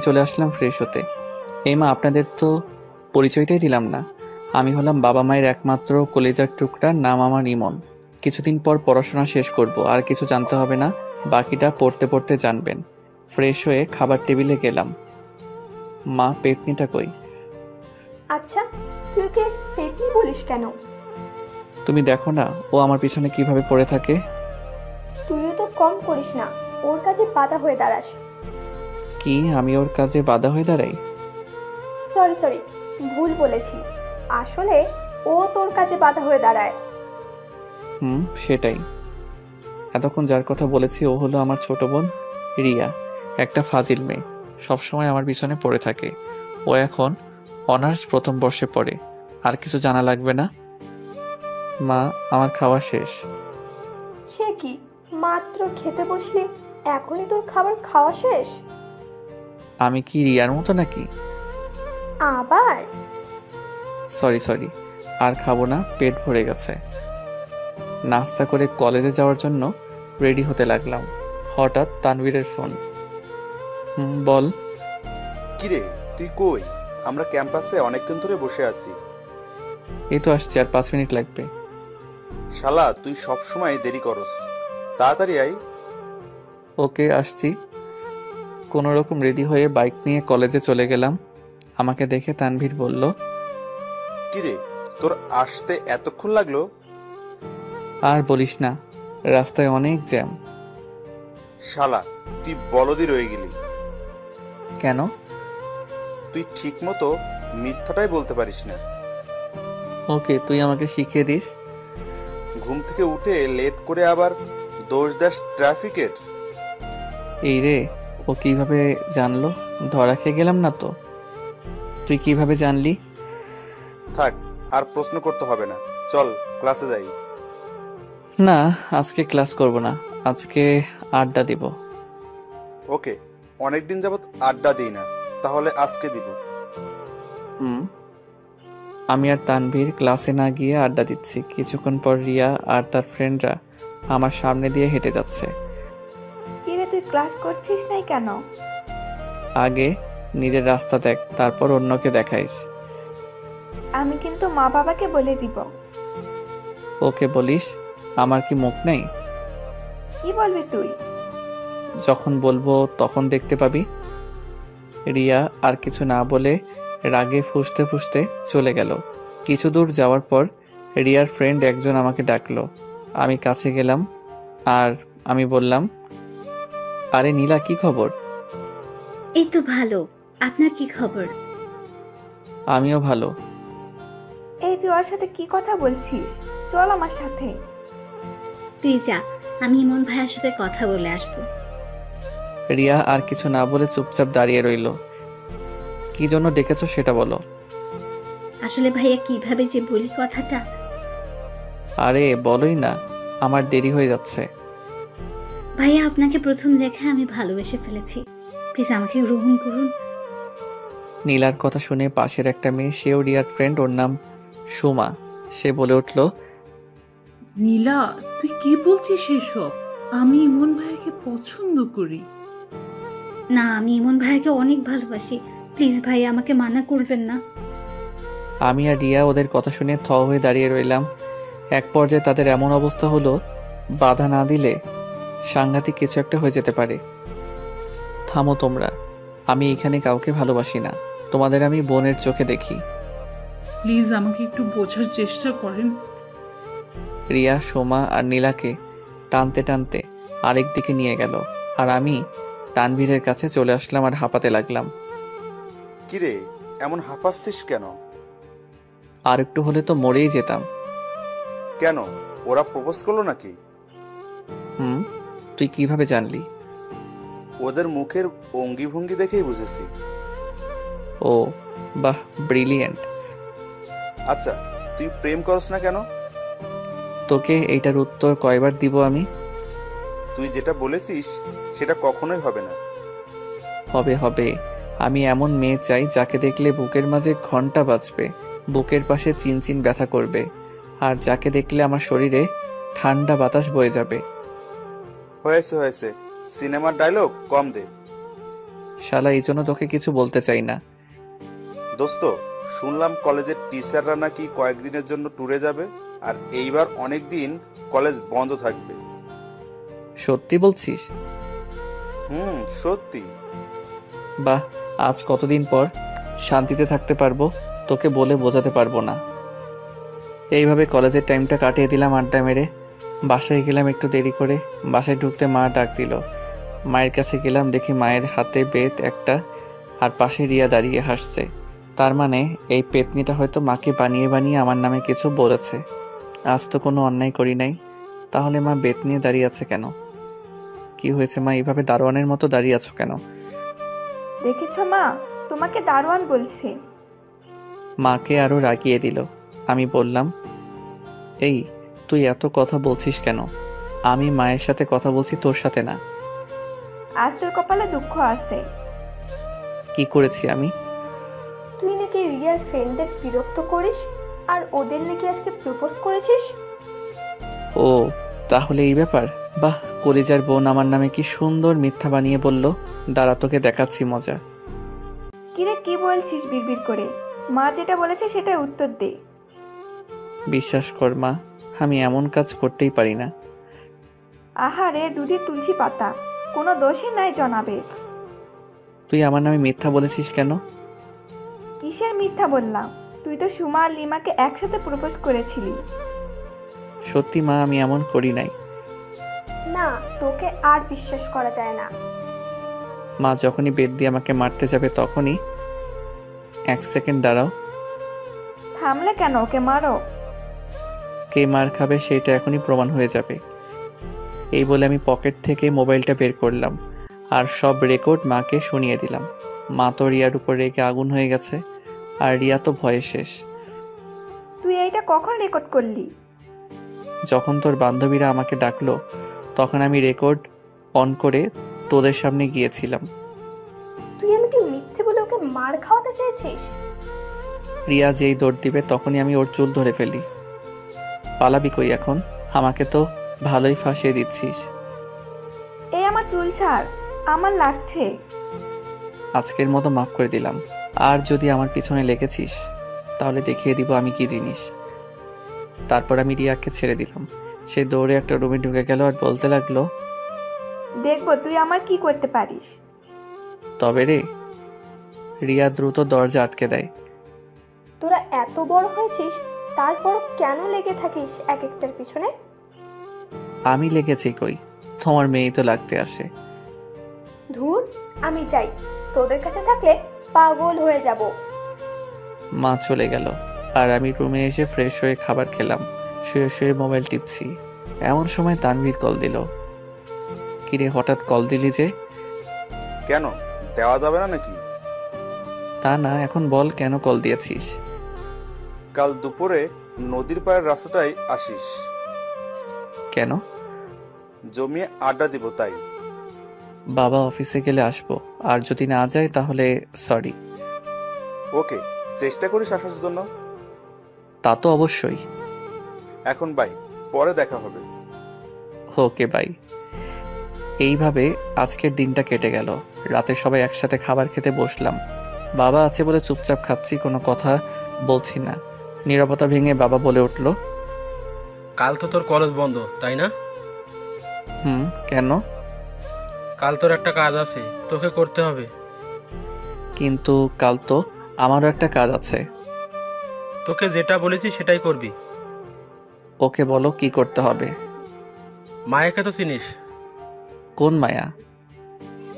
চলে আসলাম ফ্রেশ হতে। এই মা, আপনাদের তো পরিচয়টাই দিলাম না। আমি হলাম বাবা মায়ের একমাত্র কলেজার টুকরা, নাম আমার ইমন। কিছুদিন পর পড়াশোনা শেষ করব, আর কিছু জানতে হবে না, বাকিটা পড়তে পড়তে জানবেন। ফ্রেশ হয়ে খাবার টেবিলে গেলাম। মা, পেতনিটা কই? আচ্ছা, তুই ওকে পেতনি বলিস কেন? তুমি দেখো না ও আমার পিছনে কিভাবে পড়ে থাকে। তুইও তো কম করিস না, ওর কাছে বাধা হয়ে দাঁড়াস। কি আমি ওর কাজে বাধা হয়ে দাঁড়াই? সরি সরি, ভুল বলেছি। আসলে ও তোর কাছে বাধা হয়ে দাঁড়ায়। সেটাই। এতক্ষণ যার কথা বলেছি ও হলো আমার ছোট বোন রিয়া, একটা ফাজিল মেয়ে, সবসময় আমার পিছনে পড়ে থাকে। ও এখন অনার্স প্রথম বর্ষে পড়ে। আর কিছু জানা লাগবে না। মা, আমার খাওয়া শেষ। সে কি, মাত্র খেতে বসলি, এখনই তোর খাবার খাওয়া শেষ? আমি কি রিয়ার মতো নাকি? আবার? সরি সরি, আর খাবো না, পেট ভরে গেছে। নাস্তা করে কলেজে যাওয়ার জন্য রেডি হতে লাগলাম। হঠাৎ তানভীরের ফোন। বল। কিরে, তুই কই? আমরা ক্যাম্পাসে অনেকক্ষণ ধরে বসে আছি। এই তো আসছি, আর 5 মিনিট লাগবে। শালা, তুই সব সময় দেরি করস, তাড়াতাড়ি আয়। ওকে, আসছি। কোনো রকম রেডি হয়ে বাইক নিয়ে কলেজে চলে গেলাম। আমাকে দেখে তানভীর বলল, কিরে, তোর আসতে এতক্ষণ লাগলো? আর বলিস না, রাস্তায় অনেক জ্যাম। শালা, তুই বলদি রয়ে গেলি। কেন? তুই ঠিক মতো মিথ্যাটাই বলতে পারিস না। ওকে, তুই আমাকে শিখিয়ে দিস। ঘুম থেকে উঠে লেট করে আবার দোষ দাস ট্রাফিকের। এই রে, ও কিভাবে জানলো? ধরা খেয়ে গেলাম না তো? তুই কিভাবে জানলি? থাক, আর প্রশ্ন করতে হবে না, চল ক্লাসে যাই। না, আজকে ক্লাস করব না, আজকে আড্ডা দিব। ওকে, অনেকদিন যাবত আড্ডা দিই না, তাহলে আজকে দিব। আমি আর তানভীর ক্লাসে না গিয়ে আড্ডা দিচ্ছি। কিছুক্ষণ পর রিয়া আর তার ফ্রেন্ডরা আমার সামনে দিয়ে হেঁটে যাচ্ছে। কিরে, তুই ক্লাস করছিস নাই কেন? আগে নিজের রাস্তা দেখ, তারপর অন্যকে দেখাইস। আমি কিন্তু মা বাবাকে বলে দিব। ওকে বলিস, আমার কি মুখ নেই? কি বলবি তুই? যখন বলবো তখন দেখতে পাবি। রিয়া আর কিছু না বলে রাগে ফুঁসতে ফুঁসতে চলে গেল। কিছু দূর যাওয়ার পর রিয়ার ফ্রেন্ড একজন আমাকে ডাকলো। আমি কাছে গেলাম আর আমি বললাম, আরে নীলা, কি খবর? এই তো ভালো, আপনার কি খবর? আমিও ভালো। এই, তুই ওর সাথে কি কথা বলছিস? চল আমার সাথে। তুই যা, আমি ইমন ভাইয়ের সাথে কথা বলে আসবো। রিয়া আর কিছু না বলে চুপচাপ দাঁড়িয়ে রইল। কি জন্য ডেকেছো সেটা বলো। আসলে ভাইয়া কিভাবে যে বলি কথাটা। আরে বলোই না, আমার দেরি হয়ে যাচ্ছে। ভাইয়া, আপনাকে প্রথম দেখে আমি ভালোবেসে ফেলেছি, প্লিজ আমাকে গ্রহণ করুন। নীলার কথা শুনে পাশের একটা মেয়ে, সেও রিয়ার ফ্রেন্ড, ওর নাম সুমা, সে বলে উঠল, নীলা, তুই কি বলছিস এসব? আমি ইমন ভাইকে পছন্দ করি। না, আমি ইমন ভাইয়াকে অনেক ভালোবাসি, প্লিজ ভাইয়া আমাকে মানা করবেন না। আমি আর রিয়া ওদের কথা শুনে থ হয়ে দাঁড়িয়ে রইলাম। এক পর্যায়ে তাদের এমন অবস্থা হলো, বাধা না দিলে সাংঘাতিক কিছু একটা হয়ে যেতে পারে। থামো তোমরা, আমি এখানে কাউকে ভালোবাসি না, তোমাদের আমি বোনের চোখে দেখি। প্লিজ আমাকে একটু বোঝার চেষ্টা করেন। রিয়া সোমা আর নীলাকে টানতে টানতে আরেক দিকে নিয়ে গেল, আর আমি তানভীরের কাছে চলে আসলাম আর হাঁপাতে লাগলাম। কিরে, এমন হাঁপাচ্ছিস কেন? আর একটু হলে তো মরেই যেতাম। কেন, ওরা প্রপোজ করলো নাকি? তুই কিভাবে জানলি? ওদের মুখের অঙ্গি ভঙ্গি দেখেই বুঝেছি। ও বাহ, ব্রিলিয়েন্ট। আচ্ছা, তুই প্রেম করস না কেন? তোকে এইটার উত্তর কয়বার দিব আমি? তুই যেটা বলেছিস সেটা কখনোই হবে না। হবে হবে, আমি এমন মেয়ে চাই যাকে দেখলে বুকের মাঝে ঘন্টা বাজবে, বুকের পাশে চিনচিন ব্যথা করবে, আর যাকে দেখলে আমার শরীরে ঠান্ডা বাতাস বয়ে যাবে। হয়েছে হয়েছে, সিনেমার ডায়লগ কম দে। শালা এই জন্য তোকে কিছু বলতে চাই না। দোস্ত, শুনলাম কলেজের টিচাররা নাকি কয়েকদিনের জন্য ট্যুরে যাবে, আর এইবার অনেক দিন কলেজ বন্ধ থাকবে। সত্যি বলছিস? সত্যি। বাহ, আজ কতদিন পর শান্তিতে থাকতে পারবো, তোকে বলে বোঝাতে পারবো না। এইভাবে কলেজের টাইমটা কাটিয়ে দিলাম আড্ডা মেরে। বাসায় গেলাম একটু দেরি করে। বাসায় ঢুকতে মা ডাক দিল। মায়ের কাছে গেলাম, দেখি মায়ের হাতে বেত একটা, আর পাশে রিয়া দাঁড়িয়ে হাসছে। তার মানে এই পেতনিটা হয়তো মাকে বানিয়ে বানিয়ে আমার নামে কিছু বলেছে। আজ তো কোনো অন্যায় করি নাই, তাহলে মা বেত নিয়ে দাঁড়িয়ে আছে কেন? কি হয়েছে মা, এইভাবে দারোয়ানের মতো দাঁড়িয়ে আছো কেন? দেখেছ মা, তোমাকে দারোয়ান বলছে। মাকে আরো রাগিয়ে দিল। আমি বললাম, এই তুই এত কথা বলছিস কেন? আমি মায়ের সাথে কথা বলছি, তোর সাথে না। আজ তোর কপালে দুঃখ আছে। কি করেছি আমি? তুই নাকি রিয়ার ফ্রেন্ডদের বিরক্ত করিস, আর ওদের নাকি আজকে প্রপোজ করেছিস। ও তাহলে এই ব্যাপার। বাহ, কলিজার বোন আমার নামে কি সুন্দর মিথ্যা বানিয়ে বলল। দাঁড়া, তোকে দেখাচ্ছি মজা। কিরে কি বলছিস বিড়বিড় করে? মা যেটা বলেছে সেটাই উত্তর দে। বিশ্বাস কর মা, আমি এমন কাজ করতেই পারি না। আহারে দুধে তুলসী পাতা, কোনো দোষই নাই জনাবে। তুই আমার নামে মিথ্যা বলেছিস কেন? কিসের মিথ্যা বললাম? তুই তো সুমা আর লিমাকে একসাথে প্রপোজ করেছিলি। সত্যি মা, আমি এমন করি নাই। না, তোকে আর বিশ্বাস করা যায় না। মা যখনই বেত দিয়ে আমাকে মারতে যাবে তখনই। এক সেকেন্ড দাঁড়াও। থামলে কেন? ওকে মারো। কে মার খাবে সেটা এখনই প্রমাণ হয়ে যাবে। এই বলে আমি পকেট থেকে মোবাইলটা বের করলাম আর সব রেকর্ড মাকে শুনিয়ে দিলাম। মা তো রিয়ার উপর রেগে আগুন হয়ে গেছে, আর রিয়া তো ভয়ে শেষ। তুই এইটা কখন রেকর্ড করলি? যখন তোর বান্ধবীরা আমাকে ডাকলো তখন আমি রেকর্ড অন করে তোদের সামনে গিয়েছিলাম। তুই আমাকে মিথ্যে বলে ওকে মার খাওয়াতে চেয়েছিস। রিয়া যেই দৌড় দিবে তখনই আমি ওর চুল ধরে ফেলি। পালাবি কই এখন? আমাকে তো ভালোই ফাঁসিয়ে দিচ্ছিস। এই আমার চুল ছাড়, আমার লাগছে। আজকের মতো মাফ করে দিলাম। আর যদি আমার পিছনে লেগেছিস তাহলে দেখিয়ে দিব আমি কি জিনিস। তারপর আমি রিয়াকে ছেড়ে দিলাম। সে দৌড়ে একটা রুমে ঢুকে গেল আর বলতে লাগলো, দেখবো তুই আমার কি করতে পারিস। তবে রে। রিয়া দ্রুত দরজা আটকে দেয়। তোরা এত বড় হয়েছিস, তারপর কেন লেগে থাকিস এক একটার পিছনে? আমি লেগেছি কই, তোমার মেয়েই তো লাগতে আসে। ধুর, আমি চাই তোদের কাছে থাকলে পাগল হয়ে যাব। মা চলে গেল আর আমি রুমে এসে ফ্রেশ হয়ে খাবার খেলাম। শুয়ে শুয়ে মোবাইল টিপছি। এমন সময় তানভীর কল দিল। কিরে হঠাৎ কল দিলি যে? কেন, দেওয়া যাবে না নাকি? তা না, এখন বল কেন কল দিয়েছিস? কাল দুপুরে নদীর পাড়ের রাস্তাটাই আসিস। কেন? জমিয়ে আড্ডা দিব তাই। বাবা অফিসে গেলে আসবো, আর যদি না যায় তাহলে সরি। ওকে, চেষ্টা করিস আসার জন্য। তা তো অবশ্যই। এখন বাই, পরে দেখা হবে। Okay bye. এইভাবে আজকের দিনটা কেটে গেল। রাতে সবাই একসাথে খাবার খেতে বসলাম। বাবা আছে বলে চুপচাপ খাচ্ছি, কোনো কথা বলছি না। নীরবতা ভেঙে বাবা বলে উঠল, কাল তো তোর কলেজ বন্ধ তাই না? কেন? কাল তোর একটা কাজ আছে, তোকে করতে হবে। কিন্তু কাল তো আমারও একটা কাজ আছে। তোকে যেটা বলেছি সেটাই করবি। ওকে বলো কি করতে হবে। মায়াকে তো চিনিস? কোন মায়া?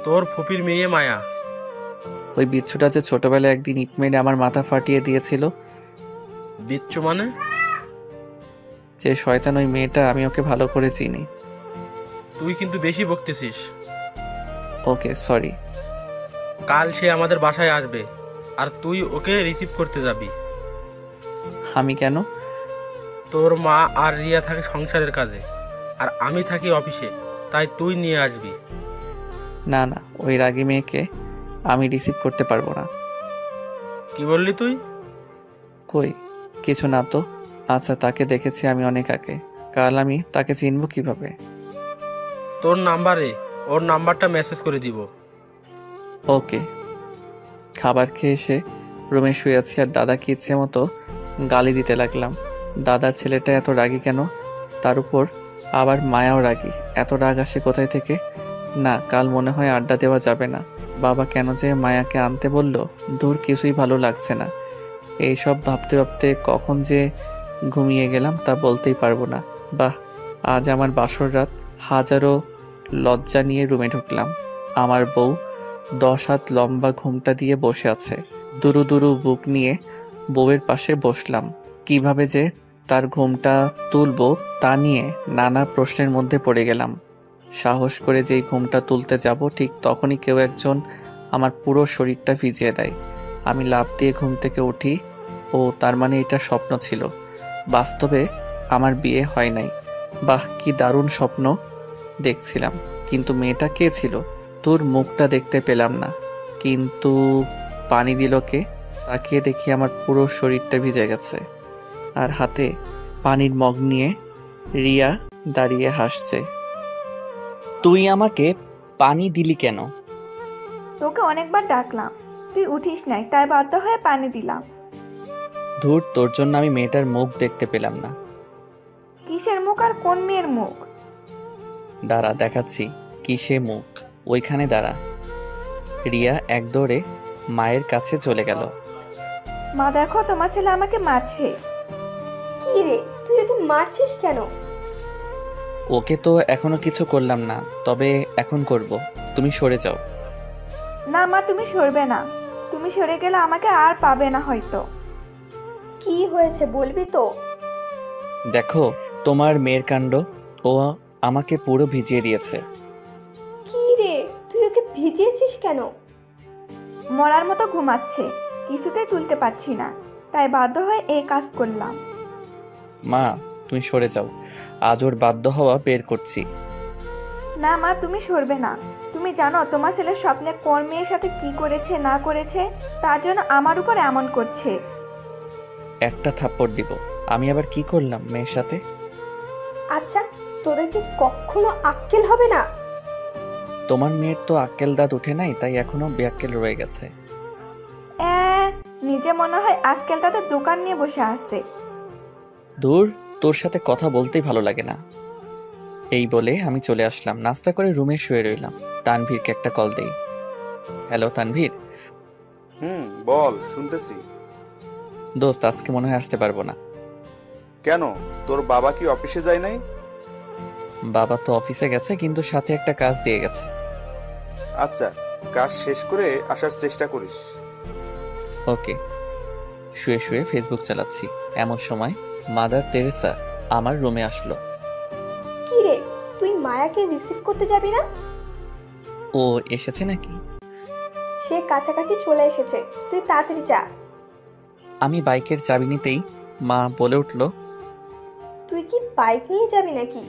তোর ফুপির মেয়ে মায়া। ওই বিচ্ছুটা যে ছোটবেলায় একদিন ইট মেরে আমার মাথা ফাটিয়ে দিয়েছিল। বিচ্ছু মানে? যে শয়তান ওই মেয়েটা, আমি ওকে ভালো করে চিনি। তুই কিন্তু বেশি বকতেছিস। ওকে সরি। কাল সে আমাদের বাসায় আসবে আর তুই ওকে রিসিভ করতে যাবি। আমি কেন? তোর মা আর রিয়া থাকে সংসারের কাজে আর আমি থাকি অফিসে, তাই তুই নিয়ে আসবি। না না, ওই রাগী মেয়েকে আমি রিসিভ করতে পারবো না। কি বললি তুই? কই কিছু না তো। আচ্ছা, তাকে দেখেছি আমি অনেক আগে। কাল আমি তাকে চিনব কিভাবে? তোর নাম্বারে ওর নাম্বারটা মেসেজ করে দিব। ওকে। খাবার খেয়ে এসে রুমে শুয়ে আছি আর দাদাকে ইচ্ছে মতো গালি দিতে লাগলাম। দাদার ছেলেটা এত রাগী কেন? তার উপর আবার মায়াও রাগী। এত রাগ আসে কোথায় থেকে? না, কাল মনে হয় আড্ডা দেওয়া যাবে না। বাবা কেন যে মায়াকে আনতে বলল, দূর কিছুই ভালো লাগছে না। এইসব ভাবতে ভাবতে কখন যে ঘুমিয়ে গেলাম তা বলতেই পারবো না। বাহ, আজ আমার বাসর রাত। হাজারো লজ্জা নিয়ে রুমে ঢুকলাম। আমার বউ 10 হাত লম্বা ঘুমটা দিয়ে বসে আছে। দুরু দুরু বুক নিয়ে বউয়ের পাশে বসলাম। কিভাবে যে তার ঘুমটা তুলবো তা নিয়ে নানা প্রশ্নের মধ্যে পড়ে গেলাম। সাহস করে যেই ঘুমটা তুলতে যাব ঠিক তখনই কেউ একজন আমার পুরো শরীরটা ভিজিয়ে দেয়। আমি লাফ দিয়ে ঘুম থেকে উঠি। ও তার মানে এটা স্বপ্ন ছিল, বাস্তবে আমার বিয়ে হয় নাই। বাহ, কি দারুণ স্বপ্ন দেখছিলাম। কিন্তু মেয়েটা কে ছিল? তোর মুখটা দেখতে পেলাম না, কিন্তু পানি দিল কে? তাকিয়ে দেখি আমার পুরো শরীরটা ভিজে গেছে আর হাতে পানির মগ নিয়ে রিয়া দাঁড়িয়ে হাসছে। তুই আমাকে পানি দিলি কেন? তোকে অনেকবার ডাকলাম, তুই উঠিস নাই, তাই বাধ্য হয়ে পানি দিলাম। ধুর, তোর জন্য আমি মেয়েটার মুখ দেখতে পেলাম না। কিসের মুখ আর কোন মেয়ের মুখ? দাঁড়া, দেখাচ্ছি কিসে মুখ। ওইখানে দাঁড়া। রিয়া এক দৌড়ে মায়ের কাছে চলে গেল। মা দেখো, তোমার ছেলে আমাকে মারছে। কি রে, তুই ওকে মারছিস কেন? ওকে তো এখনো কিছু করলাম না, তবে এখন করব। তুমি সরে যাও। না মা, তুমি সরবে না। তুমি সরে গেলে আমাকে আর পাবে না হয়তো। কি হয়েছে বলবি তো? দেখো তোমার মেয়ের কাণ্ড। ও আমাকে পুরো ভিজিয়ে দিয়েছে। কি রে, তুই ওকে ভিজিয়েছিস কেন? মরার মতো ঘুমাচ্ছে, কিছুতেই তুলতে পারছি না, তাই বাধ্য হয়ে এই কাজ করলাম। মা তুমি সরে যাও, আজ ওর বাধ্য হওয়া বের করছি। না মা, তুমি সরবে না। তুমি জানো তোমার ছেলে স্বপ্নে কোন মেয়ের সাথে কি করেছে না করেছে, তার জন্য আমার উপর এমন করছে। একটা থাপ্পড় দিব। আমি আবার কি করলাম মেয়ের সাথে? আচ্ছা, তোদের কি কখনো আক্কেল হবে না? তোমার মেয়ের তো আক্কেল দাঁত উঠে নাই, তাই এখনো বেআক্কেল রয়ে গেছে। নিজে মনে হয় আক্কেল তাদের দোকান নিয়ে বসে আছে। দূর, তোর সাথে কথা বলতেই ভালো লাগে না। এই বলে আমি চলে আসলাম। নাস্তা করে রুমে শুয়ে রইলাম। তানভীরকে একটা কল দেই। হ্যালো তানভীর। বল, শুনতেছি। দোস্ত, আজকে মনে হয় আসতে পারবো না। কেন, তোর বাবা কি অফিসে যায় নাই? বাবা তো অফিসে গেছে, কিন্তু সাথে একটা কাজ দিয়ে গেছে। আচ্ছা, কাজ শেষ করে আসার চেষ্টা করিস। ওকে। শুয়ে শুয়ে ফেসবুক চালাচ্ছি, এমন সময় মাদার তেরেসা আমার রুমে আসলো। কি রে, তুই মায়াকে রিসিভ করতে যাবি না? ও এসেছে নাকি? সে কাছাকাছি চলে এসেছে, তুই তাড়াতাড়ি যা। আমি বাইকের চাবি নিতেই মা বলে উঠল, তুই কি বাইক নিয়ে যাবি নাকি?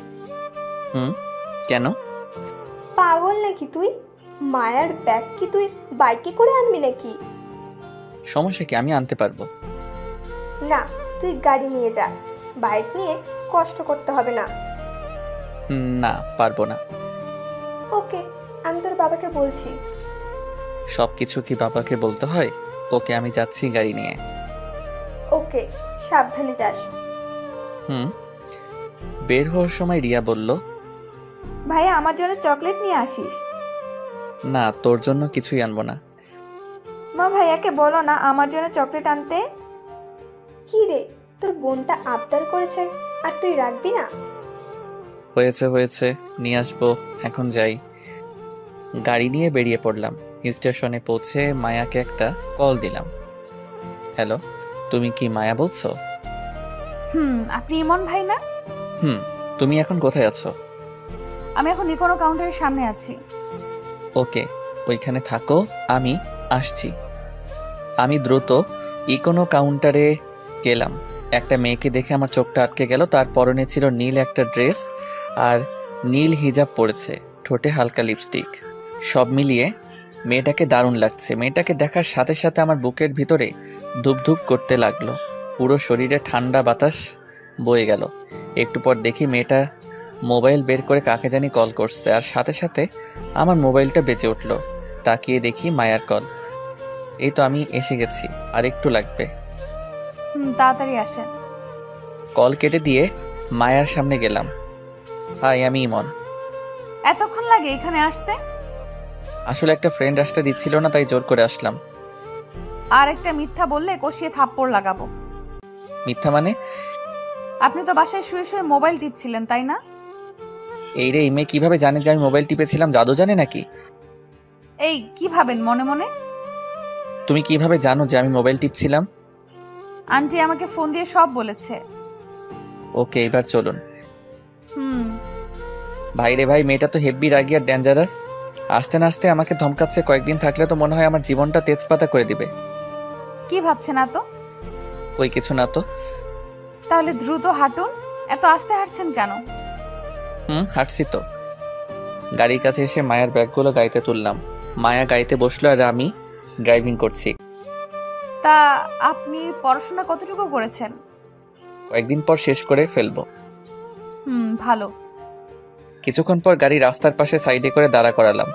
কেন? পাগল নাকি তুই? মায়ার ব্যাগ কি তুই বাইকে করে আনবি নাকি? সমস্যা কি, আমি আনতে পারবো। না, তুই গাড়ি নিয়ে যা, বাইক নিয়ে কষ্ট করতে হবে না। না, পারবো না। ওকে, আমি তোর বাবাকে বলছি। সবকিছু কি বাবাকে বলতে হয়? ওকে, আমি যাচ্ছি গাড়ি নিয়ে। ওকে, সাবধানে যাস। বের হওয়ার সময় রিয়া বলল, ভাইয়া আমার জন্য চকলেট নিয়ে আসিস। না, তোর জন্য কিছুই আনবো না। মা ভাইয়াকে বলো না আমার জন্য চকলেট আনতে। কি রে, তোর বোনটা আবদার করেছে আর তুই রাখবি না? হয়েছে হয়েছে, নিয়ে আসবো, এখন যাই। গাড়ি নিয়ে বেরিয়ে পড়লাম। স্টেশনে পৌঁছে মায়াকে একটা কল দিলাম। হ্যালো, তুমি কি মায়া বলছো? আপনি ইমন ভাই না? তুমি এখন কোথায় আছো? আমি এখন ইকোনো কাউন্টারের সামনে আছি। ওকে, ওইখানে থাকো, আমি আসছি। আমি দ্রুত ইকোনো কাউন্টারে গেলাম। একটা মেয়েকে দেখে আমার চোখটা আটকে গেল। তার পরনে ছিল নীল একটা ড্রেস আর নীল হিজাব পরেছে, ঠোঁটে হালকা লিপস্টিক। সব মিলিয়ে মেয়েটাকে দারুণ লাগছে। মেয়েটাকে দেখার সাথে সাথে আমার বুকের ভিতরে ধুপধুপ করতে লাগলো। পুরো শরীরে ঠান্ডা বাতাস বয়ে গেল। একটু পর দেখি মেয়েটা মোবাইল বের করে কাকে জানি কল করছে, আর সাথে সাথে আমার মোবাইলটা বেজে উঠল। তাকিয়ে দেখি মায়ার কল। এই তো আমি এসে গেছি, আর একটু লাগবে। তাড়াতাড়ি আসেন। কল কেটে দিয়ে মায়ার সামনে গেলাম। হাই, আমি ইমন। এতক্ষণ লাগে এখানে আসতে? আসলে একটা ফ্রেন্ড আসতে দিচ্ছিল না, তাই জোর করে আসলাম। আর একটা মিথ্যা বললে কষিয়ে থাপ্পড় লাগাবো। মিথ্যা মানে? আপনি তো বাসায় শুয়ে শুয়ে মোবাইল টিপছিলেন, তাই না? এই রে, এই মেয়ে কিভাবে জানে যে আমি মোবাইল টিপেছিলাম? জাদু জানে নাকি? এই কি ভাবেন মনে মনে? তুমি কিভাবে জানো যে আমি মোবাইল টিপছিলাম? আন্টি আমাকে ফোন দিয়ে সব বলেছে। ওকে, এবার চলুন। হুম। ভাই রে ভাই, মেয়েটা তো হেব্বি রাগি আর ডেঞ্জারাস। আসতে না আসতে আমাকে ধমকাচ্ছে। কয়েকদিন থাকলে তো মনে হয় আমার জীবনটা তেজপাতা করে দিবে। কি ভাবছেন না তো? ওই কিছু না তো। তাহলে দ্রুত হাঁটুন। এত আস্তে হাঁটছেন কেন? হাঁটছি তো। গাড়ির কাছে এসে মায়ার ব্যাগগুলো গাড়িতে তুললাম। মায়া গাড়িতে বসলো আর আমি ড্রাইভিং করছি। তা আপনি পড়াশোনা কতটুকু করেছেন? কয়েকদিন পর শেষ করে ফেলবো। ভালো। কিছুক্ষণ পর গাড়ি রাস্তার পাশে সাইডে করে দাঁড়া করালাম।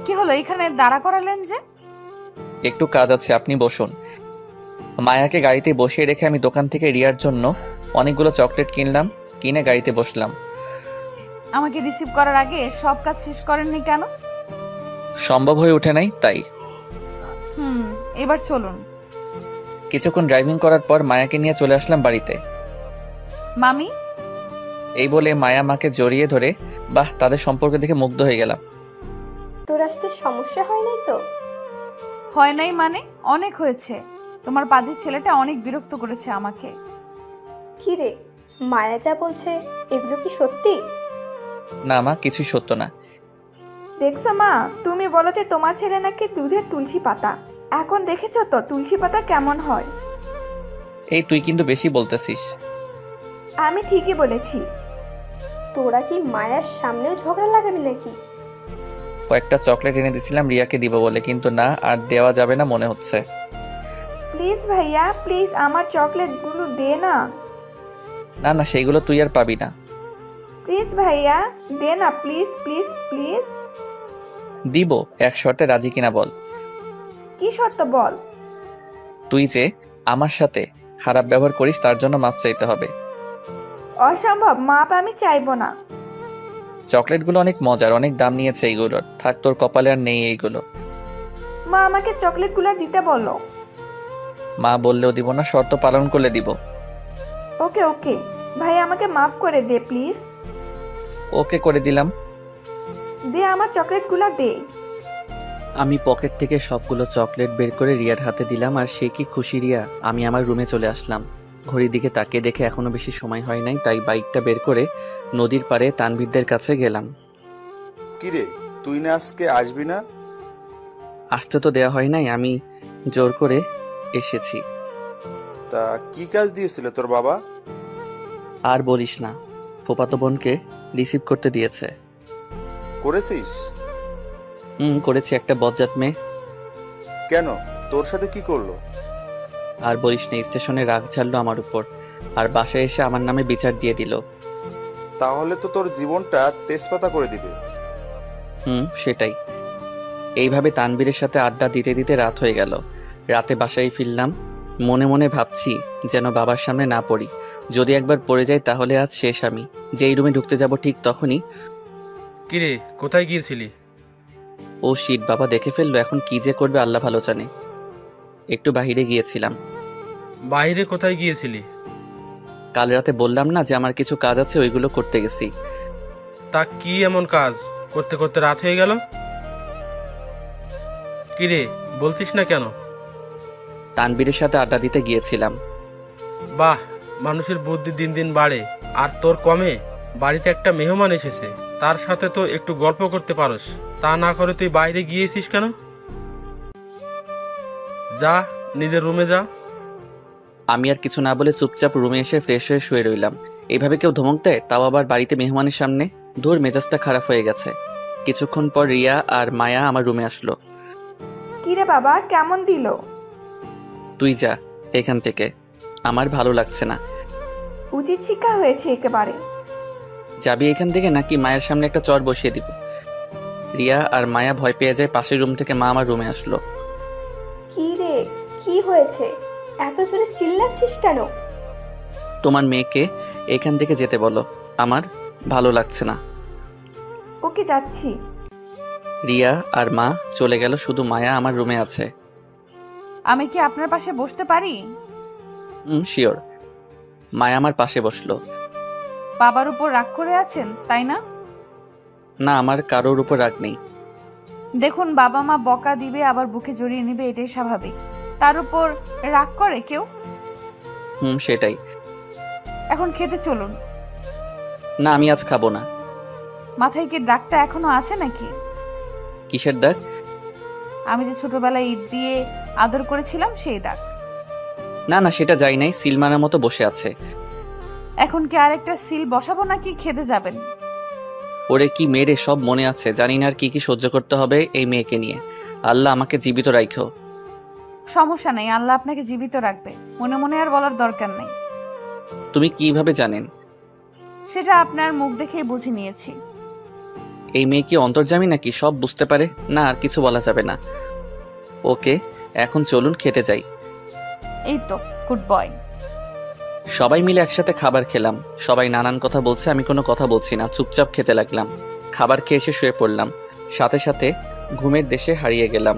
কি হলো, এখানে দাঁড়া করালেন যে? একটু কাজ আছে, আপনি বসুন। মায়াকে গাড়িতে বসিয়ে রেখে আমি দোকান থেকে রিয়ার জন্য অনেকগুলো চকলেট কিনলাম। কিনে গাড়িতে বসলাম। আমাকে রিসিভ করার আগে সব কাজ শেষ করেননি কেন? সম্ভব হয়ে ওঠে নাই, তাই। এবার চলুন। কিছুক্ষণ ড্রাইভিং করার পর মায়াকে নিয়ে চলে আসলাম বাড়িতে। মামি? এই বলে মায়া মাকে জড়িয়ে ধরে, বাহ, তাদের সম্পর্ক দেখে মুগ্ধ হয়ে গেলাম। তোর আসতে সমস্যা হয় নাই তো? হয় নাই মানে? অনেক হয়েছে। তোমার পাজির ছেলেটা অনেক বিরক্ত করেছে আমাকে। কি রে, মায়া যা বলছে এগুলো কি সত্যি? না মা, কিছুই সত্য না। দেখছো মা, তুমি বলো যে তোমার ছেলে নাকি দুধের তুলসী পাতা। এখন দেখেছো তো তুলসী পাতা কেমন হয়। এই তুই কিন্তু বেশি বলতেছিস। আমি ঠিকই বলেছি। তোরা কি মায়ার সামনেও ঝগড়া লাগাবি নাকি? কয়েকটা চকলেট এনে দিয়েছিলাম রিয়াকে দিব বলে, কিন্তু না, আর দেওয়া যাবে না মনে হচ্ছে। প্লিজ ভাইয়া, প্লিজ আমার চকলেটগুলো দে না। না না, সেইগুলো তুই আর পাবি না। প্লিজ ভাইয়া দে না, প্লিজ প্লিজ প্লিজ। দিব, এক শর্তে রাজি কিনা বল। কি শর্ত বল? তুই যে আমার সাথে খারাপ ব্যবহার করিস তার জন্য মাপ চাইতে হবে। অসম্ভব, মাপ আমি চাইবো না। চকলেটগুলো অনেক মজার, অনেক দাম নিয়েছে এইগুলোর। থাক, তোর কপালে আর নেই এইগুলো। মা আমাকে চকলেটগুলো দিতে বলো। মা বললেও দিব না, শর্ত পালন করলে দিব। ওকে ওকে ভাই, আমাকে মাফ করে দে প্লিজ। ওকে করে দিলাম। দে আমার চকলেটগুলো দে। আমি পকেট থেকে সবগুলো চকলেট বের করে রিয়ার হাতে দিলাম, আর সে কি খুশি রিয়া। আমি আমার রুমে চলে আসলাম। ঘড়ির দিকে তাকিয়ে দেখে এখনো বেশি সময় হয় নাই, তাই বাইকটা বের করে নদীর পাড়ে তানভীরদের কাছে গেলাম। কিরে, তুই না আজকে আসবি না? আসতে তো দেওয়া হয় নাই, আমি জোর করে এসেছি। তা কি কাজ দিয়েছিল তোর বাবা? আর বলিস না, ফুফাতো বোনকে রিসিভ করতে দিয়েছে। করেছিস? করেছি, একটা বজ্জাত মেয়ে। কেন, তোর সাথে কি করলো? আর বলিস না, স্টেশনে রাগ ঝাড়লো আমার উপর, আর বাসায় এসে আমার নামে বিচার দিয়ে দিল। তাহলে তো তোর জীবনটা তেজপাতা করে দিবে। সেটাই। এইভাবে তানবীরের সাথে আড্ডা দিতে দিতে রাত হয়ে গেল। রাতে বাসায় ফিরলাম। মনে মনে ভাবছি যেন বাবার সামনে না পড়ি। যদি একবার পড়ে যাই তাহলে আজ শেষ। আমি যেই রুমে ঢুকতে যাব ঠিক তখনই, কিরে, কোথায় গিয়েছিলি? ও শিট, বাবা দেখে ফেললো। এখন কি যে করবে আল্লাহ ভালো জানে। একটু বাহিরে গিয়েছিলাম। বাইরে কোথায় গিয়েছিলি? কাল রাতে বললাম না যে আমার কিছু কাজ আছে, ওইগুলো করতে গেছি। তা কি এমন কাজ করতে করতে রাত হয়ে গেল? কিরে, বলছিস না কেন? তানবীরের সাথে আড্ডা দিতে গিয়েছিলাম। বাহ, মানুষের বুদ্ধি দিন দিন বাড়ে। আর তোর কমে? বাড়িতে একটা মেহমান এসেছে, তার সাথে তো একটু গল্প করতে পারোস। তা না করে তুই বাইরে গিয়েছিস কেন? যা, নিজের রুমে যা। আমি আর কিছু না বলে চুপচাপ রুমে এসে ফ্রেশ হয়ে শুয়ে রইলাম। এইভাবে কেউ ধমক দেয়, তাও আবার বাড়িতে মেহমানের সামনে? ধুর, মেজাজটা খারাপ হয়ে গেছে। কিছুক্ষণ পর রিয়া আর মায়া আমার রুমে আসলো। কিরে বাবা, কেমন দিল? তুই যা এখান থেকে, আমার ভালো লাগছে না। উচিত শিক্ষা হয়েছে একেবারে। যাবি এখান থেকে নাকি মায়ের সামনে একটা চর বসিয়ে দিব? রিয়া আর মায়া ভয় পেয়ে যায়। পাশের রুম থেকে মা আমার রুমে আসলো। কি রে, কি হয়েছে? এত জোরে চিল্লাচ্ছিস কেন? তোমার মেয়েকে এখান থেকে যেতে বলো, আমার ভালো লাগছে না। ওকে যাচ্ছি। রিয়া আর মা চলে গেল, শুধু মায়া আমার রুমে আছে। আমি কি আপনার পাশে বসতে পারি? শিওর। মায়া আমার পাশে বসলো। বাবার উপর রাগ করে আছেন তাই না? না, আমার কারোর উপর রাগ নেই। দেখুন, বাবা মা বকা দিবে আবার বুকে জড়িয়ে নেবে, এটাই স্বাভাবিক। তার উপর রাগ করে কেউ? সেটাই। এখন খেতে চলুন। না, আমি আজ খাবো না। মাথায় কি দাগটা এখনো আছে নাকি? কিসের দাগ? আমি যে ছোটবেলায় ইট দিয়ে আদর করেছিলাম সেই দাগ। না না, সেটা যাই নাই, সিল মারার মতো বসে আছে। এখন কি আরেকটা সিল বসাবো নাকি খেতে যাবেন? ওরে কি মেরে সব মনে আছে, জানি না আর কি কি সহ্য করতে হবে এই মেয়েকে নিয়ে। আল্লাহ আমাকে জীবিত রাখো। সমস্যা নেই, আল্লাহ আপনাকে জীবিত রাখবে, মনে মনে আর বলার দরকার নেই। তুমি কিভাবে জানেন? সেটা আপনার মুখ দেখেই বুঝে নিয়েছি। এই মেয়ে কি অন্তর্যামী নাকি, সব বুঝতে পারে? না, আর কিছু বলা যাবে না। ওকে, এখন চলুন খেতে যাই। এই তো, গুড বয়। সবাই মিলে একসাথে খাবার খেলাম। সবাই নানান কথা বলছে, আমি কোনো কথা বলছি না, চুপচাপ খেতে লাগলাম। খাবার খেয়ে এসে শুয়ে পড়লাম, সাথে সাথে ঘুমের দেশে হারিয়ে গেলাম।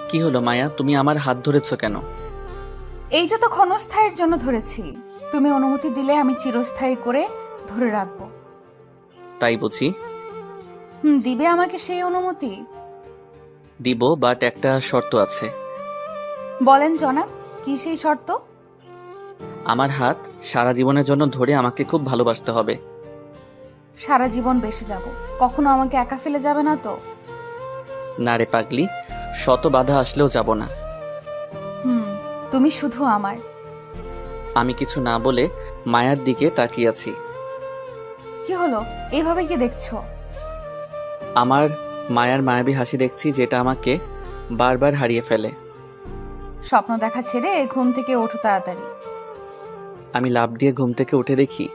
কি হলো মায়া, তুমি আমার হাত ধরেছো কেন? এইটা তো ক্ষণস্থায়ীর জন্য ধরেছি, তুমি অনুমতি দিলে আমি চিরস্থায়ী করে ধরে রাখবো। তাই বুঝি? দিবে আমাকে সেই অনুমতি? দিব, বাট একটা শর্ত আছে। বলেন জনাব, কি সেই শর্ত? আমার হাত সারা জীবনের জন্য ধরে আমাকে খুব ভালোবাসতে হবে। সারা জীবন বেঁচে যাব, কখনো আমাকে একা ফেলে যাবে না তো? না রে পাগলি, শত বাধা আসলেও যাব না। তুমি শুধু আমার। আমি কিছু না বলে মায়ার দিকে তাকিয়ে আছি। কি হলো, এইভাবে কি দেখছো? আমার মায়ার মায়াবী হাসি দেখছি, যেটা আমাকে বারবার হারিয়ে ফেলে। স্বপ্ন দেখা ছেড়ে ঘুম থেকে ওঠো তাড়াতাড়ি। আমি লাফ দিয়ে ঘুম থেকে উঠে দেখি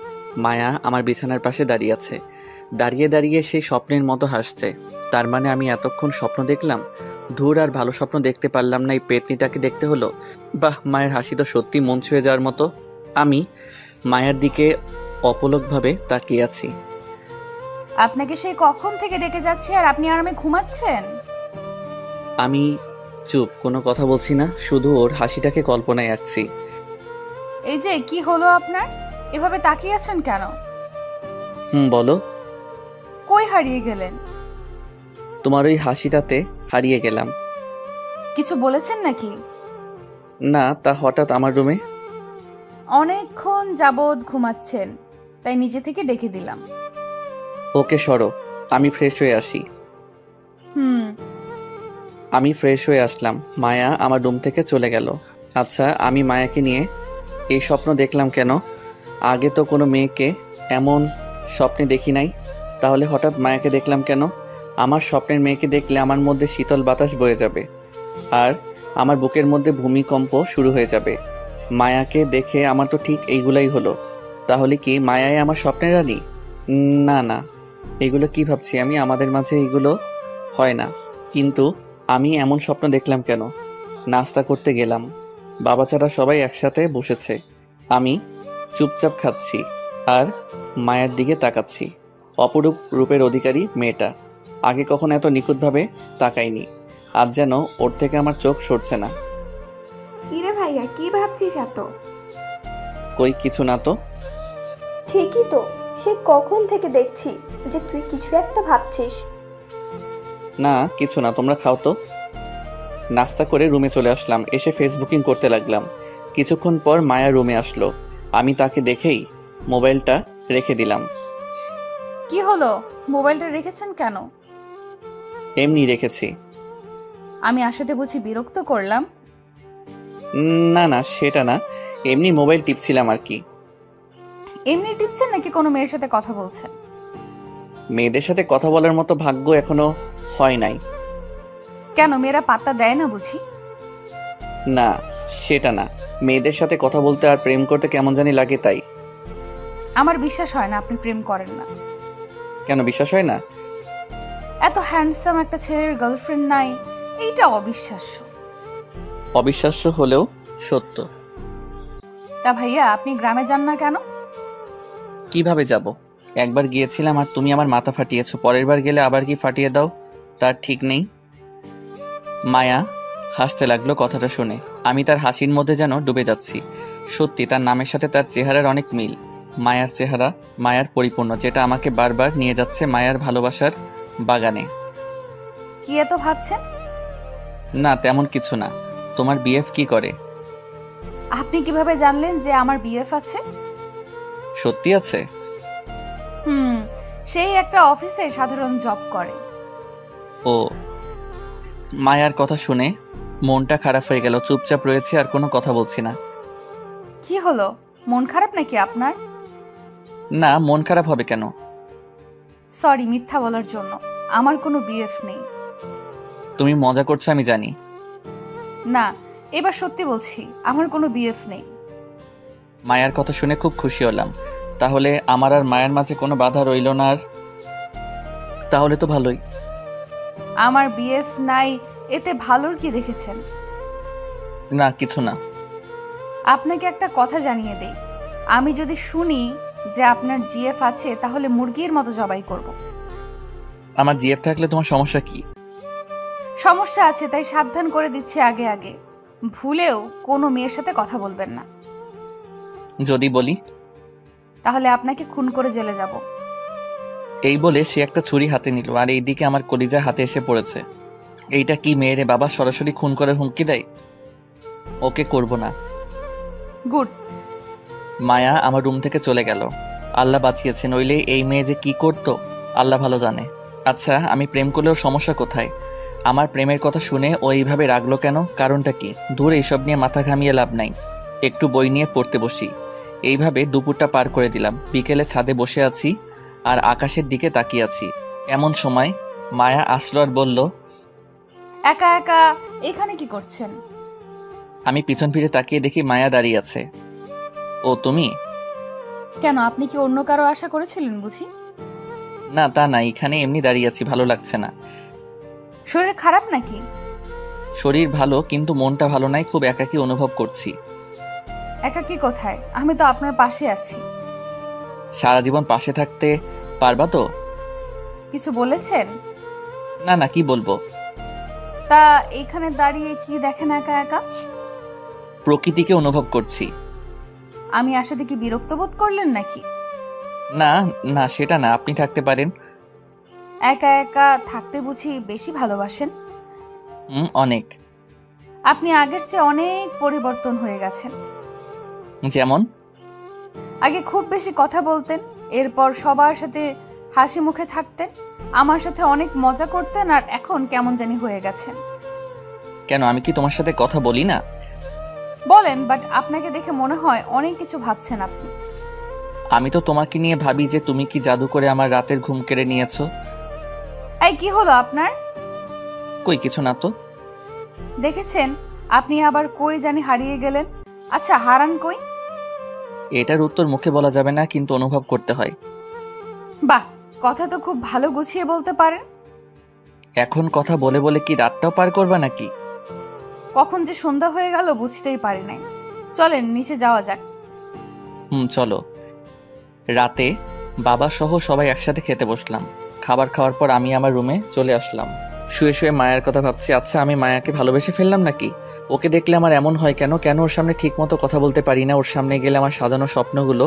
মায়া আমার বিছানার পাশে দাঁড়িয়ে আছে। দাঁড়িয়ে দাঁড়িয়ে সেই স্বপ্নের মতো হাসছে। তার মানে আমি এতক্ষণ স্বপ্ন দেখলাম? ধুর, আর ভালো স্বপ্ন দেখতে পারলাম না, এই পেতনিটাকে দেখতে হলো। বাহ, মায়ের হাসি তো সত্যি মন ছুঁয়ে যাওয়ার মতো। আমি মায়ের দিকে অপলকভাবে তাকিয়ে আছি। আপনাকে সেই কখন থেকে ডেকে যাচ্ছে আর আপনি আরামে ঘুমাচ্ছেন? আমি চুপ, কোনো কথা বলছি না, শুধু ওর হাসিটাকে কল্পনায় আঁকছি। এই যে কি হলো আপনার, এভাবে তাকিয়ে আছেন কেন? বলো। কই হারিয়ে গেলেন? তোমার ওই হাসিটাতে হারিয়ে গেলাম। কিছু বলেছেন নাকি? না, তা হঠাৎ আমার রুমে। অনেকক্ষণ যাবৎ ঘুমাচ্ছেন, তাই নিজে থেকে ডেকে দিলাম। ওকে সরো, আমি ফ্রেশ হয়ে আসি। আমি ফ্রেশ হয়ে আসলাম, মায়া আমার রুম থেকে চলে গেল। আচ্ছা, আমি মায়াকে নিয়ে এই স্বপ্ন দেখলাম কেন? আগে তো কোনো মেয়েকে এমন স্বপ্নে দেখি নাই, তাহলে হঠাৎ মায়াকে দেখলাম কেন? আমার স্বপ্নের মেয়েকে দেখলে আমার মধ্যে শীতল বাতাস বয়ে যাবে, আর আমার বুকের মধ্যে ভূমিকম্প শুরু হয়ে যাবে। মায়াকে দেখে আমার তো ঠিক এইগুলাই হলো। তাহলে কি মায়াই আমার স্বপ্নের রানী? না না, এগুলো কি ভাবছি আমি, আমাদের মাঝে এগুলো হয় না। কিন্তু আমি এমন স্বপ্ন দেখলাম কেন? নাস্তা করতে গেলাম, বাবা চারা সবাই একসাথে বসেছে, আমি চুপচাপ খাচ্ছি আর মায়ের দিকে তাকাচ্ছি। অপরূপ রূপের অধিকারী মেয়েটা, আগে কখনো এত নিখুঁতভাবে তাকাইনি। আজ যেন ওর থেকে আমার চোখ সরছে না। কিরে ভাইয়া, কি ভাবছিস এত? কই কিছু না তো। ঠিকই তো, সে কখন থেকে দেখছি যে তুই কিছু একটা ভাবছিস। না কিছু না, তোমরা খাও তো। নাস্তা করে রুমে চলে আসলাম, এসে ফেসবুকিং করতে লাগলাম। কিছুক্ষণ পর মায়া রুমে আসলো, আমি তাকে দেখেই মোবাইলটা রেখে দিলাম। কি হলো, মোবাইলটা রেখেছেন কেন? এমনি রেখেছি। আমি আসাতে বুঝি বিরক্ত করলাম? না না, সেটা না, এমনি মোবাইল টিপছিলাম আর কি। এমনি টিপছেন নাকি কোনো মেয়ের সাথে কথা বলছেন? মেয়েদের সাথে কথা বলার মতো ভাগ্য এখনো হয় নাই। কেন, মেয়েরা পাত্তা দেয় না বুঝি? না সেটা না, মেয়েদের সাথে কথা বলতে আর প্রেম করতে কেমন জানি লাগে তাই। আমার বিশ্বাস হয় না আপনি প্রেম করেন না। কেন বিশ্বাস হয় না? এত হ্যান্ডসাম একটা ছেলের গার্লফ্রেন্ড নাই, এইটা অবিশ্বাস্য। অবিশ্বাস্য হলেও সত্য। তা ভাইয়া, আপনি গ্রামে যান না কেন? কিভাবে যাব? একবার গিয়েছিলাম আর তুমি আমার মাথা ফাটিয়েছো, পরের বার গেলে আবার কি ফাটিয়ে দাও তার ঠিক নেই। মায়া হাসতে লাগলো কথাটা শুনে। আমি তার হাসির মধ্যে যেন ডুবে যাচ্ছি। সত্যি তার নামের সাথে তার চেহারার অনেক মিল। মায়ার চেহারা মায়ার পরিপূর্ণ, যেটা আমাকে বারবার নিয়ে যাচ্ছে মায়ার ভালোবাসার বাগানে। কি এত ভাবছেন? না তেমন কিছু না। তোমার বিএফ কি করে? আপনি কিভাবে জানলেন যে আমার বিএফ আছে? সত্যি আছে? সেই একটা অফিসে সাধারণ জব করে। ও। মায়ার কথা শুনে মনটা খারাপ হয়ে গেল। চুপচাপ রয়েছে আর কোনো কথা বলছি না। কি হলো, মন খারাপ নাকি আপনার? না, মন খারাপ হবে কেন? সরি মিথ্যা বলার জন্য, আমার কোনো বিএফ নেই। তুমি মজা করছো আমি জানি। না, এবার সত্যি বলছি, আমার কোনো বিএফ নেই। মায়ার কথা শুনে খুব খুশি হলাম। তাহলে আমার আর মায়ের মাঝে কোনো বাধা রইল না আর। তাহলে তো ভালোই। আমার বিএফ নাই, এতে ভালোর কি দেখেছেন? না কিছু না। আপনাকে একটা কথা জানিয়ে দেই, আমি যদি শুনি যে আপনার জিএফ আছে তাহলে মুরগির মতো জবাই করব। আমার জিএফ থাকলে তোমার সমস্যা কি? সমস্যা আছে, তাই সাবধান করে দিচ্ছি আগে আগে, ভুলেও কোনো মেয়ের সাথে কথা বলবেন না। যদি বলি? তাহলে আপনাকে খুন করে জেলে যাব। এই বলে সে একটা ছুরি হাতে নিল আর এইদিকে আমার কলিজা হাতে এসে পড়েছে। এইটা কি মেয়েরে বাবা, সরাসরি খুন করে হুমকি দেয়? ওকে করব না। গুড। মায়া আমার রুম থেকে চলে গেল। আল্লাহ বাঁচিয়েছে, নইলে এই মেয়ে যে কি করতো আল্লাহ ভালো জানে। আচ্ছা, আমি প্রেম করলেও সমস্যা কোথায়? আমার প্রেমের কথা শুনে ও এইভাবে রাগলো কেন? কারণটা কি? দূর, এইসব নিয়ে মাথা ঘামিয়ে লাভ নাই। একটু বই নিয়ে পড়তে বসি। এইভাবে দুপুরটা পার করে দিলাম। বিকেলে ছাদে বসে আছি আর আকাশের দিকে তাকিয়ে আছি। এমন সময় মায়া আসলো আর বলল, একা একা এখানে কি করছেন? আমি পিছন ফিরে তাকিয়ে দেখি মায়া দাঁড়িয়ে আছে। ও তুমি? কেন, আপনি কি অন্য কারো আশা করেছিলেন বুঝি? না তা না, এখানে এমনি দাঁড়িয়ে আছি, ভালো লাগছে না। শরীর খারাপ নাকি? শরীর ভালো, কিন্তু মনটা ভালো নাই, খুব একাকী অনুভব করছি। একাকী কোথায়? আমি তো আপনার পাশে আছি। সারা জীবন পাশে থাকতে পারবা তো? কিছু বলেছেন? না না, কি বলবো। তা এখানে দাঁড়িয়ে কি দেখেন একা একা? প্রকৃতিকে অনুভব করছি। আমি আসাতে কি বিরক্ত বোধ করলেন নাকি? না না, সেটা না, আপনি থাকতে পারেন। একা একা থাকতে বুঝি বেশি ভালোবাসেন? অনেক। আপনি আগের চেয়ে অনেক পরিবর্তন হয়ে গেছেন। যেমন? আগে খুব বেশি কথা বলতেন, এরপর সবার সাথে হাসি মুখে থাকতেন, আমার সাথে অনেক মজা করতেন, আর এখন কেমন জানি হয়ে গেছেন। কেন, আমি কি তোমার সাথে কথা বলি না? বলেন, বাট আপনাকে দেখে মনে হয় অনেক কিছু ভাবছেন আপনি। আমি তো তোমাকে নিয়ে ভাবি যে তুমি কি জাদু করে আমার রাতের ঘুম কেড়ে নিয়েছো। এই কি হলো আপনার? কই কিছু না তো। দেখেছেন, আপনি আবার কই জানি হারিয়ে গেলেন। আচ্ছা, হারান কই? এটার উত্তর মুখে বলা যাবে না, কিন্তু অনুভব করতে হয়। বাহ, কথা তো খুব ভালো গুছিয়ে বলতে পারেন। এখন কথা বলে বলে কি রাতটাও পার করবা নাকি? কখন যে সন্ধ্যা হয়ে গেল বুঝতেই পারি নাই। চলেন নিচে যাওয়া যাক। চলো। রাতে বাবা সহ সবাই একসাথে খেতে বসলাম। খাবার খাওয়ার পর আমি আমার রুমে চলে আসলাম। শুয়ে শুয়ে মায়ের কথা ভাবছি। আচ্ছা, আমি মায়াকে ভালোবেসে ফেললাম নাকি? ওকে দেখলে আমার এমন হয় কেন? কেন ওর সামনে ঠিক মতো কথা বলতে পারি না? ওর সামনে গেলে আমার সাজানো স্বপ্নগুলো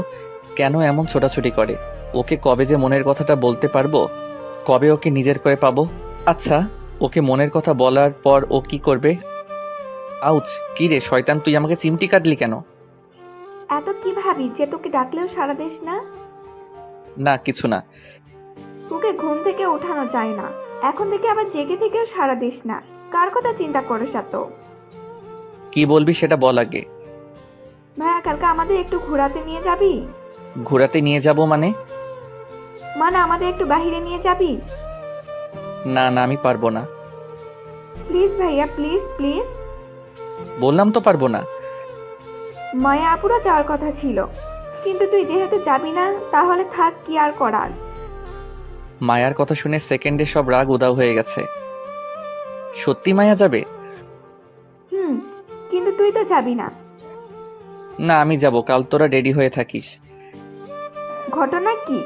কেন এমন ছোটাছুটি করে? ওকে কবে যে মনের কথাটা বলতে পারবো? কবে ওকে নিজের করে পাবো? আচ্ছা, ওকে মনের কথা বলার পর ও কি করবে? আউচ! কি রে শয়তান, তুই আমাকে চিমটি কাটলি কেন? এত কি ভাবি যে তোকে ডাকলেও সাড়া দিস না? না কিছু না। তোকে ঘুম থেকে ওঠানো যায় না, এখন থেকে আবার জেগে থেকেও সাড়া দিস না। কার কথা চিন্তা করিস এত? কি বলবি সেটা বল আগে। ভাইয়া, কালকে আমাদের একটু ঘোরাতে নিয়ে যাবি? ঘোরাতে নিয়ে যাব মানে? মানে আমাদের একটু বাহিরে নিয়ে যাবি? না না, আমি পারবো না। প্লিজ ভাইয়া, প্লিজ প্লিজ। বললাম তো পারবো না। মায়া আপুরা যাওয়ার কথা ছিল, কিন্তু তুই যেহেতু যাবি না তাহলে থাক, কি আর করার। মায়ার কথা শুনে সেকেন্ডে সব রাগ উধাও হয়ে গেছে। সত্যি মায়া যাবে? কিন্তু তুই তো যাবি না। না, আমি যাব, কাল তোরা রেডি হয়ে থাকিস। ঘটনা কি?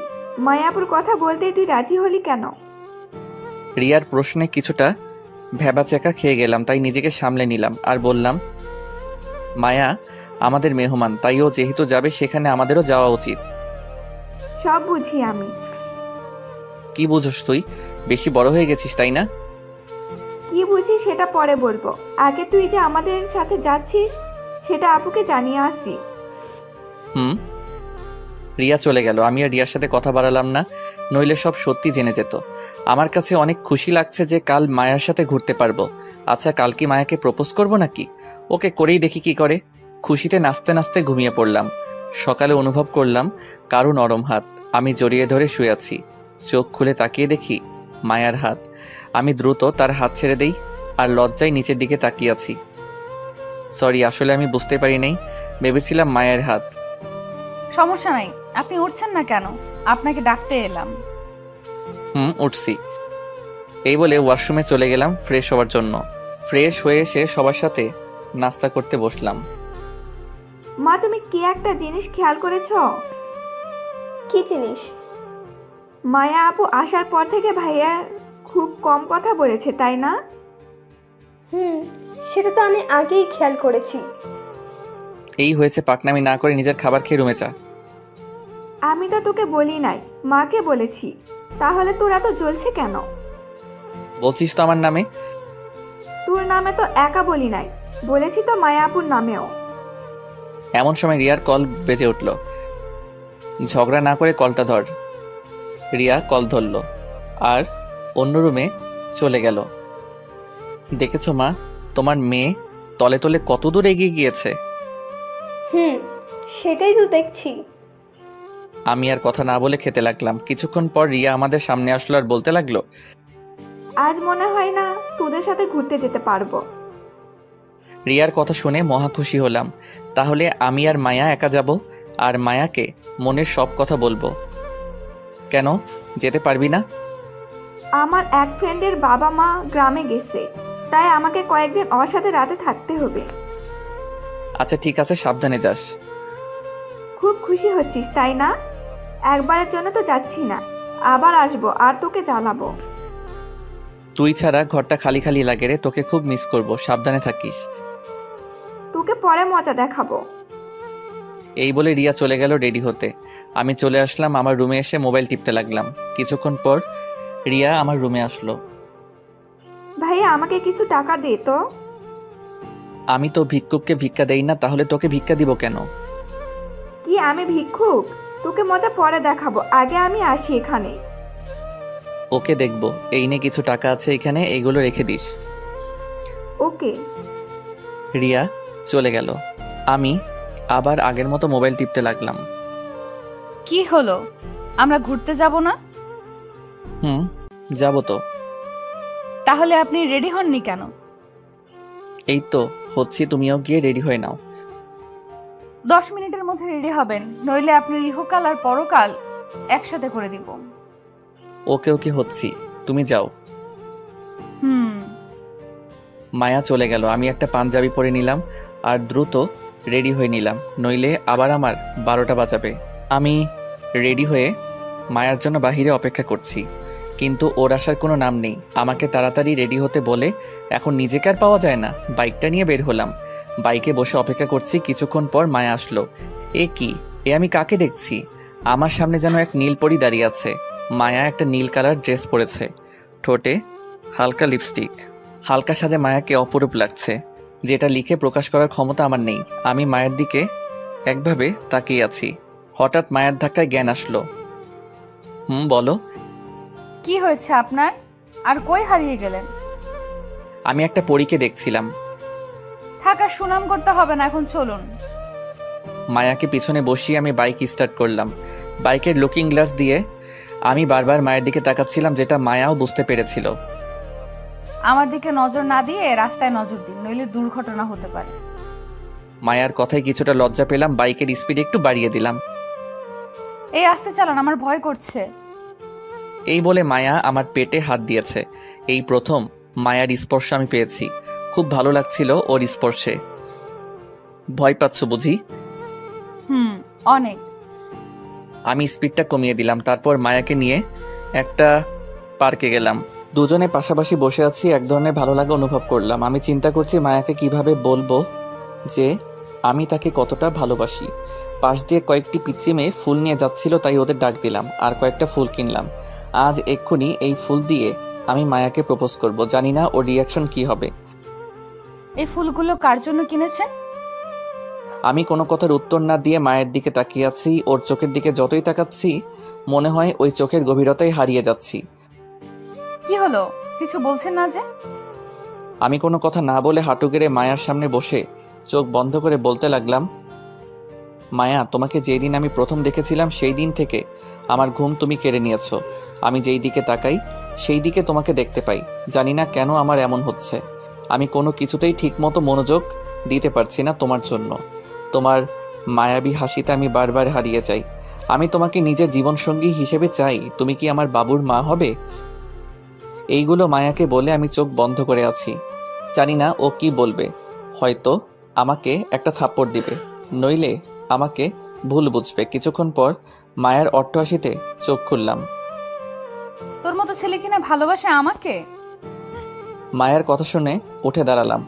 মায়াপুর কথা বলতেই তুই রাজি হলি কেন? রিয়ার প্রশ্নে কিছুটা ভ্যাবাচ্যাকা খেয়ে গেলাম, তাই নিজেকে সামলে নিলাম আর বললাম, মায়া আমাদের মেহমান, তাই ও যেহেতু যাবে সেখানে আমাদেরও যাওয়া উচিত। সব বুঝি আমি। কি বুঝোস তুই? বেশি বড় হয়ে গেছিস তাই না? কি বুঝি সেটা পরে বলবো, আগে তুই যে আমাদের সাথে যাচ্ছিস সেটা আপুকে জানিয়ে আসছি। রিয়া চলে গেল। আমি আর রিয়ার সাথে কথা বাড়ালাম না, নইলে সব সত্যি জেনে যেত। আমার কাছে অনেক খুশি লাগছে যে কাল মায়ার সাথে ঘুরতে পারবো। আচ্ছা, কাল কি মায়াকে প্রপোজ করবো নাকি? ওকে করেই দেখি কি করে। খুশিতে নাচতে নাচতে ঘুমিয়ে পড়লাম। সকালে অনুভব করলাম কারো নরম হাত, আমি জড়িয়ে ধরে শুয়ে আছি। চোখ খুলে তাকিয়ে দেখি মায়ার হাত। আমি দ্রুত তার হাত ছেড়ে দেই আর লজ্জায় নিচের দিকে তাকিয়ে আছি। সরি, আসলে আমি বুঝতে পারি নাই, ভেবেছিলাম মায়ের হাত। সমস্যা নাই, আপনি উঠছেন না কেন? আপনাকে ডাকতে এলাম। উঠছি। এই বলে ওয়াশরুমে চলে গেলাম ফ্রেশ হওয়ার জন্য। ফ্রেশ হয়ে এসে সবার সাথে নাস্তা করতে বসলাম। মা, তুমি কি একটা জিনিস খেয়াল করেছো? কি জিনিস? মায়া আপু আসার পর থেকে ভাইয়া খুব কম কথা বলেছে, তাই না? সেটা তো আমি আগেই খেয়াল করেছি। এই হয়েছে, পাকনামি না করে নিজের খাবার খেয়ে রুমে যা। আমি তো তোকে বলি নাই, মাকে বলেছি। তাহলে তোর এত জ্বলছে কেন? বলছিস তো আমার নামে। তোর নামে তো একা বলি নাই, বলেছি তো মায়া আপুর নামেও। এমন সময় রিয়ার কল বেজে উঠল। ঝগড়া না করে কলটা ধর। রিয়া কল ধরল আর অন্য রুমে চলে গেল। দেখেছো মা, তোমার মেয়ে তলে তলে কত দূর এগিয়ে গিয়েছে। সেটাই তো দেখছি। আমি আর কথা না বলে খেতে লাগলাম। কিছুক্ষণ পর রিয়া আমাদের সামনে আসলো আর বলতে লাগলো, আজ মনে হয় না তোদের সাথে ঘুরতে যেতে পারবো। রিয়ার কথা শুনে মহা খুশি হলাম। তাহলে আমি আর মায়া একা যাব আর মায়াকে মনের সব কথা বলবো। কেন যেতে পারবি না? আমার এক ফ্রেন্ডের বাবা মা গ্রামে গেছে, তাই আমাকে কয়েকদিন ওর সাথে রাতে থাকতে হবে। আচ্ছা ঠিক আছে, সাবধানে যাস। খুব খুশি হচ্ছিস তাই না? একবারের জন্য তো যাচ্ছি না, আবার আসবো আর তোকে জ্বালাবো। তুই ছাড়া ঘরটা খালি খালি লাগে রে, তোকে খুব মিস করব, সাবধানে থাকিস। তোকে পরে মজা দেখাবো। এই বলে রিয়া চলে গেল রেডি হতে। আমি চলে আসলাম আমার রুমে, এসে মোবাইল টিপতে লাগলাম। কিছুক্ষণ পর রিয়া আমার রুমে আসলো। ভাইয়া আমাকে কিছু টাকা দে তো। আমি তো ভিক্ষুককে ভিক্ষা দেই না, তাহলে তোকে ভিক্ষা দিব কেন? কি আমি ভিক্ষুক? তোকে মজা পরে দেখাবো, আগে আমি আসি এখানে। ওকে দেখবো। এই নে কিছু টাকা আছে এখানে, এইগুলো রেখে দিস। ওকে। রিয়া চলে গেল। আমি আবার আগের মতো মোবাইল টিপতে লাগলাম। কি হলো, আমরা ঘুরতে যাব না? যাব তো। তাহলে আপনি রেডি হননি কেন? এই তো হচ্ছি, তুমিও গিয়ে রেডি হয়ে নাও। 10 মিনিটের মধ্যে রেডি হবেন, নইলে আপনার ইহকাল আর পরকাল একসাথে করে দিব। ওকে ওকে হচ্ছি, তুমি যাও। মায়া চলে গেল। আমি একটা পাঞ্জাবি পরে নিলাম আর দ্রুত রেডি হয়ে নিলাম, নইলে আবার আমার 12টা বাজাবে। আমি রেডি হয়ে মায়ার জন্য বাহিরে অপেক্ষা করছি, কিন্তু ওর আসার কোনো নাম নেই। আমাকে তাড়াতাড়ি রেডি হতে বলে এখন নিজেকে আর পাওয়া যায় না। বাইকটা নিয়ে বের হলাম, বাইকে বসে অপেক্ষা করছি। কিছুক্ষণ পর মায়া আসলো। এ কি, এ আমি কাকে দেখছি? আমার সামনে যেন এক নীল পরি দাঁড়িয়ে আছে। মায়া একটা নীল কালার ড্রেস পরেছে, ঠোঁটে হালকা লিপস্টিক। হালকা সাজে মায়াকে অপরূপ লাগছে, যেটা লিখে প্রকাশ করার ক্ষমতা আমার নেই। আমি মায়ের দিকে একভাবে তাকিয়ে আছি। হঠাৎ মায়ের ধাক্কায় জ্ঞান আসলো। বলো। কি হয়েছে আপনার? আর কই হারিয়ে গেলেন? আমি একটা পরীকে দেখছিলাম। থাকার সুনাম করতে হবে না, এখন চলুন। মায়াকে পিছনে বসিয়ে আমি বাইক স্টার্ট করলাম। বাইকের লুকিং গ্লাস দিয়ে আমি বারবার মায়ের দিকে তাকাচ্ছিলাম, যেটা মায়াও বুঝতে পেরেছিল। আমার দিকে নজর না দিয়ে রাস্তায় নজর দিন, নইলে দুর্ঘটনা হতে পারে। মায়ার কথায় কিছুটা লজ্জা পেলাম, বাইকের স্পিড একটু বাড়িয়ে দিলাম। এই আস্তে চালান, আমার ভয় করছে। এই বলে মায়া আমার পেটে হাত দিয়েছে। এই প্রথম মায়ার স্পর্শ আমি পেয়েছি। খুব ভালো লাগছিল ওর স্পর্শে। ভয় পাচ্ছ বুঝি? অনেক। আমি স্পিডটা কমিয়ে দিলাম। তারপর মায়াকে নিয়ে একটা পার্কে গেলাম। দুজনে পাশাপাশি বসে আছি, এক ধরনের ভালো লাগা অনুভব করলাম। আমি চিন্তা করছি মায়াকে কিভাবে বলবো যে আমি তাকে কতটা ভালোবাসি। পাশ দিয়ে কয়েকটি পিচ্চি মেয়ে ফুল নিয়ে যাচ্ছিল, তাই ওদের ডাক দিলাম আর কয়েকটা ফুল কিনলাম। আজ এক্ষুনি এই ফুল দিয়ে আমি মায়াকে প্রপোজ করব। জানি না ওর রিয়াকশন কি হবে। এই ফুলগুলো কার জন্য কিনেছেন? আমি কোনো কথার উত্তর না দিয়ে মায়ের দিকে তাকিয়ে আছি। ওর চোখের দিকে যতই তাকাচ্ছি মনে হয় ওই চোখের গভীরতায় হারিয়ে যাচ্ছি। কি হলো, কিছু বলছেন না যে? আমি কোনো কথা না বলে হাঁটু গেড়ে মায়ার সামনে বসে চোখ বন্ধ করে বলতে লাগলাম, মায়া, তোমাকে যেই দিন আমি প্রথম দেখেছিলাম সেই দিন থেকে আমার ঘুম তুমি কেড়ে নিয়েছো। আমি যেই দিকে তাকাই সেই দিকে তোমাকে দেখতে পাই। জানি না কেন আমার এমন হচ্ছে। আমি কোনো কিছুতেই ঠিকমতো মনোযোগ দিতে পারছি না তোমার জন্য। তোমার মায়াবী হাসিতে আমি বারবার হারিয়ে যাই। আমি তোমাকে নিজের জীবনসঙ্গী হিসেবে চাই। তুমি কি আমার বাবুর মা হবে? এইগুলো মায়াকে বলে আমি চোখ বন্ধ করে আছি। জানি না ও কি বলবে। হয়তো আমাকে একটা থাপ্পড় দিবে, নইলে আমাকে ভুল বুঝবে। কিছুক্ষণ পর মায়ের অট্টহাসিতে চোখ খুললাম। তোর মতো ছেলে কিনা ভালোবাসে আমাকে? মায়ের কথা শুনে উঠে দাঁড়ালাম।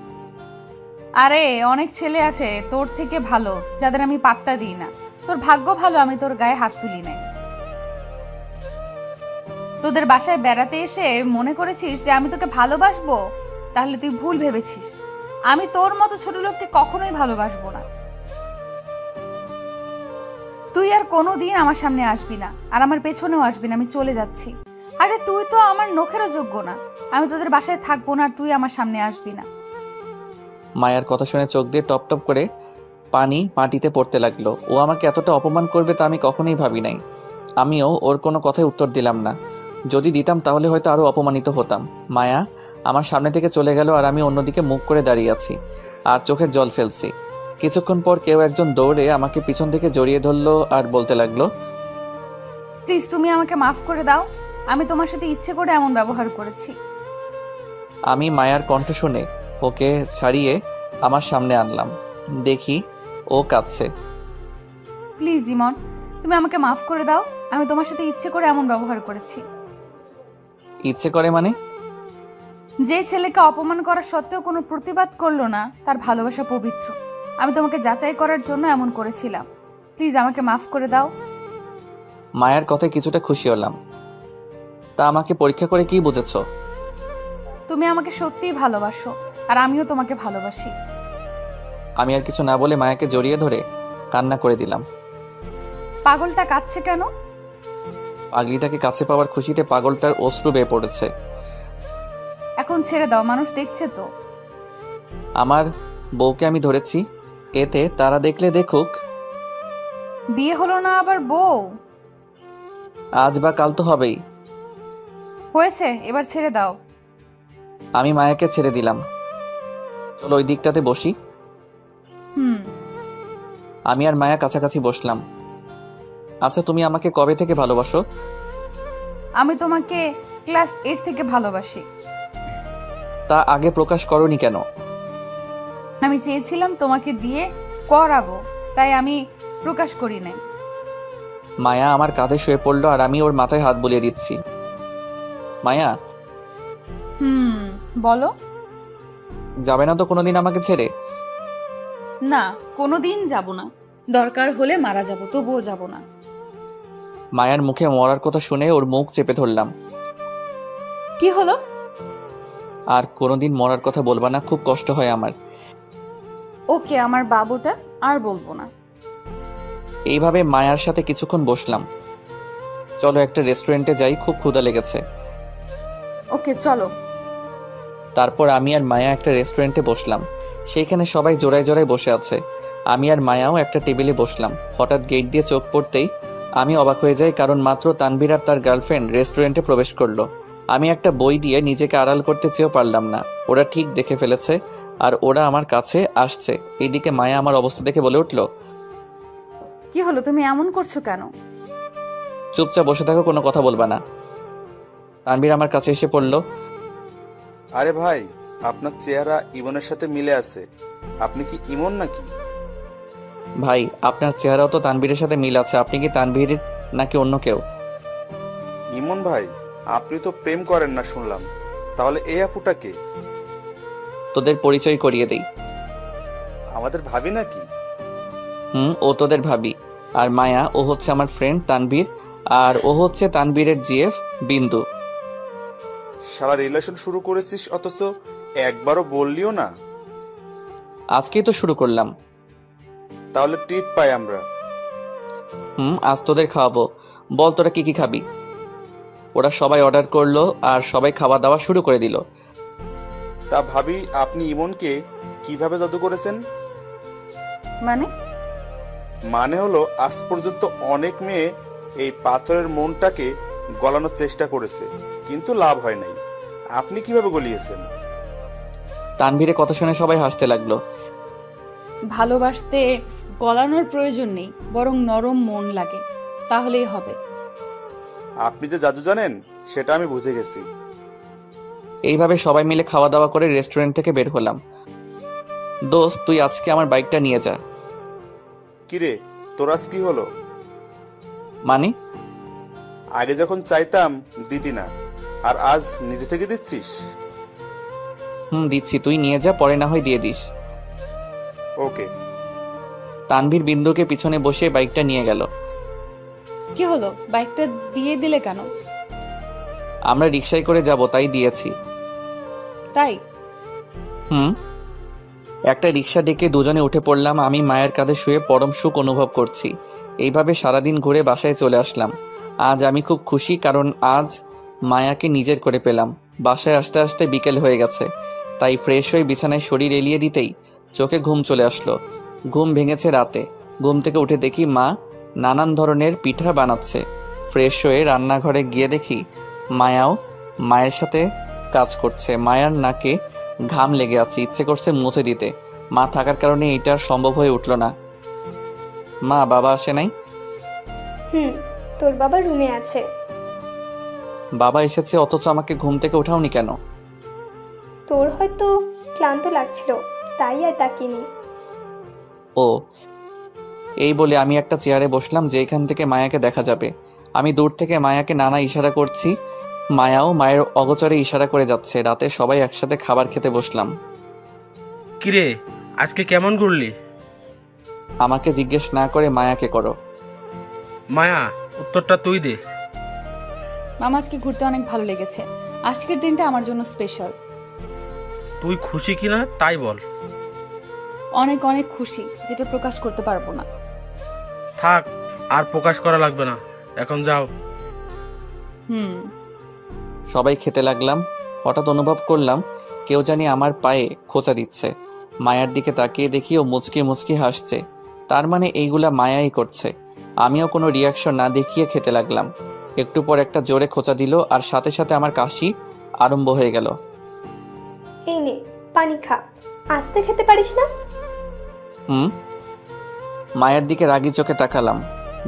আরে অনেক ছেলে আছে তোর থেকে ভালো, যাদের আমি পাত্তা দিই না। তোর ভাগ্য ভালো আমি তোর গায়ে হাত তুলি নাই। তোদের বাসায় বেড়াতে এসে মনে করেছিস যে আমি তোকে ভালোবাসবো? তাহলে তুই ভুল ভেবেছিস। আমি তোর মতো ছোট লোককে কখনোই ভালোবাসবো না। তুই আর কোনোদিন আমার সামনে আসবি না, আর আমার পেছনেও আসবি না। আমি চলে যাচ্ছি। আরে তুই তো আমার নখেরও যোগ্য না। আমি তোদের বাসায় থাকবো না, আর তুই আমার সামনে আসবি না। মায়ের কথা শুনে চোখ দিয়ে টপ টপ করে পানি মাটিতে পড়তে লাগলো। ও আমাকে এতটা অপমান করবে তা আমি কখনোই ভাবি নাই। আমিও ওর কোনো কথায় উত্তর দিলাম না। যদি দিতাম তাহলে হয়তো আরও অপমানিত হতাম। মায়া আমার সামনে থেকে চলে গেল আর আমি অন্যদিকে মুখ করে দাঁড়িয়ে আছি আর চোখের জল ফেলছি। কিছুক্ষণ পর কেউ একজন দৌড়ে আমাকে পিছন থেকে জড়িয়ে ধরলো আর বলতে লাগলো, প্লিজ তুমি আমাকে মাফ করে দাও। আমি তোমার সাথে ইচ্ছে করে এমন ব্যবহার করেছি। আমি মায়ার কণ্ঠ শুনে ওকে ছাড়িয়ে আমার সামনে আনলাম। দেখি ও কাঁদছে। প্লিজ ইমন, তুমি আমাকে মাফ করে দাও। আমি তোমার সাথে ইচ্ছে করে এমন ব্যবহার করেছি। ইচ্ছে করে মানে? যে ছেলেকে অপমান করা সত্ত্বেও কোনো প্রতিবাদ করলো না, তার ভালোবাসা পবিত্র। আমি তোমাকে যাচাই করার জন্য এমন করেছিলাম। প্লিজ আমাকে মাফ করে দাও। মায়ের কথায় কিছুটা খুশি হলাম। তা আমাকে পরীক্ষা করে কি বুঝেছো? তুমি আমাকে সত্যিই ভালোবাসো, আর আমিও তোমাকে ভালোবাসি। আমি আর কিছু না বলে মায়াকে জড়িয়ে ধরে কান্না করে দিলাম। পাগলটা কাঁদছে কেন? পাগলিটাকে কাছে পাওয়ার খুশিতে পাগলটার অশ্রু বেয়ে পড়েছে। এখন ছেড়ে দাও, মানুষ দেখছে তো। আমার বউকে আমি ধরেছি, এতে তারা দেখলে দেখুক। বিয়ে হলো না আবার বউ? আজ বা কাল তো হবেই। হয়েছে, এবার ছেড়ে দাও। আমি মায়াকে ছেড়ে দিলাম। চলো ওই দিকটাতে বসি। আমি আর মায়া কাছাকাছি বসলাম। আচ্ছা, তুমি আমাকে কবে থেকে ভালোবাসো? আমি তোমাকে ক্লাস 8 থেকে ভালোবাসি। তা আগে প্রকাশ করোনি কেন? আমি চেয়েছিলাম তোমাকে দিয়ে করাবো, তাই আমি প্রকাশ করি নাই। মায়া আমার কাঁধে শুয়ে পড়লো আর আমি ওর মাথায় হাত বুলিয়ে দিচ্ছি। মায়া, বলো। যাবে না তো কোনোদিন আমাকে ছেড়ে? না, কোনোদিন যাব না। দরকার হলে মারা যাব, তবুও যাব না। মায়ার মুখে মরার কথা শুনে ওর মুখ চেপে ধরলাম। কি হলো? আর কোনোদিন মরার কথা বলবা না, খুব কষ্ট হয় আমার। ওকে, আমার বাবুটা আর বলবো না। এইভাবে মায়ার সাথে কিছুক্ষণ বসলাম। চলো একটা রেস্টুরেন্টে যাই, খুব ক্ষুধা লেগেছে। ওকে চলো। তারপর আমি আর মায়া একটা রেস্টুরেন্টে বসলাম। সেইখানে সবাই জোড়ায় জোড়ায় বসে আছে। আমি আর মায়াও একটা টেবিলে বসলাম। হঠাৎ গেট দিয়ে চোখ পড়তেই আমি অবাক হয়ে যাই, কারণ মাত্র তানভীর আর তার গার্লফ্রেন্ড রেস্টুরেন্টে প্রবেশ করলো। আমি একটা বই দিয়ে নিজেকে আড়াল করতে চেয়েও পারলাম না। ওরা ঠিক দেখে ফেলেছে আর ওরা আমার কাছে আসছে। এইদিকে মায়া আমার অবস্থা দেখে বলে উঠল, কি হলো, তুমি এমন করছো কেন? চুপচাপ বসে থাকো, কোনো কথা বলবা না। তানভীর আমার কাছে এসে পড়ল। আরে ভাই, আপনার চেহারা ইমনের সাথে মিলে আছে। আপনি কি ইমন নাকি? ভাই, আপনার চেহারাও তো তানভীরের সাথে মিল আছে। আপনি কি তানভীর নাকি অন্য কেউ? ইমন ভাই, আপনি তো প্রেম করেন না শুনলাম। তাহলে এই আপুটা কে? তোদের পরিচয় করিয়ে দেই। আমাদের ভাবি নাকি? ও তোদের ভাবি। আর মায়া, ও হচ্ছে আমার ফ্রেন্ড তানভীর। আর ও হচ্ছে তানভীরের জিএফ বিন্দু। সারা রিলেশন শুরু করেছিস, অথচ একবারও বললিও না। আজকেই তো শুরু করলাম। তাহলে ট্রিট পাই আমরা। আজ তোদের খাওয়াবো। বল তোরা কি কি খাবি? ওরা সবাই অর্ডার করলো আর সবাই খাওয়া দাওয়া শুরু করে দিল। তা ভাবি, আপনি ইমনকে কিভাবে জাদু করেছেন? মানে হলো, আজ পর্যন্ত অনেক মেয়ে এই পাথরের মনটাকে গলানোর চেষ্টা করেছে, কিন্তু লাভ হয় নাই। আপনি কিভাবে গলিয়েছেন? তানভীরের কথা শুনে সবাই হাসতে লাগলো। ভালোবাসতে গলানোর প্রয়োজন নেই, বরং নরম মন লাগে, তাহলেই হবে। আপনি যে জাদু জানেন সেটা আমি বুঝে গেছি। এইভাবে সবাই মিলে খাওয়া দাওয়া করে রেস্টুরেন্ট থেকে বের হলাম। দোস্ত, তুই আজকে আমার বাইকটা নিয়ে যা। কিরে, তোর আজ কি হলো? মানে? আগে যখন চাইতাম দিতি না, আর আজ নিজে থেকে দিচ্ছিস? দিচ্ছি, তুই নিয়ে যা, পরে না হয় দিয়ে দিস। ওকে। তানভীর বিন্দুকে পিছনে বসে বাইকটা নিয়ে গেল। কি হলো, বাইকটা দিয়ে দিলে কেন? আমরা রিকশায় করে যাব, তাই দিয়েছি। তাই? একটা রিকশা ডেকে দুজনে উঠে পড়লাম। আমি মায়ের কাঁধে শুয়ে পরম সুখ অনুভব করছি। এইভাবে সারাদিন ঘুরে বাসায় চলে আসলাম। আজ আমি খুব খুশি, কারণ আজ মায়াকে নিজের করে পেলাম। বাসায় আসতে আসতে বিকেল হয়ে গেছে, তাই ফ্রেশ হয়ে বিছানায় শরীর এলিয়ে দিতেই চোখে ঘুম চলে আসলো। ঘুম ভেঙেছে রাতে। ঘুম থেকে উঠে দেখি মা নানান ধরনের পিঠা বানাচ্ছে। ফ্রেশ হয়ে রান্নাঘরে গিয়ে দেখি মায়াও মায়ের সাথে কাজ করছে। মায়ার নাকে ঘাম লেগে আছে, ইচ্ছে করছে মুছে দিতে। মা থাকার কারণে এইটা সম্ভব হয়ে উঠল না। মা, বাবা আসে নাই? তোর বাবা রুমে আছে। বাবা এসেছে, অথচ আমাকে ঘুম থেকে ওঠাওনি কেন? তোর হয়তো ক্লান্ত লাগছিল, তাই আর ডাকিনি। ও, এই বলে আমি একটা চেয়ারে বসলাম যেখান থেকে মায়াকে দেখা যাবে। আমি দূর থেকে মায়াকে নানা ইশারা করছি। মায়াও মায়ের অগোচরে ইশারা করে যাচ্ছে। রাতে সবাই একসাথে খাবার খেতে বসলাম। কিরে, আজকে কেমন ঘুরলি? আমাকে জিজ্ঞেস না করে মায়াকে করো। মায়া, উত্তরটা তুই দে। মামা, আজকে ঘুরতে অনেক ভালো লেগেছে। আজকের দিনটা আমার জন্য স্পেশাল। তুই খুশি কিনা তাই বল। অনেক অনেক খুশি, যেটা প্রকাশ করতে পারবো না। থাক, আর প্রকাশ করা লাগবে না, এখন যাও। সবাই খেতে লাগলাম। হঠাৎ অনুভব করলাম কেউ জানি আমার পায়ে খোঁচা দিচ্ছে। মায়ার দিকে তাকিয়ে দেখি ও মুচকি মুচকি হাসছে। তার মানে এইগুলা মায়াই করছে। আমিও কোনো রিয়াকশন না দেখিয়ে খেতে লাগলাম। একটু পর একটা জোরে খোঁচা দিল, আর সাথে সাথে আমার কাশি আরম্ভ হয়ে গেল। এই নে পানি খা, আস্তে খেতে পারিস না? মায়ের দিকে রাগি চোখে তাকালাম।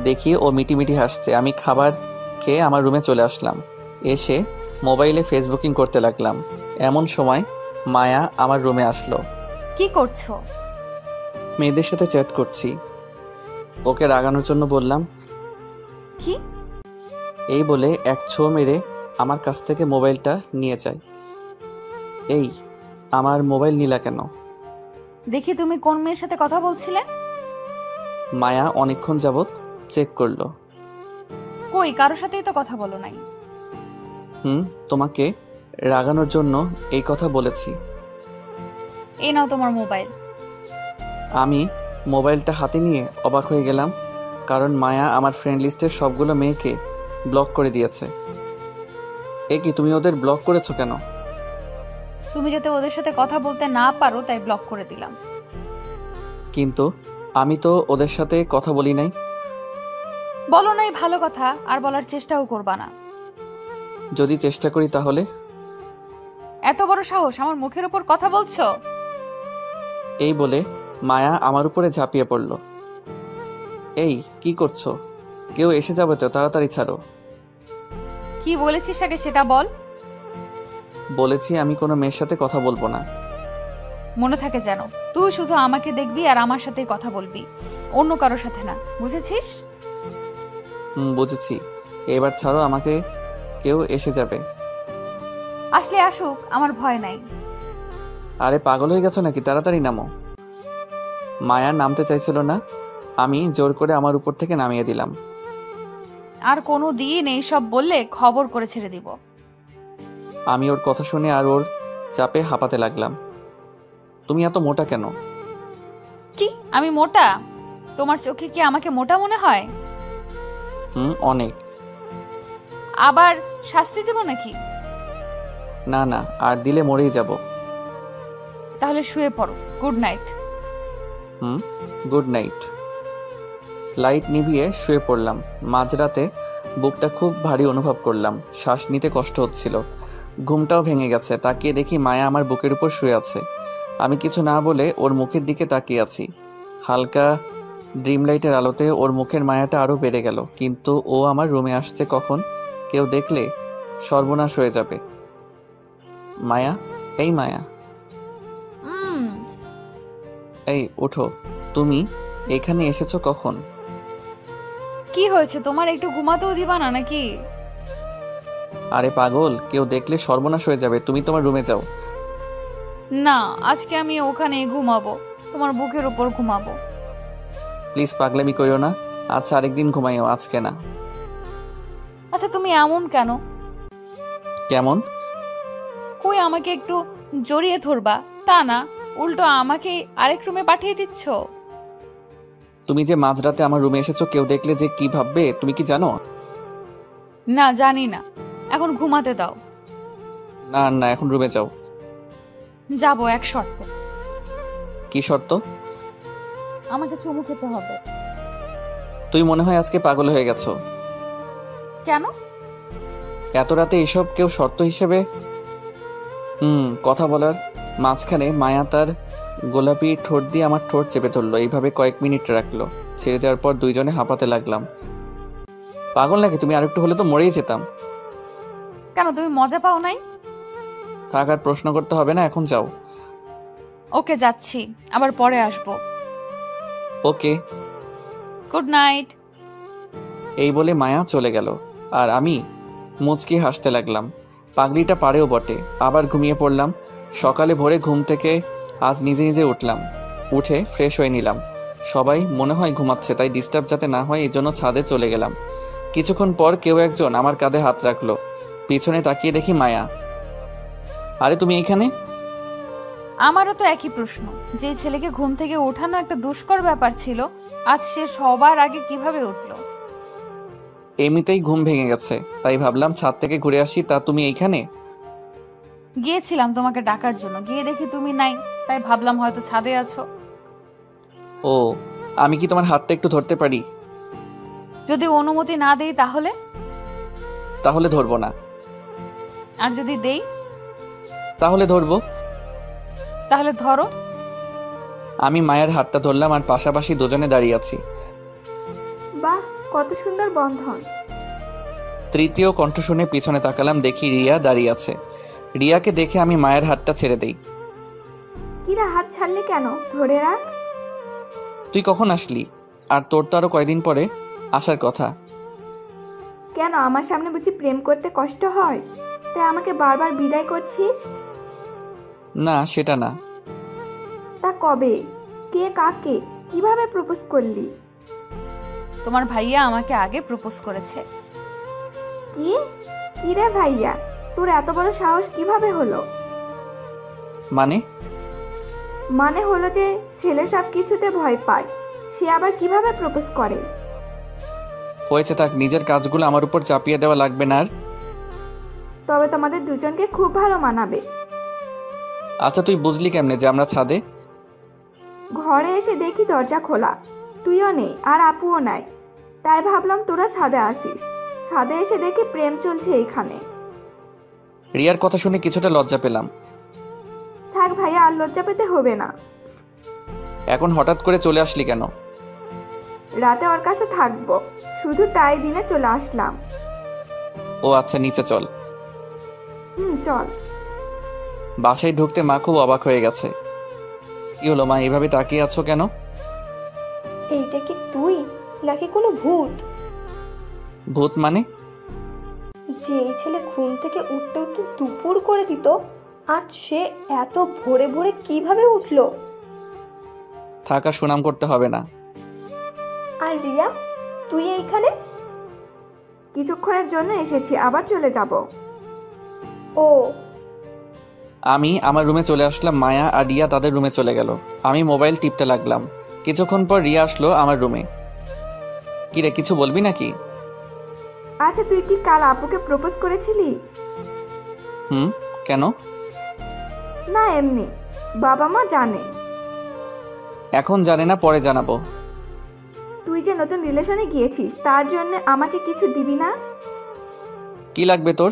দেখি ও মিটিমিটি হাসছে। আমি খাবার খেয়ে আমার রুমে চলে আসলাম। এসে মোবাইলে ফেসবুকিং করতে লাগলাম। এমন সময় মায়া আমার রুমে আসলো। কি করছো? মেয়েদের সাথে চ্যাট করছি। ওকে রাগানোর জন্য বললাম। কি? এই বলে এক ছো মেরে আমার কাছ থেকে মোবাইলটা নিয়ে যায়। এই, আমার মোবাইল নিলা কেন? দেখি তুমি কোন মেয়ের সাথে কথা বলছিলে। মায়া অনেকক্ষণ যাবত চেক করলো। কই, কারোর সাথেই তো কথা বলো নাই। তোমাকে রাগানোর জন্য এই কথা বলেছি। এই নাও তোমার মোবাইল। আমি মোবাইলটা হাতে নিয়ে অবাক হয়ে গেলাম, কারণ মায়া আমার ফ্রেন্ড লিস্টের সবগুলো মেয়েকে ব্লক করে দিয়েছে। এ কি, তুমি ওদের ব্লক করেছো কেন? তুমি যাতে ওদের সাথে কথা বলতে না পারো তাই ব্লক করে দিলাম। কিন্তু আমি তো ওদের সাথে কথা বলি নাই। বলো নাই ভালো কথা, আর বলার চেষ্টাও করবা না। যদি চেষ্টা করি তাহলে? এত বড় সাহস, আমার মুখের উপর কথা বলছো? এই বলে মায়া আমার উপরে ঝাঁপিয়ে পড়ল। এই, কি করছো? কেউ এসে যাবে তো, তাড়াতাড়ি ছাড়ো। কি কি বলেছিস আগে সেটা বল। বলেছি আমি কোনো মেয়ের সাথে কথা বলবো না। মনে থাকে যেন, তুই শুধু আমাকে দেখবি আর আমার সাথেই কথা বলবি, অন্য কারোর সাথে না, বুঝেছিস? বুঝেছি। এবার ছাড়ো আমাকে, কেউ এসে যাবে। আসলে আসুক, আমার ভয় নাই। আরে পাগল হয়ে গেছো নাকি? তাড়াতাড়ি নামো। মায়া নামতে চাইছিল না, আমি জোর করে আমার উপর থেকে নামিয়ে দিলাম। আর কোনো দিন এইসব বললে খবর করে ছেড়ে দিব। আমি ওর কথা শুনে আর ওর চাপে হাঁপাতে লাগলাম। তুমি এত মোটা কেন? কি আমি মোটা? তোমার চোখে কি আমাকে মোটা মনে হয়? অনেক। আবার শাস্তি দেব নাকি? না না, আর দিলে মরেই যাব। তাহলে শুয়ে পড়ো। Good night. Good night. Light নিভিয়ে শুয়ে পড়লাম। মাঝরাতে বুকটা খুব ভারী অনুভব করলাম, শ্বাস নিতে কষ্ট হচ্ছিল। ঘুমটাও ভেঙে গেছে। তাকিয়ে দেখি মায়া আমার বুকের উপর শুয়ে আছে। আমি কিছু না বলে ওর মুখের দিকে তাকিয়ে আছি। হালকা ড্রিম লাইটের আলোতে ওর মুখের মায়াটা আরও বেড়ে গেল। কিন্তু ও আমার রুমে আসছে কখন? কেউ দেখলে সর্বনাশ হয়ে যাবে। মায়া, এই মায়া, এই ওঠো। তুমি এখানে এসেছো কখন? কি হয়েছে তোমার? একটু ঘুমাতেও দিবা না নাকি? আরে পাগল, কেউ দেখলে সর্বনাশ হয়ে যাবে। তুমি তোমার রুমে যাও। না, আজকে আমি ওখানে ঘুমাবো, তোমার বুকের উপর ঘুমাবো। প্লিজ পাগলামি করিও না। আচ্ছা আরেকদিন ঘুমাইও, আজকে না। আচ্ছা তুমি এমন কেন? কেমন? কই আমাকে একটু জড়িয়ে ধরবা, তা না উল্টো আমাকে আরেক রুমে পাঠিয়ে দিচ্ছ। তুমি যে মাঝরাতে আমার রুমে এসেছো, কেউ দেখলে যে কি ভাববে তুমি কি জানো? না জানি না, এখন ঘুমাতে দাও। না না, এখন রুমে যাও। যাবো, এক শর্ত। কি শর্ত? আমাকে চুমু খেতে হবে। তুই মনে হয় আজকে পাগল হয়ে গেছো। কেন? এত রাতে এসব কেউ শর্ত হিসেবে? কথা বলার মাঝখানে মায়া তার গোলাপি ঠোঁট দিয়ে আমার ঠোঁট চেপে ধরলো। এইভাবে কয়েক মিনিট রাখলো। ছেড়ে দেওয়ার পর দুইজনে হাঁপাতে লাগলাম। পাগল নাকি তুমি? আরেকটু হলে তো মরেই যেতাম। কেন, তুমি মজা পাও নাই? থাক, আর প্রশ্ন করতে হবে না, এখন যাও। ওকে যাচ্ছি, আবার পরে আসবো। ওকে, গুড নাইট। এই বলে মায়া চলে গেল আর আমি মুচকি হাসতে লাগলাম। পাগলিটা পারেও বটে। আবার ঘুমিয়ে পড়লাম। সকালে ভোরে ঘুম থেকে আজ নিজে নিজে উঠলাম। উঠে ফ্রেশ হয়ে নিলাম। সবাই মনে হয় ঘুমাচ্ছে, তাই ডিস্টার্ব যাতে না হয় এই জন্য ছাদে চলে গেলাম। কিছুক্ষণ পর কেউ একজন আমার কাঁধে হাত রাখলো। পিছনে তাকিয়ে দেখি মায়া। আরে তুমি এইখানে? আমারও তো একই প্রশ্ন। যে ছেলেকে ঘুম থেকে ওঠানো একটা দুষ্কর ব্যাপার ছিল, আজ সে সবার আগে কিভাবে উঠলো? এমনিতেই ঘুম ভেঙে গেছে, তাই ভাবলাম ছাদ থেকে ঘুরে আসি। তা তুমি এইখানে? গিয়েছিলাম তোমাকে ডাকার জন্য, গিয়ে দেখি তুমি নাই, তাই ভাবলাম হয়তো ছাদে আছো। ও, আমি কি তোমার হাতটা একটু ধরতে পারি? যদি অনুমতি না দেই তাহলে? তাহলে ধরবো না। আর যদি দেই? তাহলে ধরবো। তাহলে ধরো। আমি মায়ের হাতটা ধরলাম আর পাশাপাশি দুজনে দাঁড়িয়ে আছি। বাহ, কত সুন্দর বন্ধন। তৃতীয় কণ্ঠ শুনে পিছনে তাকালাম, দেখি রিয়া দাঁড়িয়ে আছে। রিয়াকে দেখে আমি মায়ের হাতটা ছেড়ে দেই। কিরা, হাত ছাড়লে কেন? ধরে রাখ। তুই কখন আসলি? আর তোর তো আরো কয়দিন পরে আসার কথা। কেন, আমার সামনে বুঝি প্রেম করতে কষ্ট হয়, তাই আমাকে বারবার বিদায় করছিস? না, সেটা না। তা কবে, কে, কাকে, কিভাবে প্রপোজ করলি? তোমার ভাইয়া আমাকে আগে প্রপোজ করেছে। কি? কিরে ভাইয়া, তোর এত বড় সাহস কিভাবে হলো? মানে হলো যে ছেলে সব কিছুতে ভয় পায়, সে আবার কিভাবে প্রপোজ করে? হয়েছে থাক, নিজের কাজগুলো আমার উপর চাপিয়ে দেওয়া লাগবে না আর। তবে তোমাদের দুজনকে খুব ভালো মানাবে। আচ্ছা তুই বুঝলি কেমনে যে আমরা ছাদে? ঘরে এসে দেখি দরজা খোলা, তুইও নেই আর আপুও নাই, তাই ভাবলাম তোরা ছাদে আসিস। ছাদে এসে দেখি প্রেম চলছে এইখানে। রিয়ার কথা শুনে কিছুটা লজ্জা পেলাম। থাক ভাইয়া, আর লজ্জা পেতে হবে না। এখন হঠাৎ করে চলে আসলি কেন? রাতে ওর কাছে থাকবো, শুধু তাই দিনে চলে আসলাম। ও আচ্ছা, নিচে চল। চল। বাসায় ঢুকতে মা খুব অবাক হয়ে গেছে। কি হলো মা, এভাবে তাকিয়ে আছো কেন? এইটা কি তুই নাকি কোনো ভূত? ভূত মানে? যে এই ছেলে ঘুম থেকে উঠতে উঠতে দুপুর করে দিত, আর সে এত ভোরে ভোরে কিভাবে উঠলো? থাকা সুনাম করতে হবে না। আর রিয়া, তুই এইখানে? কিছুক্ষণের জন্য এসেছি, আবার চলে যাব। ও, আমি আমার রুমে চলে আসলাম, মায়া আর রিয়া তাদের রুমে চলে গেল। আমি মোবাইল টিপতে লাগলাম। কিছুক্ষণ পর রিয়া আসলো আমার রুমে। কি রে, কিছু বলবি নাকি? আচ্ছা, তুই কি কাল আপুকে প্রপোজ করেছিলি? কেন? না, এমনি। বাবা মা জানে? এখন জানে না, পরে জানাবো। তুই যে নতুন রিলেশনে গিয়েছিস, তার জন্য আমাকে কিছু দিবি না? কি লাগবে তোর?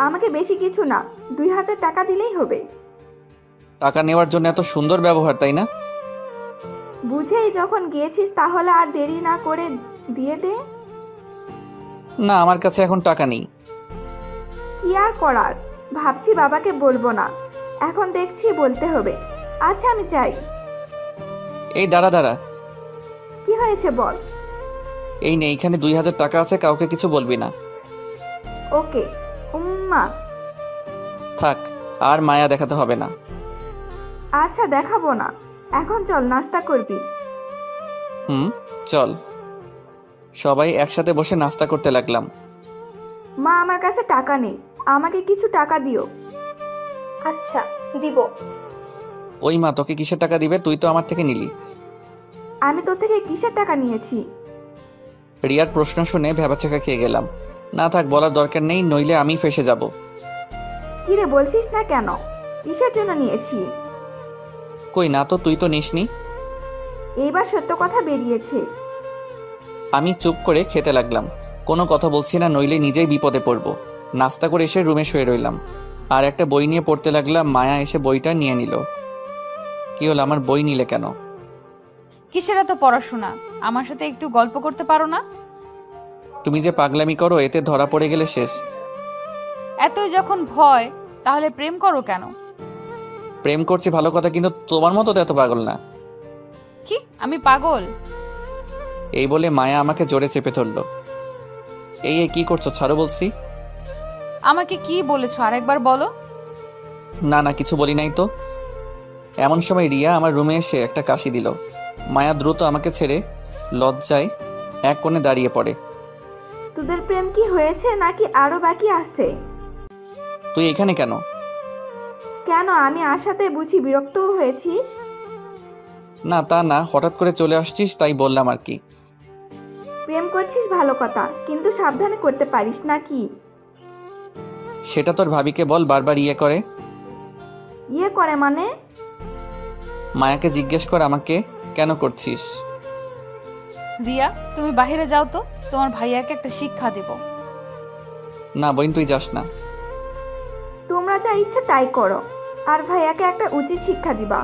আমাকে বেশি কিছু না, 2000 টাকা দিলেই হবে। টাকা নেওয়ার জন্য এত সুন্দর ব্যবহার, তাই না? বুঝেই যখন গিয়েছিস, তাহলে আর দেরি না করে দিয়ে দে। না, আমার কাছে এখন টাকা নেই। কি আর করার, ভাবছি বাবাকে বলবো না, এখন দেখছি বলতে হবে। আচ্ছা, আমি চাই। এই দাঁড়া দাঁড়া, কি হয়েছে বল। এই নে, এইখানে 2000 টাকা আছে, কাউকে কিছু বলবি না। ওকে। উম্মা। থাক, আর মায়া দেখাতে হবে না। আচ্ছা, দেখাবো না। এখন চল, নাস্তা করবি। চল। সবাই একসাথে বসে নাস্তা করতে লাগলাম। মা, আমার কাছে টাকা নেই, আমাকে কিছু টাকা দিও। আচ্ছা, দিব। ওই মা, তোকে কিসের টাকা দিবে? তুই তো আমার থেকে নিলি। আমি তোর থেকে কিসের টাকা নিয়েছি? রিয়ার প্রশ্ন শুনে ভ্যাবাচাকা খেয়ে গেলাম। না থাক, বলার দরকার নেই, নইলে আমি ফেসে যাব। কি রে, বলছিস না কেন? কিসের জন্য নিয়েছি? কই না তো, তুই তো নিসনি। এইবার সত্য কথা বেরিয়েছে। আমি চুপ করে খেতে লাগলাম, কোনো কথা বলছি না, নইলে নিজেই বিপদে পড়ব। নাস্তা করে এসে রুমে শুয়ে রইলাম আর একটা বই নিয়ে পড়তে লাগলাম। মায়া এসে বইটা নিয়ে নিল। কি হলো, আমার বই নিলে কেন? কিসের এত পড়াশোনা? আমার সাথে একটু গল্প করতে পারো না? তুমি যে পাগলামি করো, এতে ধরা পড়ে গেলে শেষ। এতই যখন ভয়, তাহলে প্রেম করো কেন? প্রেম করছি ভালো কথা, কিন্তু তোমার মতো তো এত পাগল না। কি আমি পাগল? এই বলে মায়া আমাকে জোরে চেপে ধরলো। এই কি করছো, ছাড়ো বলছি। আমাকে কি বলেছো আরেকবার বলো। না না, কিছু বলি নাই তো। এমন সময় রিয়া আমার রুমে এসে একটা কাশি দিল। মায়া দ্রুত আমাকে ছেড়ে লজ্জায় এক কোণে দাঁড়িয়ে পড়ে। তোদের প্রেম কি হয়েছে নাকি আরো বাকি আছে? তুই এখানে কেন? কেন, আমি আসাতে বুঝি বিরক্ত হয়েছিস? না তা না, হঠাৎ করে চলে আসছিস তাই বললাম আর কি। প্রেম করছিস ভালো কথা, কিন্তু সাবধানে করতে পারিস নাকি? সেটা তোর ভাবিকে বল, বারবার ইয়ে করে। ইয়ে করে মানে? মায়াকে জিজ্ঞেস কর আমাকে কেন করছিস। রিয়া, তুমি বাইরে যাও তো, তোমার ভাইয়াকে একটা শিক্ষা দিব। না বোন, তুই যাস না। তোমরা যা ইচ্ছে তাই করো, আর ভাইয়াকে একটা উচিত শিক্ষা দিবা।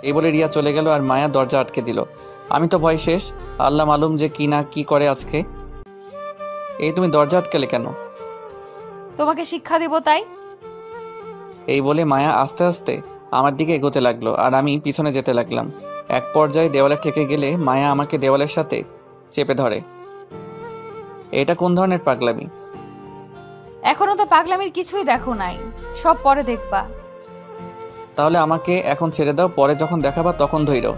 এই বলে রিয়া চলে গেল আর মায়া দরজা আটকে দিল। আমি তো ভয় শেষ, আল্লাহ মালুম যে কি না কি করে আজকে। এই তুমি দরজা আটকালে কেন? তোমাকে শিক্ষা দিব তাই। এই বলে মায়া আস্তে আস্তে আমার দিকে এগোতে লাগলো আর আমি পিছনে যেতে লাগলাম। এক পর্যায়ে দেওয়ালে ঠেকে গেলে মায়া আমাকে দেওয়ালের সাথে চেপে ধরে। এটা কোন ধরনের পাগলামি? এখনো তো পাগলামির কিছুই দেখো নাই, সব পরে দেখবা। তাহলে আমাকে এখন ছেড়ে দাও, পরে যখন দেখাবা তখন ধইরো।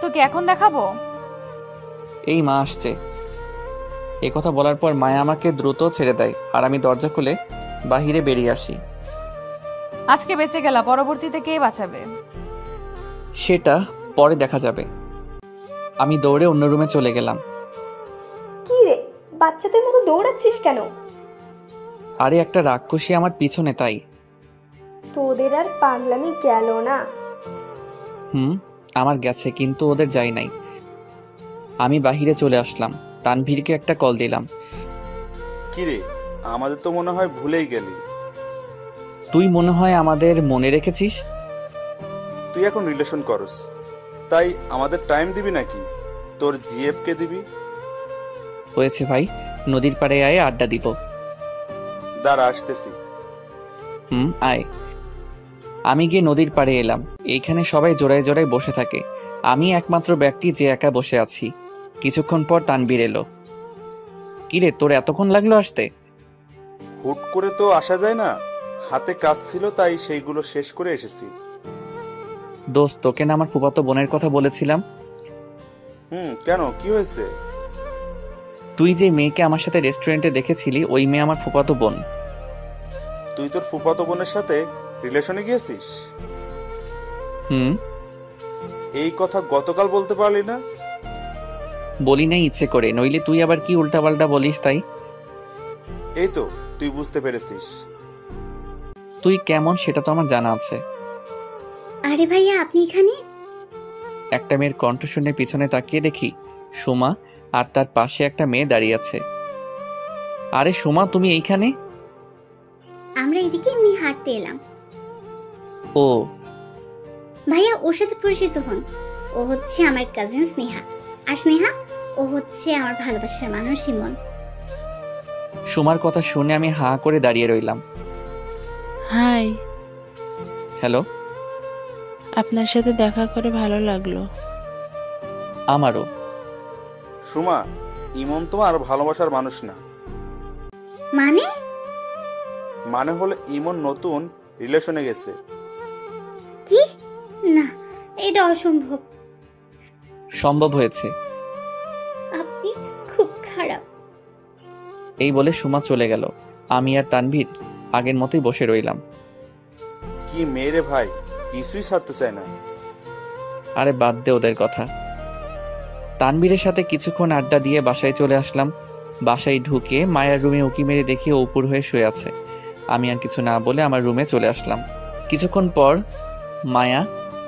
তোকে এখন দেখাবো? এই মা আসছে। এই কথা বলার পর মায়া আমাকে দ্রুত ছেড়ে দেয় আর আমি দরজা খুলে বাহিরে বেরিয়ে আসি। আজকে বেঁচে গেলা, পরবর্তীতে কে বাঁচাবে? সেটা পরে দেখা যাবে। আমি দৌড়ে অন্য রুমে চলে গেলাম। কি রে, বাচ্চাদের মতো দৌড়াচ্ছিস কেন? আরে একটা রাক্ষসী আমার পিছনে, তাই। তোদের আর পাগলামি গেল না? আমার গেছে, কিন্তু ওদের যাই নাই। আমি বাহিরে চলে আসলাম, তানভীরকে একটা কল দিলাম। কিরে, আমাদের তো মনে হয় ভুলেই গেলি। তুই মনে হয় আমাদের মনে রেখেছিস। তুই এখন রিলেশন করস, তাই আমাদের টাইম দিবি নাকি তোর জিএফ কে দিবি? হয়েছে ভাই, নদীর পাড়ে আয়, আড্ডা দিব। দাঁড়া, আসতেছি। আয়। আমি গিয়ে নদীর পাড়ে এলাম। এইখানে সবাই জোড়ায় জোড়ায় বসে থাকে, আমি একমাত্র ব্যক্তি যে একা বসে আছি। কিছুক্ষণ পর তানবীর এলো। কিরে, তোর এতক্ষণ লাগলো আসতে? হুট করে তো আসা যায় না, হাতে কাজ ছিল তাই সেইগুলো শেষ করে এসেছি। দোস্ত, তোকে না আমার ফুফাতো বোনের কথা বলেছিলাম? কেন, কি হয়েছে? তুই যে মেয়েকে আমার সাথে রেস্টুরেন্টে দেখেছিলি, ওই মেয়ে আমার ফুফাতো বোন। তুই তোর ফুফাতো বোনের সাথে রিলেশনে গিয়েছিস? এই কথা গতকাল বলতে পারলি না? বলি নাই ইচ্ছে করে, নইলে তুই আবার কি উল্টাপাল্টা বলিস তাই। এই তো তুই বুঝতে পেরেছিস। তুই কেমন সেটা তো আমার জানা আছে। আরে ভাইয়া, আপনি এখানে? একটা মেয়ের কণ্ঠ শুনে পিছনে তাকিয়ে দেখি সুমা, আর তার পাশে একটা মেয়ে দাঁড়িয়ে আছে। আরে সুমা, তুমি এইখানে? আমরা এদিকে এমনি হাঁটতে এলাম। ও ভাইয়া, ওর সাথে পরিচিত হন। ও হচ্ছে আমার কাজিন স্নেহা, আর স্নেহা ও হচ্ছে আমার ভালোবাসার মানুষ ইমন। সুমার কথা শুনে আমি হাঁ করে দাঁড়িয়ে রইলাম। হাই। হ্যালো। আপনার সাথে দেখা করে ভালো লাগলো। আমারও। সুমা, ইমন তোমার ভালোবাসার মানুষ না। মানে হলো ইমন নতুন রিলেশনে গেছে। কি? না, এটা অসম্ভব। সম্ভব হয়েছে। আপনি খুব খারাপ। এই বলে সুমা চলে গেল। আমি আর তানভীর আগের মতোই বসে রইলাম। কি মেরে ভাই, কিছুই ছাড়তে চায় না। আরে বাদ দে ওদের কথা। তানভীরের সাথে কিছুক্ষণ আড্ডা দিয়ে বাসায় চলে আসলাম। বাসায় ঢুকে মায়ার রুমে উকি মেরে দেখি ও উপর হয়ে শুয়ে আছে। আমি আর কিছু না বলে আমার রুমে চলে আসলাম। কিছুক্ষণ পর মায়া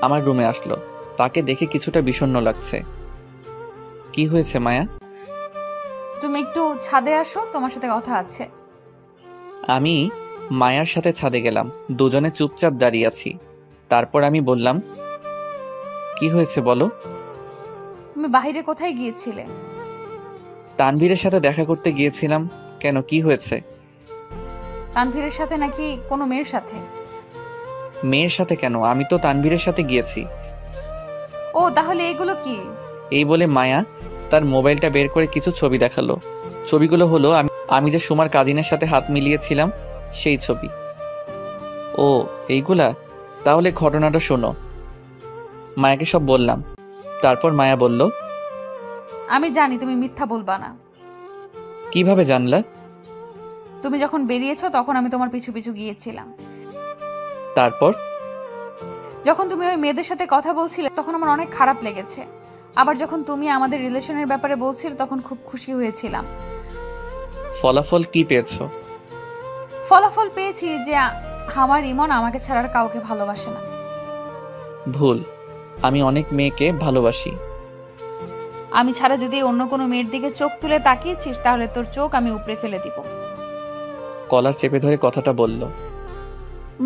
আমার রুমে আসলো। তাকে দেখে কিছুটা বিষণ্ণ লাগছে। কি হয়েছে মায়া? তুমি একটু ছাদে আসো, তোমার সাথে কথা আছে। আমি মায়ার সাথে ছাদে গেলাম। দুজনে চুপচাপ দাঁড়িয়ে আছি। তারপর আমি বললাম, কি হয়েছে বলো? তুমি বাইরে কোথায় গিয়েছিলে? তানভীরের সাথে দেখা করতে গিয়েছিলাম। কেন, কি হয়েছে? তানভীরের সাথে নাকি কোনো মেয়ের সাথে? মেয়ের সাথে কেন? আমি তো তানভীরের সাথে গিয়েছি। ও, তাহলে এগুলো কি? এই বলে মায়া তার মোবাইলটা বের করে কিছু ছবি দেখালো। ছবিগুলো হলো আমি যে সুমার কাজিনের সাথে হাত মিলিয়েছিলাম সেই ছবি। ও এইগুলা? তাহলে ঘটনাটা শোনো। মায়াকে সব বললাম। তারপর মায়া বলল, আমি জানি তুমি মিথ্যা বলবা না। কিভাবে জানলা? তুমি যখন বেরিয়েছো তখন আমি তোমার পিছু পিছু গিয়েছিলাম। তারপর যখন তুমি ওই মেয়েদের সাথে কথা বলছিলে তখন আমার অনেক খারাপ লেগেছে। আবার যখন তুমি আমাদের রিলেশনের ব্যাপারে বলছিলে তখন খুব খুশি হয়েছিলাম। ফলাফল কি পেয়েছো? ফলাফল পেয়েছি যে আমার ইমন আমাকে ছাড়া আর কাউকে ভালোবাসে না। ভুল, আমি অনেক মেয়েকে ভালোবাসি। আমি ছাড়া যদি অন্য কোনো মেয়ের দিকে চোখ তুলে তাকিয়েছিস তাহলে তোর চোখ আমি উপড়ে ফেলে দিব। কলার চেপে ধরে কথাটা বলল।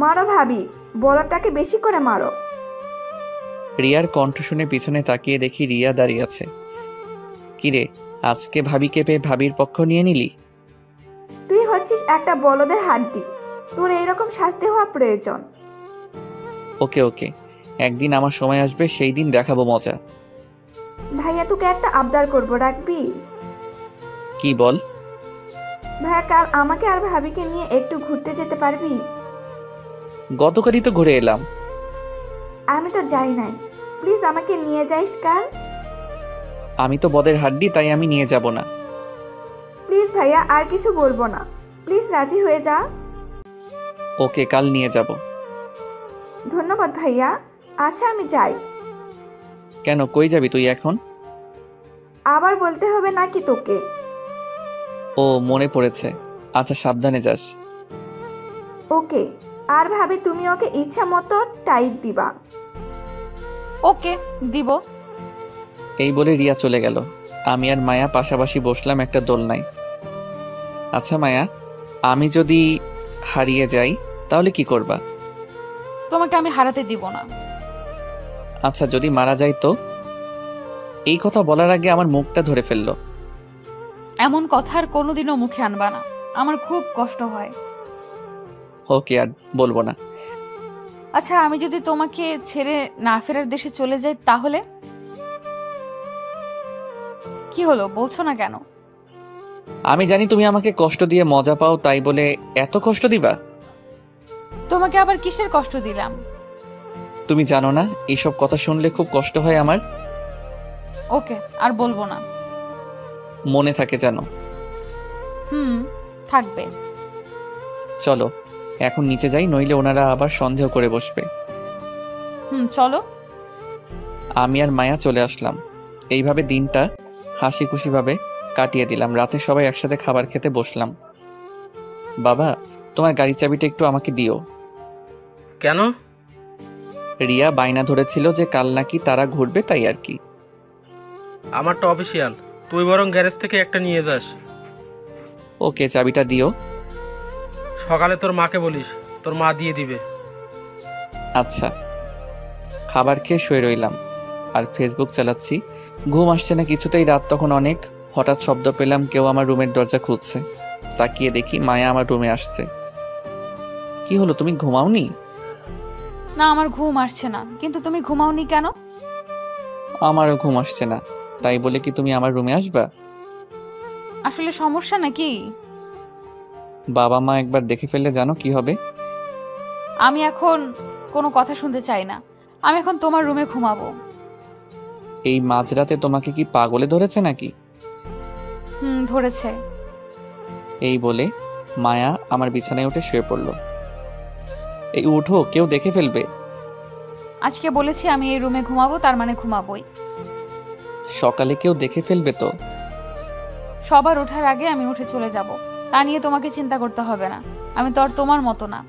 মারো ভাবি, বলাটাকে বেশি করে মারো। রিয়ার কণ্ঠ শুনে পিছনে তাকিয়ে দেখি রিয়া দাঁড়িয়ে আছে। কিরে, আজকে ভাবিকে পেয়ে ভাবির পক্ষ নিয়ে নিলি? তুই হচ্ছিস একটা বলদের হাড্ডি, তোর এইরকম শাস্তি হওয়া প্রয়োজন। ওকে ওকে, একদিন আমার সময় আসবে, সেই দিন দেখাবো মজা। ভাইয়া, তোকে একটা আবদার করবো, রাখবি? কি বল? ভাইয়া, কাল আমাকে আর ভাবিকে নিয়ে একটু ঘুরতে যেতে পারবি? গতকালই তো ঘুরে এলাম। আমি তো যাই নাই, প্লিজ আমাকে নিয়ে যাইস কাল। আমি তো বদের হাড্ডি, তাই আমি নিয়ে যাব না। প্লিজ ভাইয়া, আর কিছু বলবো না, প্লিজ রাজি হয়ে যা। ওকে, কাল নিয়ে যাব। ধন্যবাদ ভাইয়া। আচ্ছা, আমি যাই। কেন, কই যাবি তুই এখন? আবার বলতে হবে নাকি তোকে? ও মনে পড়েছে। আচ্ছা, সাবধানে যাস। ওকে। আর ভাবি, তুমি ওকে ইচ্ছা মতো টাইট দিবা। ওকে, দিব। এই বলে রিয়া চলে গেল। আমি আর মায়া পাশাপাশি বসলাম একটা দোলনায়। আচ্ছা মায়া, আমি যদি হারিয়ে যাই তাহলে কি করবা? তোমাকে আমি হারাতে দিব না। আচ্ছা, যদি মারা যাই তো? এই কথা বলার আগে আমার মুখটা ধরে ফেললো। এমন কথা আর কোনোদিনও মুখে আনবা না, আমার খুব কষ্ট হয়। ওকে, আর বলবো না। আচ্ছা, আমি যদি তোমাকে ছেড়ে না ফেরার দেশে চলে যাই তাহলে? কি হলো, বলছো না কেন? আমি জানি তুমি আমাকে কষ্ট দিয়ে মজা পাও, তাই বলে এত কষ্ট দিবা? তোমাকে আবার কিসের কষ্ট দিলাম? তুমি জানো না এইসব কথা শুনলে খুব কষ্ট হয় আমার। ওকে, আর বলবো না। মনে থাকে জানো। থাকবে। চলো এখন নিচে যাই, নইলে ওনারা আবার সন্দেহ করে বসবে। চলো। আমি আর মায়া চলে আসলাম। এইভাবে দিনটা হাসি খুশি ভাবে কাটিয়ে দিলাম। রাতে সবাই একসাথে খাবার খেতে বসলাম। বাবা, তোমার গাড়ির চাবিটা একটু আমাকে দিও। কেন? রিয়া বাইনা ধরেছিল যে কাল নাকি তারা ঘুরবে, তাই আর কি। আমারটা অফিসিয়াল, তুই বরং গ্যারেজ থেকে একটা নিয়ে যাস। ওকে, চাবিটা দিও। সকালে তোর মাকে বলিস, তোর মা দিয়ে দিবে। আচ্ছা। খাবার খেয়ে শুয়ে রইলাম আর ফেসবুক চালাচ্ছি। ঘুম আসছে না কিছুতেই। রাত তখন অনেক। হঠাৎ শব্দ পেলাম কেউ আমার রুমের দরজা খুলছে। তাকিয়ে দেখি মায়া আমার রুমে আসছে। কি হলো, তুমি ঘুমাওনি? না, আমার ঘুম আসছে না। কিন্তু তুমি ঘুমাওনি কেন? আমারও ঘুম আসছে না, তাই বলে কি তুমি আমার রুমে আসবা? আসলে সমস্যা নাকি? বাবা মা একবার দেখে ফেললে জানো কি হবে? আমি এখন কোনো কথা শুনতে চাই না। আমি এখন তোমার রুমে ঘুমাবো। এই মাঝরাতে তোমাকে কি পাগলে ধরেছে নাকি? ধরেছে। এই বলে মায়া আমার বিছানায় উঠে শুয়ে পড়ল। এই উঠো, কেউ দেখে ফেলবে। আজকে বলেছি আমি এই রুমে ঘুমাবো, তার মানে ঘুমাবোই। সকালে কেউ দেখে ফেলবে তো। সবার ওঠার আগে আমি উঠে চলে যাব, তা নিয়ে তোমাকে চিন্তা করতে হবে না। আমি তো আর তোমার মতো না।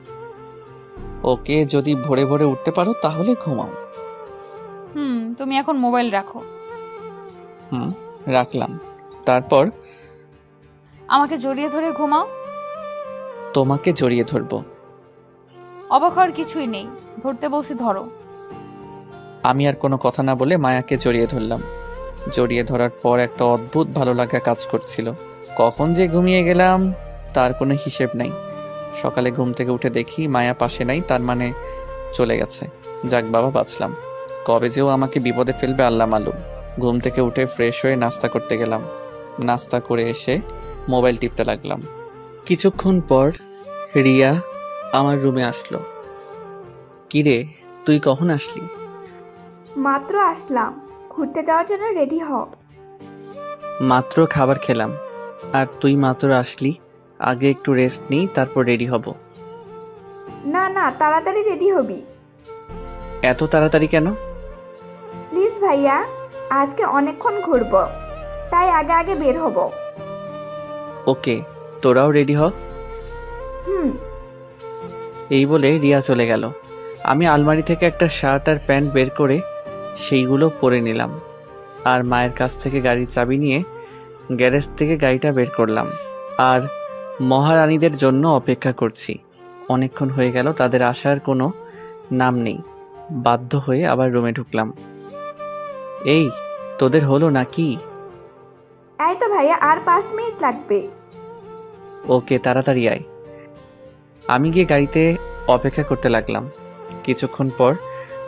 ওকে, যদি ভোরে ভোরে উঠতে পারো তাহলে ঘুমাও। তুমি এখন মোবাইল রাখো। রাখলাম। তারপর আমাকে জড়িয়ে ধরে ঘুমাও। তোমাকে জড়িয়ে ধরবো? অবাক হওয়ার কিছুই নেই, ধরতে বলছি ধরো। আমি আর কোনো কথা না বলে মায়াকে জড়িয়ে ধরলাম। জড়িয়ে ধরার পর একটা অদ্ভুত ভালো লাগা কাজ করছিল। কখন যে ঘুমিয়ে গেলাম তার কোনো হিসেব নাই। সকালে ঘুম থেকে উঠে দেখি মায়া পাশে নাই, তার মানে চলে গেছে। যাক বাবা, বাঁচলাম। কবে যেও আমাকে বিপদে ফেলবে আল্লাহ মালুম। ঘুম থেকে উঠে ফ্রেশ হয়ে নাস্তা করতে গেলাম। নাস্তা করে এসে মোবাইল টিপতে লাগলাম। কিছুক্ষণ পর রিয়া আমার রুমে আসলো। কিরে, তুই কখন আসলি? মাত্র আসলাম, ঘুরতে যাওয়ার জন্য রেডি হ। মাত্র খাবার খেলাম আর তুই মাত্র আসলি। আগে একটু রেস্ট নিই, তারপর রেডি হব। না না, তাড়াতাড়ি রেডি হবি। এত তাড়াতাড়ি কেন? প্লিজ ভাইয়া, আজকে অনেকক্ষণ ঘুরবো, তাই আগে আগে বের হব। ওকে, তোরাও রেডি হ। এই বলে রিয়া চলে গেল। আমি আলমারি থেকে একটা শার্ট আর প্যান্ট বের করে সেইগুলো পরে নিলাম আর মায়ের কাছ থেকে গাড়ির চাবি নিয়ে গ্যারেজ থেকে গাড়িটা বের করলাম আর মহারানীদের জন্য অপেক্ষা করছি। অনেকক্ষণ হয়ে গেল, তাদের আসার কোনো নাম নেই। বাধ্য হয়ে আবার রুমে ঢুকলাম। এই, তোদের হলো নাকি? এই তো ভাইয়া, আর 5 মিনিট লাগবে। ওকে, তাড়াতাড়ি আয়। আমি গিয়ে গাড়িতে অপেক্ষা করতে লাগলাম। কিছুক্ষণ পর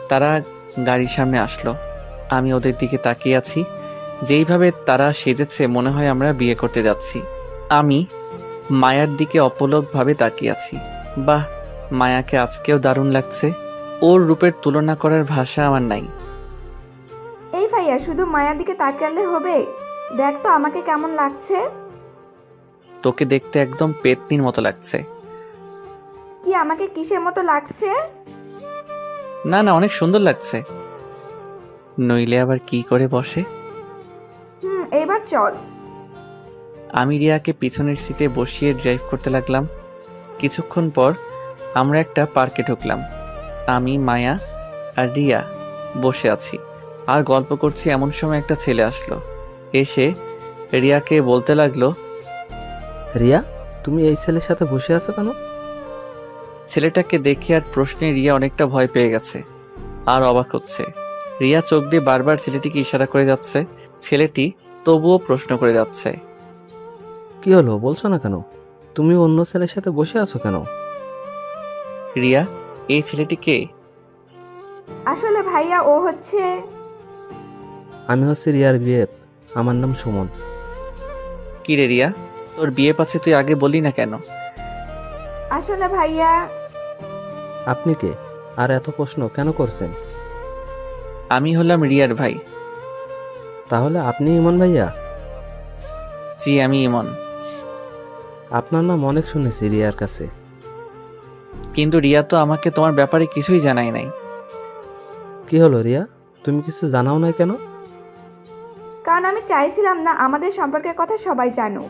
তারা গাড়ির সামনে আসলো। আমি ওদের দিকে তাকিয়ে আছি। যেইভাবে তারা সেজেছে মনে হয় আমরা বিয়ে করতে যাচ্ছি। আমি মায়ার দিকে অপলকভাবে তাকিয়ে আছি। বাহ, মায়াকে আজকেও দারুণ লাগছে। ওর রূপের তুলনা করার ভাষা আমার নাই। এই ভাইয়া, শুধু মায়ার দিকে তাকালে হবে? দেখ তো আমাকে কেমন লাগছে। তোকে দেখতে একদম পেতনির মতো লাগছে। কি আমাকে কিসের মতো লাগছে? না না, অনেক সুন্দর লাগছে। নইলে আবার কি করে বসে? এবার চল। আমি রিয়াকে পিছনের সিটে বসিয়ে ড্রাইভ করতে লাগলাম। কিছুক্ষণ পর আমরা একটা পার্কে ঢুকলাম। আমি, মায়া আর রিয়া বসে আছি আর গল্প করছি। এমন সময় একটা ছেলে আসলো। এসে রিয়াকে বলতে লাগলো, রিয়া, তুমি এই ছেলের সাথে বসে আছো কেন? ছেলেটাকে দেখে আর প্রশ্নে রিয়া অনেকটা ভয় পেয়ে গেছে আর অবাক হচ্ছে। রিয়া চোখ দিয়ে বারবার ছেলেটিকে ইশারা করে যাচ্ছে। ছেলেটি তবুও প্রশ্ন করে যাচ্ছে। কি হলো বলছো না কেন? তুমি অন্য ছেলের সাথে বসে আছো কেন? রিয়া, এই ছেলেটি কে? আসলে ভাইয়া ও হচ্ছে আমি হচ্ছে রিয়ার বিএফ। আমার নাম সুমন। কি রে রিয়া, তোর বিয়ে পাচ্ছে, তুই আগে বলি না কেন? আসলে ভাইয়া আপনি কে আর এত প্রশ্ন কেন করছেন? আমি হলাম রিয়ার ভাই। তাহলে আপনি ইমন ভাইয়া? জি, আমি ইমন। আপনার নাম অনেক শুনেছি রিয়ার কাছে। কিন্তু রিয়া তো আমাকে তোমার ব্যাপারে কিছুই জানায় নাই। কি হলো রিয়া, তুমি কিছু জানাও না কেন? কারণ আমি চাইছিলাম না আমাদের সম্পর্কের কথা সবাই জানুক।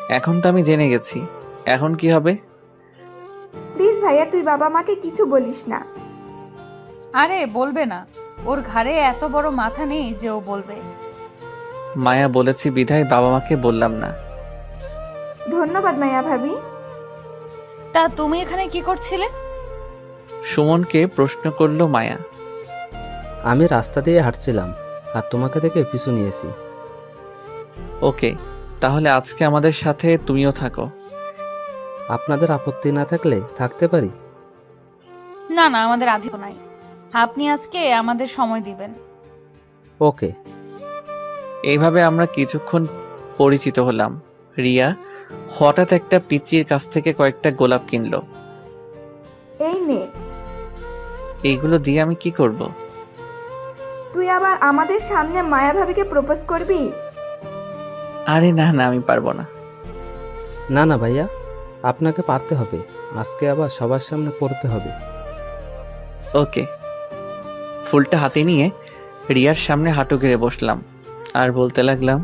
এখন তো আমি জেনে গেছি, এখন কি হবে? প্লিজ ভাইয়া, তুই বাবা মাকে কিছু বলিস না। আরে বলবে না, ওর ঘাড়ে এত বড় মাথা নেই যে ও বলবে। মায়া বলেছি বিধায় বাবা মাকে বললাম না। ধন্যবাদ মায়া ভাবি। তা তুমি এখানে কি করছিলে? সুমনকে প্রশ্ন করলো মায়া। আমি রাস্তা দিয়ে হাঁটছিলাম আর তোমাকে দেখে পিছু নিয়েছি। ওকে, তাহলে আজকে আমাদের সাথে তুমিও থাকো। আপনাদের আপত্তি না থাকলে থাকতে পারি। না না, আমাদের আধিক্য নাই। আপনি আজকে আমাদের সময় দিবেন। ওকে। এইভাবে আমরা কিছুক্ষণ পরিচিত হলাম। রিয়া হঠাৎ একটা পিচ্চির কাছ থেকে কয়েকটা গোলাপ কিনলো। এই নে। এইগুলো দিয়ে আমি কি করব? তুই আবার আমাদের সামনে মায়া ভাবিকে প্রপোজ করবি? আরে না না, আমি পারবো না। না না ভাইয়া, আপনাকে পারতে হবে। আজকে আবার সবার সামনে পড়তে হবে। ওকে। ফুলটা হাতে নিয়ে রিয়ার সামনে হাঁটু গেড়ে বসলাম আর বলতে লাগলাম,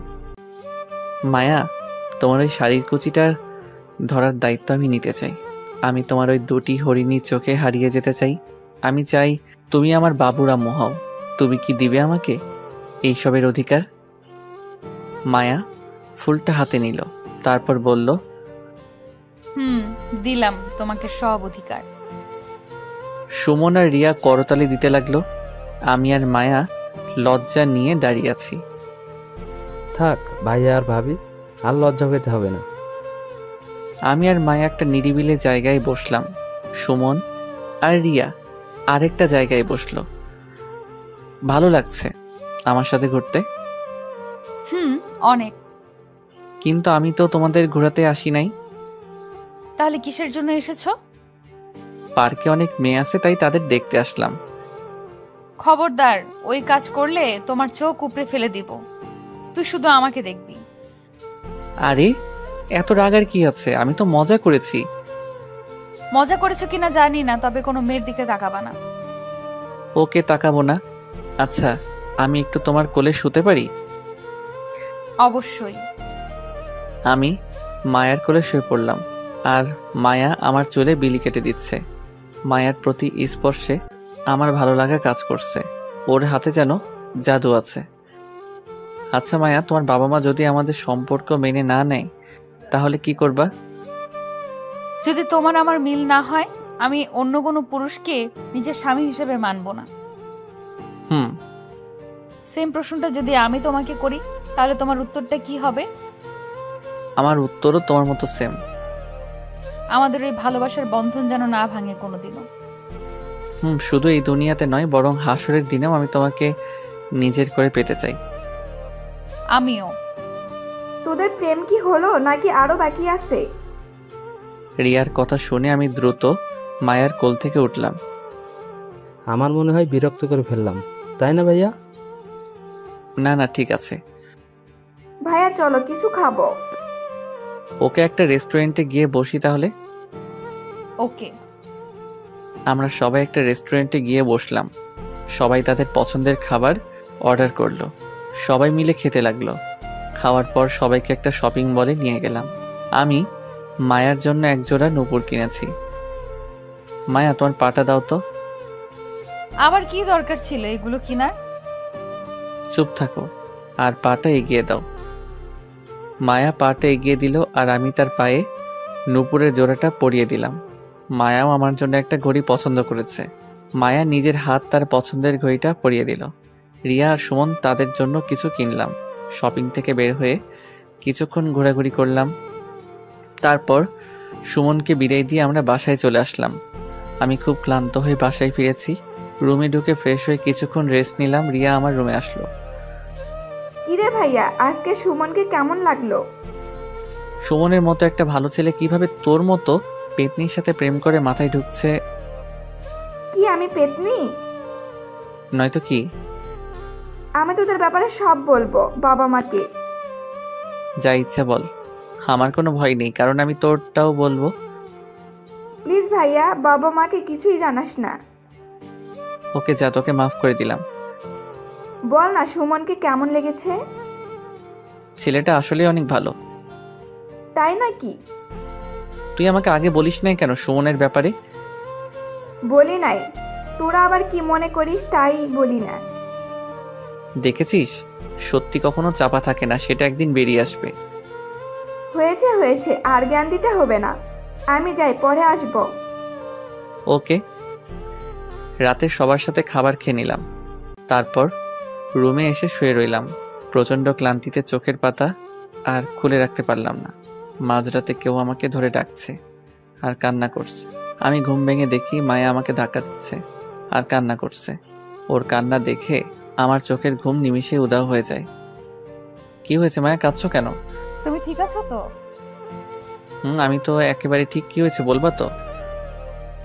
মায়া, তোমার ওই শাড়ির কুচিটা ধরার দায়িত্ব আমি নিতে চাই। আমি তোমার ওই দুটি হরিণী চোখে হারিয়ে যেতে চাই। আমি চাই তুমি আমার বাবুর আম্মু হও। তুমি কি দিবে আমাকে এইসবের অধিকার? মায়া ফুলটা হাতে নিল, তারপর বলল, দিলাম তোমাকে সব অধিকার। সুমন আর রিয়া করতালি দিতে লাগলো। আমি আর মায়া লজ্জা নিয়ে দাঁড়িয়ে আছি। থাক ভাইয়া আর ভাবি, আর লজ্জা পেতে হবে না। আমি আর মায়া একটা নিরিবিলি জায়গায় বসলাম। সুমন আর রিয়া আরেকটা জায়গায় বসলো। ভালো লাগছে আমার সাথে ঘুরতে। অনেক। কিন্তু আমি তো তোমাদের ঘোরাতে আসি নাই। তাহলে কিসের জন্য এসেছো? পার্কে অনেক মেয়ে আছে, তাই তাদের দেখতে আসলাম। খবরদার, ওই কাজ করলে তোমার চোখ উপড়ে ফেলে দিব। তুই শুধু আমাকে দেখবি। আরে এত রাগার কি আছে? আমি তো মজা করেছি। মজা করেছো কিনা জানি না, তবে কোনো মেয়ের দিকে তাকাবা না। ওকে, তাকাবো না। আচ্ছা, আমি একটু তোমার কোলে শুতে পারি? অবশ্যই। আমি মায়ার কোলে শুয়ে পড়লাম আর মায়া আমার চুলে বিলি কেটে দিচ্ছে। মায়ার প্রতি স্পর্শে আমার ভালো লাগা কাজ করছে। ওর হাতে যেন জাদু আছে। আচ্ছা মায়া, তোমার বাবা মা যদি আমাদের সম্পর্ক মেনে না নেয় তাহলে কি করবা? যদি তোমার আমার মিল না হয়, আমি অন্য কোনো পুরুষকে নিজের স্বামী হিসেবে মানব না। সেম প্রশ্নটা যদি আমি তোমাকে করি, তাহলে তোমার উত্তরটা কি হবে? আমার উত্তরও তোমার মতো সেম। আমাদের এই ভালোবাসার বন্ধন যেন না ভাঙে কোনোদিনও। শুধু এই দুনিয়াতে নয়, বরং হাসরের দিনেও আমি তোমাকে নিজের করে পেতে চাই। আমিও। তোদের প্রেম কি হলো নাকি আরো বাকি আছে? রিয়ার কথা শুনে আমি দ্রুত মায়ার কোল থেকে উঠলাম। আমার মনে হয় বিরক্ত করে ফেললাম, তাই না ভাইয়া? না না, ঠিক আছে। ভাইয়া চলো কিছু খাবো। ওকে, একটা রেস্টুরেন্টে গিয়ে বসি তাহলে। ওকে। আমরা সবাই একটা রেস্টুরেন্টে গিয়ে বসলাম। সবাই তাদের পছন্দের খাবার অর্ডার করলো। সবাই মিলে খেতে লাগলো। খাওয়ার পর সবাইকে একটা শপিং মলে নিয়ে গেলাম। আমি মায়ার জন্য একজোড়া নূপুর কিনেছি। মায়া, তোমার পাটা দাও তো। আবার কি দরকার ছিল এগুলো কিনার? চুপ থাকো আর পাটা এগিয়ে দাও। মায়া পাটা এগিয়ে দিল আর আমি তার পায়ে নূপুরের জোড়াটা পরিয়ে দিলাম। মায়াও আমার জন্য একটা ঘড়ি পছন্দ করেছে। মায়া নিজের হাত তার পছন্দের ঘড়িটা পরিয়ে দিল। রিয়া আর সুমন তাদের জন্য কিছু কিনলাম। শপিং থেকে বের হয়ে কিছুক্ষণ ঘোরাঘুরি করলাম। তারপর সুমনকে বিদায় দিয়ে আমরা বাসায় চলে আসলাম। আমি খুব ক্লান্ত হয়ে বাসায় ফিরেছি। রুমে ঢুকে ফ্রেশ হয়ে কিছুক্ষণ রেস্ট নিলাম। রিয়া আমার রুমে আসলো। কিরে ভাইয়া, আজকে সুমনকে কেমন লাগলো? সুমনের মতো একটা ভালো ছেলে কিভাবে তোর মতো পেতনির সাথে প্রেম করে মাথায় ঢুকছে? কি আমি পেতনি? নয়তো কি? আমি তোদের ব্যাপারে সব বলবো বাবা মাকে। যা ইচ্ছা বল, আমার কোনো ভয় নেই, কারণ আমি তোরটাও বলবো। প্লিজ ভাইয়া, বাবা মাকে কিছুই জানাস না। ওকে যা, তোকে মাফ করে দিলাম। বল না সুমনকে কেমন লেগেছে? ছেলেটা আসলে অনেক ভালো। তাই নাকি? তুই আমাকে আগে বলিস নাই কেন সুমনের ব্যাপারে? বলি নাই, তোরা আবার কি মনে করিস তাই বলি না। দেখেছিস, সত্যি কখনো চাপা থাকে না, সেটা একদিন বেরিয়ে আসবে। হয়েছে হয়েছে, আর জ্ঞান দিতে হবে না। আমি যাই, পরে আসবো। ওকে। রাতে সবার সাথে খাবার খেয়ে নিলাম। তারপর রুমে এসে শুয়ে রইলাম। প্রচণ্ড ক্লান্তিতে চোখের পাতা আর খুলে রাখতে পারলাম না। মাঝরাতে কেউ আমাকে ধরে ডাকছে আর কান্না করছে। আমি ঘুম ভেঙে দেখি মায়া আমাকে ধাক্কা দিচ্ছে আর কান্না করছে। ওর কান্না দেখে আমার চোখের ঘুম নিমিষে উধাও হয়ে যায়। কি হয়েছে মায়া, কাঁদছো কেন? তুমি ঠিক আছো তো? আমি তো একেবারে ঠিক। কি হয়েছে বলবা তো?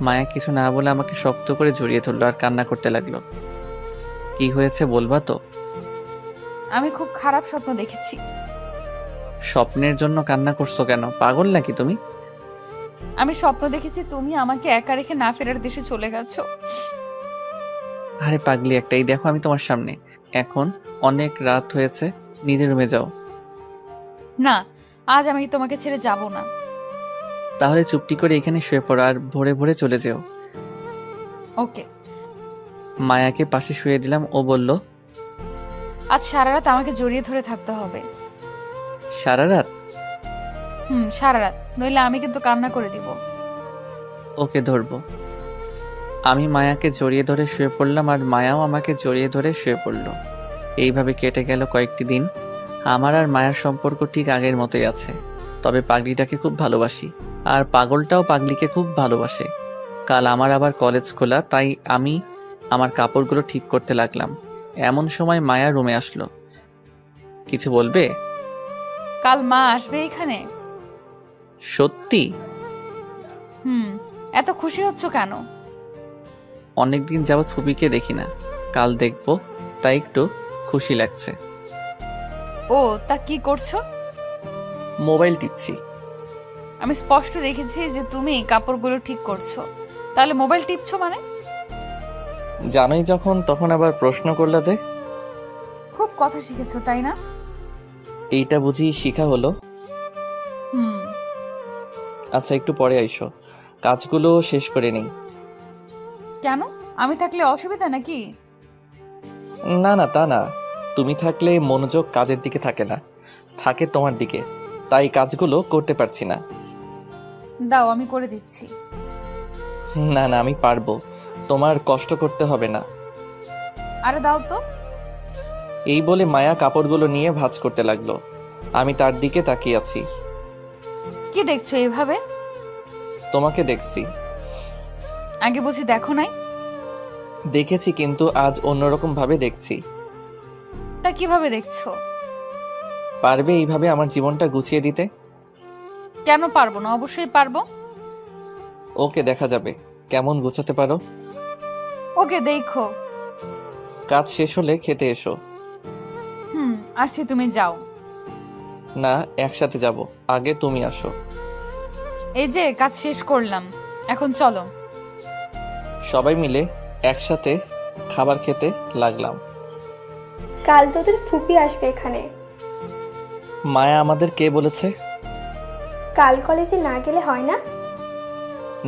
মায়া কিছু না বলে আমাকে শক্ত করে জড়িয়ে ধরলো আর কান্না করতে লাগলো। কি হয়েছে বলবা তো? আমি খুব খারাপ স্বপ্ন দেখেছি। স্বপ্নের জন্য কান্না করছো কেন? পাগল নাকি তুমি? আমি স্বপ্ন দেখেছি তুমি আমাকে একা রেখে না ফেরার দেশে চলে গেছো। আরে পাগলি একটাই, দেখো আমি তোমার সামনে। এখন অনেক রাত হয়েছে, নিজের রুমে যাও। না, আজ আমি তোমাকে ছেড়ে যাব না। তাহলে চুপটি করে এখানে শুয়ে পড়ো আর ভোরে ভোরে চলে যেও। ওকে। মায়াকে পাশে শুয়ে দিলাম। ও বলল, আজ সারা রাত আমাকে জড়িয়ে ধরে থাকতে হবে। সারা রাত? সারা রাত, নইলে আমি কিন্তু কান্না করে দিব। ওকে, ধরবো। আমি মায়াকে জড়িয়ে ধরে শুয়ে পড়লাম আর মায়াও আমাকে জড়িয়ে ধরে শুয়ে পড়ল। এইভাবে কেটে গেল কয়েকটি দিন। আমার আর মায়ার সম্পর্ক ঠিক আগের মতোই আছে, তবে পাগলিটাকে খুব ভালোবাসি আর পাগলটাও পাগলিকে খুব ভালোবাসে। কাল আমার আবার কলেজ খোলা, তাই আমি আমার কাপড়গুলো ঠিক করতে লাগলাম। এমন সময় মায়া রুমে আসলো। কিছু বলবে? কাল মা আসবে এখানে? সত্যি? এত খুশি হচ্ছ কেন? অনেকদিন যাবৎ ফুপিকে দেখি না, কাল দেখবো, তাই একটু খুশি লাগছে। ও, তা কি করছো? মোবাইল টিপছি। আমি স্পষ্ট দেখেছি যে তুমি কাপড়গুলো ঠিক করছো, তাহলে মোবাইল টিপছো মানে? জানোই যখন, তখন আবার প্রশ্ন করলা যে? খুব কথা শিখেছো তাই না? এইটা বুঝি শিখা হলো? আচ্ছা, একটু পরে আইসো, কাজগুলো শেষ করে নেই। কেন? আমি থাকলে অসুবিধা নাকি? না না, তা না। তুমি থাকলে মনোযোগ কাজের দিকে থাকে না, থাকে তোমার দিকে, তাই কাজগুলো করতে পারছি না। দাও, আমি করে দিচ্ছি। না না, আমি পারবো, তোমার কষ্ট করতে হবে না। আরে দাও তো। এই বলে মায়া কাপড়গুলো নিয়ে ভাঁজ করতে লাগলো। আমি তার দিকে তাকিয়ে আছি। কি দেখছো এভাবে? তোমাকে দেখছি। আগে বুঝি দেখো নাই? দেখেছি, কিন্তু আজ অন্যরকম ভাবে দেখছি। তা কিভাবে দেখছো? পারবে এইভাবে আমার জীবনটা গুছিয়ে দিতে? কেন পারবো না, অবশ্যই পারবো। ওকে, দেখা যাবে কেমন গোছাতে পারো। ওকে, দেখো। কাজ শেষ হলে খেতে এসো। আসছি, তুমি যাও। না, একসাথে যাব, আগে তুমি আসো। এই যে কাজ শেষ করলাম, এখন চলো। সবাই মিলে একসাথে খাবার খেতে লাগলাম। কাল তোদের ফুপি আসবে এখানে। মায়া আমাদের কে বলেছে? কাল কলেজে না গেলে হয় না?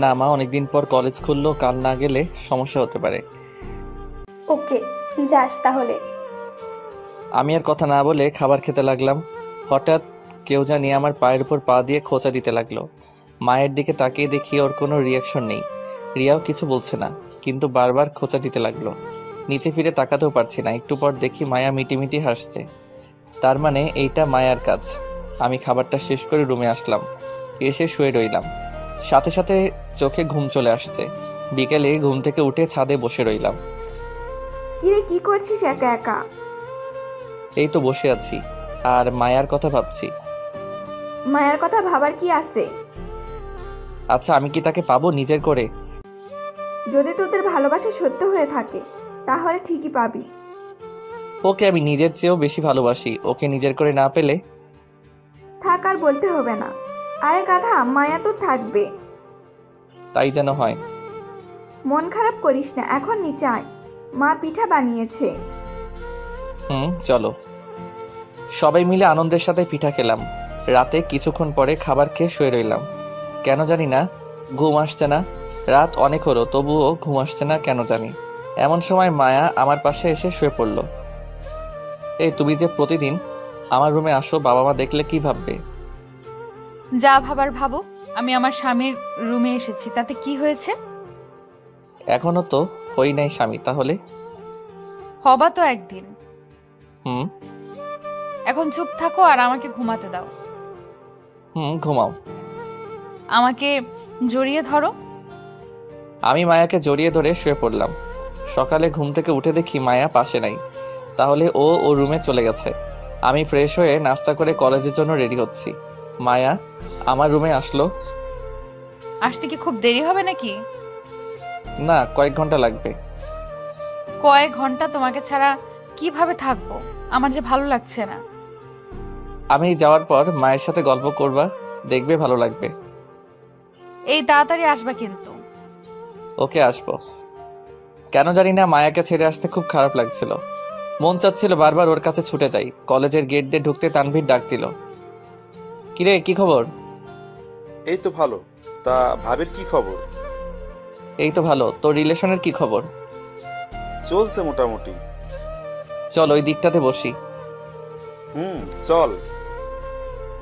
না মা, অনেকদিন পর কলেজ খুললো, কাল না গেলে সমস্যা হতে পারে। ওকে, যাস তাহলে। আমি আর কথা না বলে খাবার খেতে লাগলাম। হঠাৎ কেউ জানি আমার পায়ের উপর পা দিয়ে খোঁচা দিতে লাগলো। মায়ের দিকে তাকিয়ে দেখি ওর কোনো রিয়াকশন নেই। রিয়াও কিছু বলছে না, কিন্তু বারবার খোঁচা দিতে লাগলো। নিচে ফিরে তাকাতেও পারছি না। একটু পর দেখি মায়া মিটিমিটি হাসছে। তার মানে এইটা মায়ার কাজ। আমি খাবারটা শেষ করে রুমে আসলাম, এসে শুয়ে রইলাম। সাথে সাথে চোখে ঘুম চলে আসছে। বিকেলে ঘুম থেকে উঠে ছাদে বসে রইলাম। কিরে কি করছিস একা একা? এই তো বসে আছি আর মায়ার কথা ভাবছি। মায়ের কথা ভাবার কি আছে? আচ্ছা, আমি কি তাকে পাবো নিজের করে? যদি তোদের ভালোবাসা সত্য হয়ে থাকে তাহলে ঠিকই পাবি। ওকে আমি নিজের চেয়েও বেশি ভালোবাসি। ওকে নিজের করে না পেলে? থাক, আর বলতে হবে না। আরে গাধা, মায়া তো থাকবে। তাই যেন হয়। মন খারাপ করিস না, এখন নিচে আয়, মা পিঠা বানিয়েছে। চলো। সবাই মিলে আনন্দের সাথে পিঠা খেলাম। রাতে কিছুক্ষণ পরে খাবার খেয়ে শুয়ে রইলাম। কেন জানি না ঘুম আসছে না। রাত অনেক হলো, তবুও ঘুম আসছে না কেন জানি। এমন সময় মায়া আমার পাশে এসে শুয়ে পড়ল। এই তুমি যে প্রতিদিন আমার রুমে আসো, বাবা মা দেখলে কি ভাববে? যা ভাবার ভাবুক, আমি আমার স্বামীর রুমে এসেছি, তাতে কি হয়েছে? এখনো তো হই নাই স্বামী, তাহলে? হবা তো একদিন। হুম এখন চুপ থাকো আর আমাকে ঘুমাতে দাও। ঘুমাও। আমাকে জড়িয়ে ধরো। আমি মায়াকে জড়িয়ে ধরে শুয়ে পড়লাম। সকালে ঘুম থেকে উঠে দেখি মায়া পাশে নাই। তাহলে ও রুমে চলে গেছে। আমি ফ্রেশ হয়ে নাস্তা করে কলেজের জন্য রেডি হচ্ছি। মায়া আমার রুমে আসলো। আসতে কি খুব দেরি হবে নাকি? না, কয়েক ঘন্টা লাগবে। কয়েক ঘন্টা তোমাকে ছাড়া কিভাবে থাকবো? আমার যে ভালো লাগছে না। আমি যাওয়ার পর মায়ের সাথে গল্প করবা, দেখবে ভালো লাগবে। এই তাড়াতাড়ি আসবা কিন্তু। ওকে, আসবো। কেন জানি না মায়াকে ছেড়ে আসতে খুব খারাপ লাগছিল। মন চাচ্ছিল বারবার ওর কাছে ছুটে যাই। কলেজের গেট দিয়ে ঢুকতে তানভীর ডাক দিল। কিরে, কি খবর? এই তো ভালো। তা ভাবির কি খবর? এই তো ভালো। তোর রিলেশনের কি খবর? চলছে মোটামুটি। চল ওই দিকটাতে বসি। চল।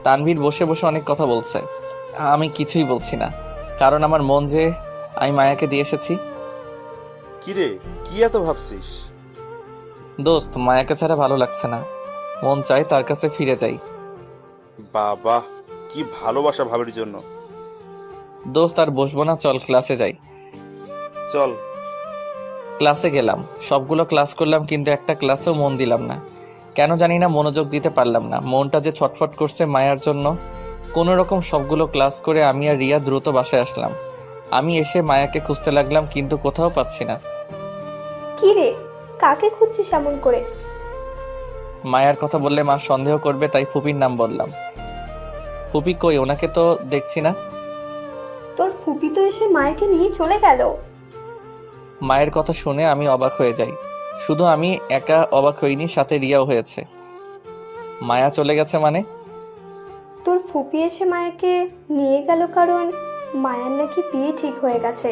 তানভীর বসে বসে অনেক কথা বলছে। আমি কিছুই বলছি না, কারণ আমার মন যে আমি মায়াকে দিয়ে এসেছি। কিরে, কি এত ভাবছিস? দোস্ত, মায়াকে ছাড়া ভালো লাগছে না। মন চায় তার কাছে ফিরে যাই। বাবা, কি ভালোবাসা ভাবির জন্য। দোস্ত, আর বসবো না, চল ক্লাসে যাই। চল। ক্লাসে গেলাম, সবগুলো ক্লাস করলাম, কিন্তু একটা ক্লাসেও মন দিলাম না। কেন জানি না মনোযোগ দিতে পারলাম না। মনটা যে ছটফট করছে মায়ার জন্য। কোনো রকম সবগুলো ক্লাস করে আমি আর রিয়া দ্রুত বাসায় আসলাম। আমি এসে মায়াকে খুঁজতে লাগলাম, কিন্তু কোথাও পাচ্ছি না। কি রে, কাকে খুঁজছিস এমন করে? মায়ার কথা বললে মা সন্দেহ করবে, তাই ফুপির নাম বললাম। ফুপি কই? ওনাকে তো দেখছি না। তোর ফুপি তো এসে মায়াকে নিয়ে চলে গেল। মায়ের কথা শুনে আমি অবাক হয়ে যাই। শুধু আমি একা অবাক হইনি, সাথে রিয়াও হয়েছে। মায়া চলে গেছে মানে? তোর ফুপি এসে মায়াকে নিয়ে গেল কারণ মায়ার নাকি বিয়ে ঠিক হয়ে গেছে।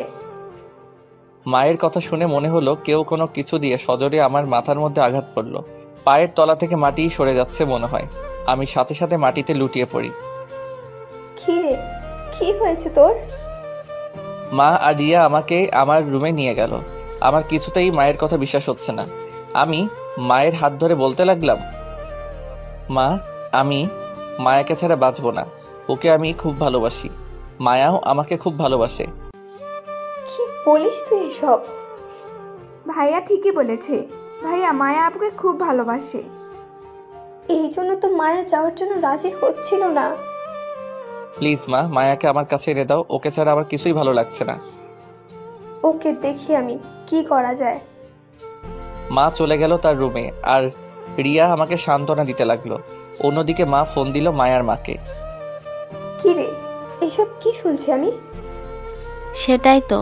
মায়ের কথা শুনে মনে হলো কেউ কোনো কিছু দিয়ে সজোরে আমার মাথার মধ্যে আঘাত করলো। পায়ের তলা থেকে মাটি সরে যাচ্ছে মনে হয়। আমি সাথে সাথে মাটিতে লুটিয়ে পড়ি। কি রে, কি হয়েছে তোর? মা আর রিয়া আমাকে আমার রুমে নিয়ে গেল। আমার কিছুতেই মায়ের কথা বিশ্বাস হচ্ছে না। আমি মায়ের হাত ধরে বলতে লাগলাম, মা, আমি মায়াকে ছাড়া বাঁচব না। ওকে আমি খুব ভালোবাসি। মায়াও আমাকে খুব ভালোবাসে। কি বলিস তুই এসব? ভাইয়া ঠিকই বলেছে। ভাইয়া, মায়া আপুকে খুব ভালোবাসে। এই জন্য তো মায়া যাওয়ার জন্য রাজি হচ্ছিল না। প্লিজ মা, মায়াকে আমার কাছে এনে দাও। ওকে ছাড়া আমার কিছুই ভালো লাগছে না। ওকে দেখি আমি কি করা যায়। মা চলে গেল তার রুমে, আর রিয়া আমাকে সান্ত্বনা দিতে লাগলো। অন্যদিকে মা ফোন দিল মায়ার মাকে। কি রে, এসব কি শুনছি আমি? সেটাই তো,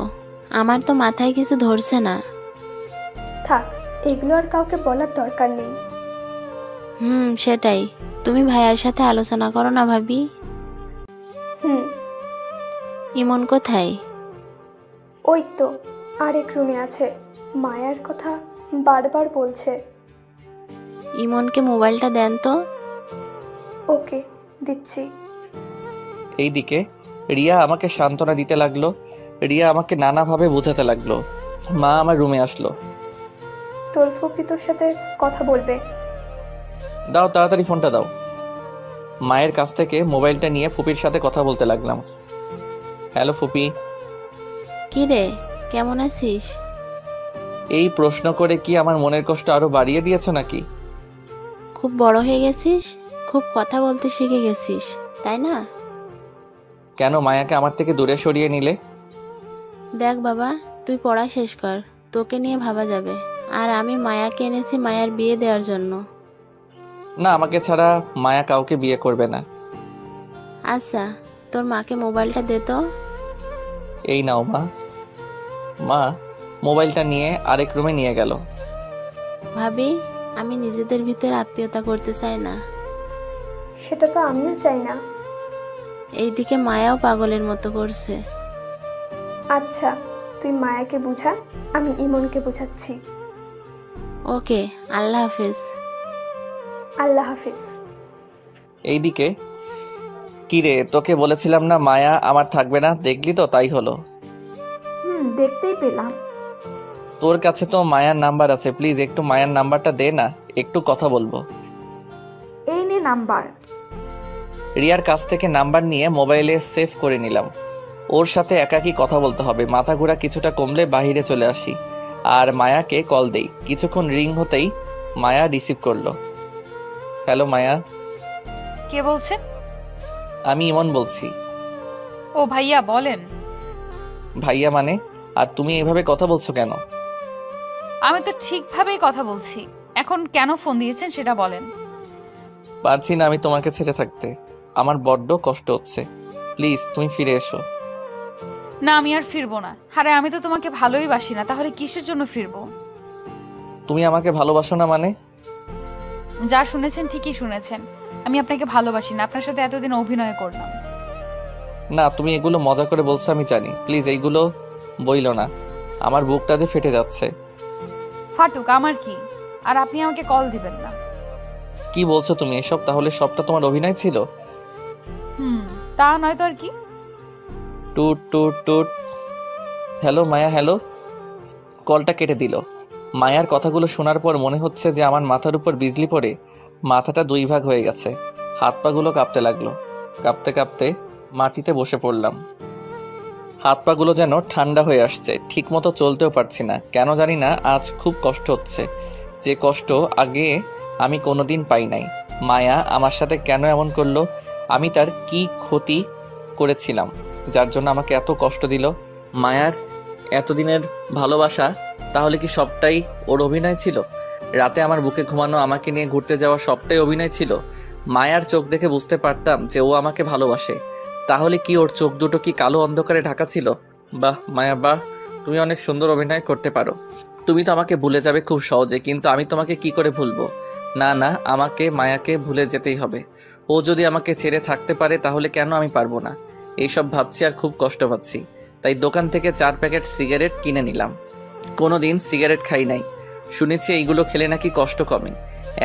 আমার তো মাথায় কিছু ধরছে না। থাক, এগুলো আর কাউকে বলার দরকার নেই। সেটাই। তুমি ভাইয়ার সাথে আলোচনা করো না ভাবি। ইমন কোথায়? ওই তো আরেক রুমে আছে, মায়ার কথা বারবার বলছে। ইমনকে মোবাইলটা দেন তো। ওকে, দিচ্ছি। এইদিকে রিয়া আমাকে সান্ত্বনা দিতে লাগলো। রিয়া আমাকে নানাভাবে বোঝাতে লাগলো। মা আমার রুমে আসলো। তোর ফুপি তোর সাথে কথা বলবে। দাও, তাড়াতাড়ি ফোনটা দাও। মায়ের কাছ থেকে মোবাইলটা নিয়ে ফুপির সাথে কথা বলতে লাগলাম। হ্যালো ফুপি। কি রে, কেমন আছিস? এই প্রশ্ন করে কি আমার মনের কষ্ট আরো বাড়িয়ে দিয়েছ নাকি? খুব বড় হয়ে গেছিস, খুব কথা বলতে শিখে গেছিস, তাই না? কেন মায়াকে আমার থেকে দূরে সরিয়ে নিলে? দেখ বাবা, তুই পড়া শেষ কর, তোকে নিয়ে ভাবা যাবে। আর আমি মায়াকে এনেছি মায়ার বিয়ে দেওয়ার জন্য। না, আমাকে ছাড়া মায়া কাউকে বিয়ে করবে না। আচ্ছা, তোর মাকে মোবাইলটা দে তো। এই নাও মা। মা মোবাইলটা নিয়ে আরেক রুমে নিয়ে গেল। ভাবি, আমি নিজেদের ভিতরে আত্মীয়তা করতে চাই না। সেটা তো আমিও চাই না। এইদিকে মায়াও পাগলের মতো করছে। আচ্ছা, তুই মায়াকে বুঝা, আমি ইমনকে বুঝাচ্ছি। ওকে, আল্লাহ হাফেজ। আল্লাহ হাফিজ। এইদিকে কিরে, তোকে বলেছিলাম না মায়া আমার থাকবে না, দেখলি তো তাই হলো। দেখতেই পেলাম। তোর কাছে তো মায়ার নাম্বার আছে, প্লিজ একটু মায়ার নাম্বারটা দে না, একটু কথা বলবো। এই নে নাম্বার। রিয়ার কাছ থেকে নাম্বার নিয়ে মোবাইলে সেভ করে নিলাম। ওর সাথে একাকি কথা বলতে হবে। মাথা ঘোরা কিছুটা কমলে বাইরে চলে আসি আর মায়াকে কল দেই। কিছুক্ষণ রিং হতেই মায়া রিসিভ করলো। হ্যালো মায়া। কে বলছেন? আমি ইমন বলছি। ও ভাইয়া, বলেন। ভাইয়া মানে? আর তুমি এভাবে কথা বলছো কেন? আমি তো ঠিকভাবেই কথা বলছি। এখন কেন ফোন দিয়েছেন সেটা বলেন। পারছি না আমি তোমাকে ছেড়ে থাকতে, আমার বড্ড কষ্ট হচ্ছে। প্লিজ তুমি ফিরে এসো। না, আমি আর ফিরবো না। আরে আমি তো তোমাকে ভালোই বাসি না, তাহলে কিসের জন্য ফিরবো? তুমি আমাকে ভালোবাসো না মানে? যা শুনেছেন ঠিকই শুনেছেন। আমি আপনাকে ভালোবাসি না, আপনার সাথে এতদিন অভিনয় করলাম। না, তুমি এগুলো মজা করে বলছো আমি জানি, প্লিজ এইগুলো বইলো না। আমার বুকটা যে ফেটে যাচ্ছে। ফাটুক, আমার কি? আর আপনি আমাকে কল দিবেন না। কি বলছো তুমি এসব? তাহলে সবটা তোমার অভিনয় ছিল? তা নয় তো আর কি। টুট টুট টুট। হ্যালো মায়া। হ্যালো। কলটা কেটে দিল। মায়ার কথাগুলো শোনার পর মনে হচ্ছে যে আমার মাথার উপর বিজলি পড়ে মাথাটা দুই ভাগ হয়ে গেছে। হাত পাগুলো কাঁপতে লাগলো। কাঁপতে কাঁপতে মাটিতে বসে পড়লাম। হাত পাগুলো যেন ঠান্ডা হয়ে আসছে, ঠিক মতো চলতেও পারছি না। কেন জানি না আজ খুব কষ্ট হচ্ছে, যে কষ্ট আগে আমি কোনোদিন পাই নাই। মায়া আমার সাথে কেন এমন করলো? আমি তার কি ক্ষতি করেছিলাম যার জন্য আমাকে এত কষ্ট দিল? মায়ার এতদিনের ভালোবাসা তাহলে কি সবটাই ওর অভিনয় ছিল? রাতে আমার বুকে ঘুমানো, আমাকে নিয়ে ঘুরতে যাওয়া সবটাই অভিনয় ছিল? মায়ার চোখ দেখে বুঝতে পারতাম যে ও আমাকে ভালোবাসে। তাহলে কি ওর চোখ দুটো কি কালো অন্ধকারে ঢাকা ছিল? বাহ মায়া বাহ, তুমি অনেক সুন্দর অভিনয় করতে পারো। তুমি তো আমাকে ভুলে যাবে খুব সহজে, কিন্তু আমি তোমাকে কি করে ভুলবো? না না, আমাকে মায়াকে ভুলে যেতেই হবে। ও যদি আমাকে ছেড়ে থাকতে পারে তাহলে কেন আমি পারবো না? এইসব ভাবছি আর খুব কষ্ট পাচ্ছি। তাই দোকান থেকে 4 প্যাকেট সিগারেট কিনে নিলাম। কোনোদিন সিগারেট খাই নাই, শুনেছি এইগুলো খেলে নাকি কষ্ট কমে।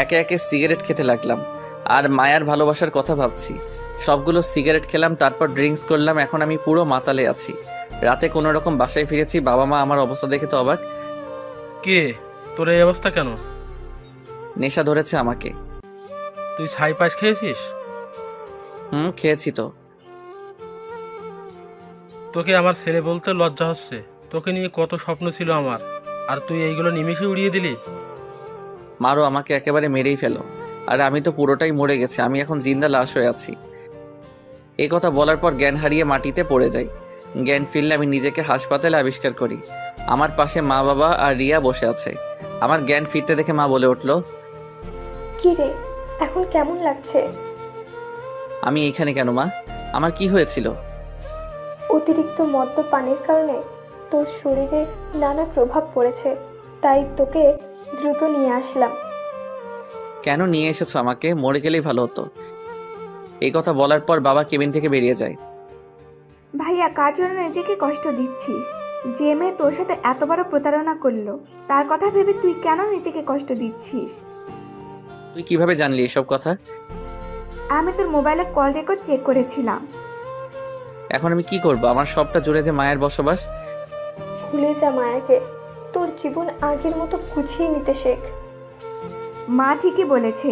একে একে সিগারেট খেতে লাগলাম আর মায়ার ভালোবাসার কথা ভাবছি। সবগুলো সিগারেট খেলাম, তারপর ড্রিঙ্কস করলাম। এখন আমি পুরো মাতালে আছি। রাতে কোনো রকম বাসায় ফিরেছি, বাবা মা আমার অবস্থা দেখে তো অবাক। কে, তোর এই অবস্থা কেন? নেশা ধরেছে আমাকে। তুই ছাই পাশ খেয়েছিস? খেয়েছি তো। তোকে আমার ছেলে বলতে লজ্জা হচ্ছে। তোকে নিয়ে কত স্বপ্ন ছিল আমার, আর তুই এইগুলো নিমেষে উড়িয়ে দিলি। মারো আমাকে, একেবারে মেরেই ফেলো। আর আমি তো পুরোটাই মরে গেছি, আমি এখন জিন্দা লাশ হয়ে আছি। এই কথা বলার পর জ্ঞান হারিয়ে মাটিতে পড়ে যাই। জ্ঞান ফিরলে আমি নিজেকে হাসপাতালে আবিষ্কার করি। আমার পাশে মা বাবা আর রিয়া বসে আছে। আমার জ্ঞান ফিরতে দেখে মা বলে উঠল, কি রে, এখন কেমন লাগছে? আমি এইখানে কেন মা? আমার কি হয়েছিল? অতিরিক্ত মদ্যপানের কারণে তোর শরীরে নানা প্রভাব পড়েছে, তাই তোকে দ্রুত নিয়ে আসলাম। কেন নিয়ে এসেছো আমাকে? মরে গেলেই ভালো হতো। এই কথা বলার পর বাবা কেবিন থেকে বেরিয়ে যায়। ভাইয়া, কার জন্য নিজেকে কষ্ট দিচ্ছিস? যে মেয়ে তোর সাথে এত বড় প্রতারণা করলো, তার কথা ভেবে তুই কেন নিজেকে কষ্ট দিচ্ছিস? তুই কিভাবে জানলি এসব কথা? আমি তোর মোবাইলে কল রেকর্ড চেক করেছিলাম। এখন আমি কি করব? আমার সবটা জুড়ে যে মায়ের বসবাস। ভুলে যা মায়াকে, তোর জীবন আগের মতো গুছিয়ে নিতে শেখ। মা ঠিকই বলেছে,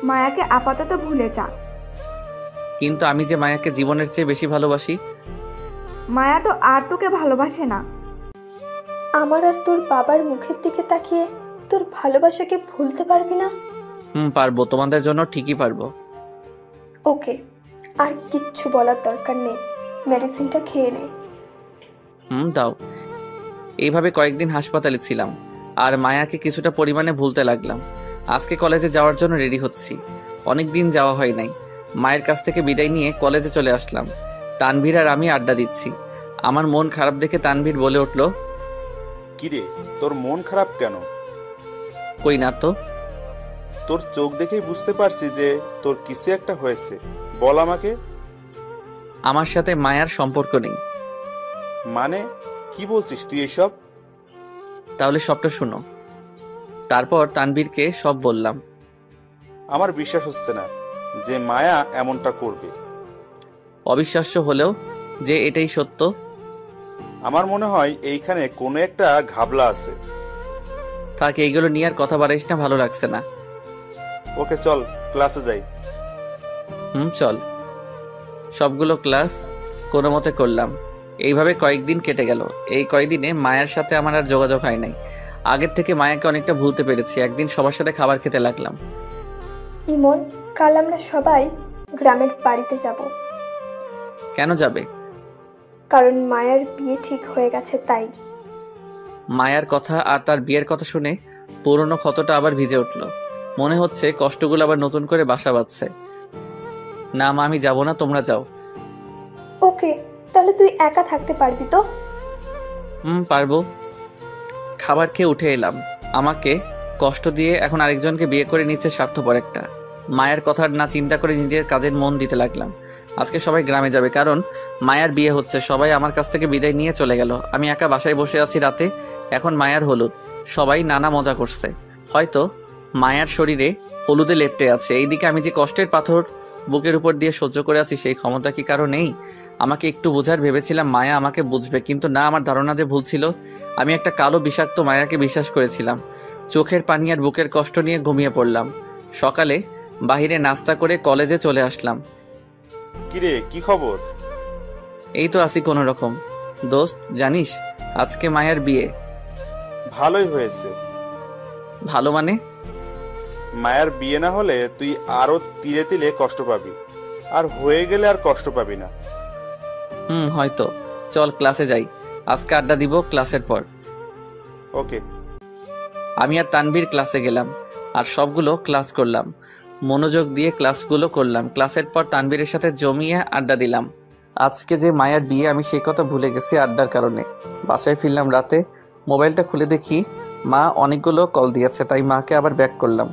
মায়াকে আপাতত ভুলে যা। কিন্তু আমি যে মায়াকে জীবনের চেয়ে বেশি ভালোবাসি। মায়া তো আর তোকে ভালোবাসে না। আমার আর তোর বাবার মুখের দিকে তাকিয়ে তোর ভালোবাসাকে ভুলতে পারবি না? পারবো, তোমাদের জন্য ঠিকই পারবো। ওকে, আর কিচ্ছু বলার দরকার নেই, মেডিসিনটা খেয়ে নে। দাও। এইভাবে কয়েকদিন হাসপাতালে ছিলাম আর মায়াকে কিছুটা পরিমাণে ভুলতে লাগলাম। আজকে কলেজে যাওয়ার জন্য রেডি হচ্ছি। অনেক দিন যাওয়া হয় নাই। মায়ের কাছ থেকে বিদায় নিয়ে কলেজে চলে আসলাম। তানভীর আর আমি আড্ডা দিচ্ছি। আমার মন খারাপ দেখে তানভীর বলে উঠল, কিরে, তোর মন খারাপ কেন? কই না তো। তোর চোখ দেখেই বুঝতে পারছি যে তোর কিছু একটা হয়েছে, বল আমাকে। আমার সাথে মায়ার সম্পর্ক নেই। মানে কি বলছিস তুই এসব? তাহলে সবটা শোনো। তারপর তানভীরকে সব বললাম। আমার বিশ্বাস হচ্ছে না যে মায়া এমনটা করবে। অবিশ্বাস্য হলেও যে এটাই সত্য। আমার মনে হয় এইখানে কোনো একটা ঘাবলা আছে। থাক, এইগুলো নিয়ে আর কথা বাড়াইস না, ভালো লাগছে না। ওকে চল, ক্লাসে যাই। চল। সবগুলো ক্লাস কোনো মতে করলাম। এইভাবে কয়েকদিন কেটে গেল। এই কয়েকদিনে মায়ের সাথে আমার আর যোগাযোগ হয় নাই। আগের থেকে মায়াকে অনেকটা ভুলতে পেরেছি। একদিন সবার সাথে খাবার খেতে লাগলাম। ইমন, কাল আমরা সবাই গ্রামের বাড়িতে যাব। কেন যাবে? কারণ মায়ার বিয়ে ঠিক হয়ে গেছে, তাই। মায়ার কথা আর তার বিয়ের কথা শুনে পুরনো ক্ষতটা আবার ভিজে উঠল। মনে হচ্ছে কষ্টগুলো আবার নতুন করে বাসা বাঁধছে। না মা, আমি যাব না, তোমরা যাও। ওকে, তাহলে তুই একা থাকতে পারবি তো? পারবো। খাবার খেয়ে উঠে এলাম। আমাকে কষ্ট দিয়ে এখন আরেকজনকে বিয়ে করে নিচ্ছে স্বার্থপর একটা। মায়ের কথা না চিন্তা করে নিজের কাজের মন দিতে লাগলাম। আজকে সবাই গ্রামে যাবে, কারণ মায়ার বিয়ে হচ্ছে। সবাই আমার কাছ থেকে বিদায় নিয়ে চলে গেল। আমি একা বাসায় বসে আছি রাতে। এখন মায়ার হলুদ। সবাই নানা মজা করছে। হয়তো মায়ার শরীরে হলুদে লেপ্টে আছে। এইদিকে আমি যে কষ্টের পাথর বুকের উপর দিয়ে সহ্য করে আছি, সেই ক্ষমতা কি কারো নেই? আমাকে একটু বোঝার ভেবেছিলাম মায়া আমাকে বুঝবে, কিন্তু না, আমার ধারণা যে ভুল ছিল। আমি একটা কালো বিষাক্ত মায়াকে বিশ্বাস করেছিলাম। চোখের পানি আর বুকের কষ্ট নিয়ে ঘুমিয়ে পড়লাম। সকালে বাহিরে নাস্তা করে কলেজে চলে আসলাম। কিরে, কি খবর? এই তো আছি কোনো রকম। দোস্ত, জানিস আজকে মায়ার বিয়ে। ভালোই হয়েছে। ভালো মানে? মায়ার বিয়ে না হলে তুই আরো তিলে তিলে কষ্ট পাবি, আর হয়ে গেলে আর কষ্ট পাবি না। হয়তো। চল ক্লাসে যাই। আজকে আড্ডা দিব ক্লাসের পর। ওকে। আমি আর তানভীর ক্লাসে গেলাম আর সবগুলো ক্লাস করলাম। মনোযোগ দিয়ে ক্লাসগুলো করলাম। ক্লাসের পর তানভীরের সাথে জমিয়ে আড্ডা দিলাম। আজকে যে মায়ার বিয়ে, আমি সেই কথা ভুলে গেছি আড্ডার কারণে। বাসায় ফিরলাম রাতে। মোবাইলটা খুলে দেখি মা অনেকগুলো কল দিয়েছে, তাই মাকে আবার ব্যাক করলাম।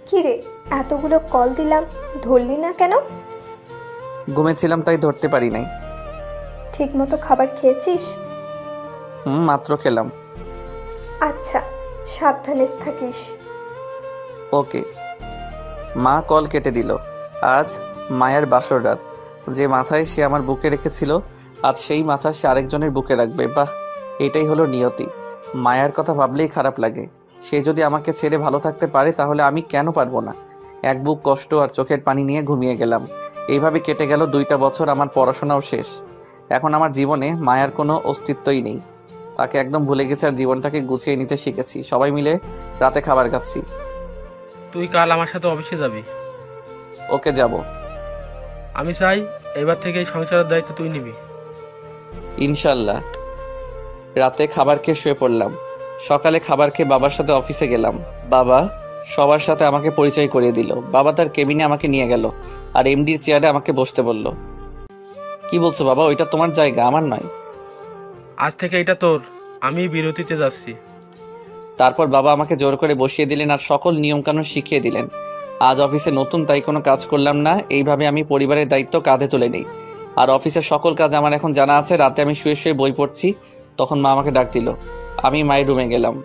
কিরে, এতগুলো কল দিলাম, ধরলি না কেন? ঘুমেছিলাম, তাই ধরতে পারি নাই। ঠিক মতো খাবার খেয়েছিস? মাত্র খেলাম। আচ্ছা, সাবধানে থাকিস। ওকে। মা কল কেটে দিল। আজ মায়ের বাসর রাত। যে মাথায় সে আমার বুকে রেখেছিল, আজ সেই মাথা সে আরেকজনের বুকে রাখবে। বাহ, এটাই হলো নিয়তি। মায়ার কথা ভাবলেই খারাপ লাগে। সে যদি আমাকে ছেড়ে ভালো থাকতে পারে, তাহলে আমি কেন পারবো না? এক বুক কষ্ট আর চোখের পানি নিয়ে ঘুমিয়ে গেলাম। এইভাবে কেটে গেল 2টা বছর। আমার পড়াশোনাও শেষ। এখন আমার জীবনে মায়ার কোনো অস্তিত্বই নেই। তাকে একদম ভুলে গেছি আর জীবনটাকে গুছিয়ে নিতে শিখেছি। সবাই মিলে রাতে খাবার খাচ্ছি। তুই কাল আমার সাথে অফিসে যাবি। ওকে, যাব। আমি চাই এবার থেকে এই সংসারের দায়িত্ব তুই নিবি। ইনশাল্লাহ। রাতে খাবার খেয়ে শুয়ে পড়লাম। সকালে খাবার খেয়ে বাবার সাথে অফিসে গেলাম। বাবা সবার সাথে আমাকে পরিচয় করিয়ে দিল। বাবা তার কেবিনে আমাকে নিয়ে গেল আর এমডির চেয়ারে আমাকে বসতে বলল। কি বলছো বাবা? ওইটা তোমার জায়গা, আমার নয়। আজ থেকে এটা তোর। আমি বিরতিতে যাচ্ছি। তারপর বাবা আমাকে জোর করে বসিয়ে দিলেন আর সকল নিয়মকানুন শিখিয়ে দিলেন। আজ অফিসে নতুন, তাই কোনো কাজ করলাম না। এইভাবে আমি পরিবারের দায়িত্ব কাঁধে তুলে নিই। আর অফিসের সকল কাজ আমার এখন জানা আছে। রাতে আমি শুয়ে শুয়ে বই পড়ছি, তখন মা আমাকে ডাক দিল। আমি মায়ের রুমে গেলাম।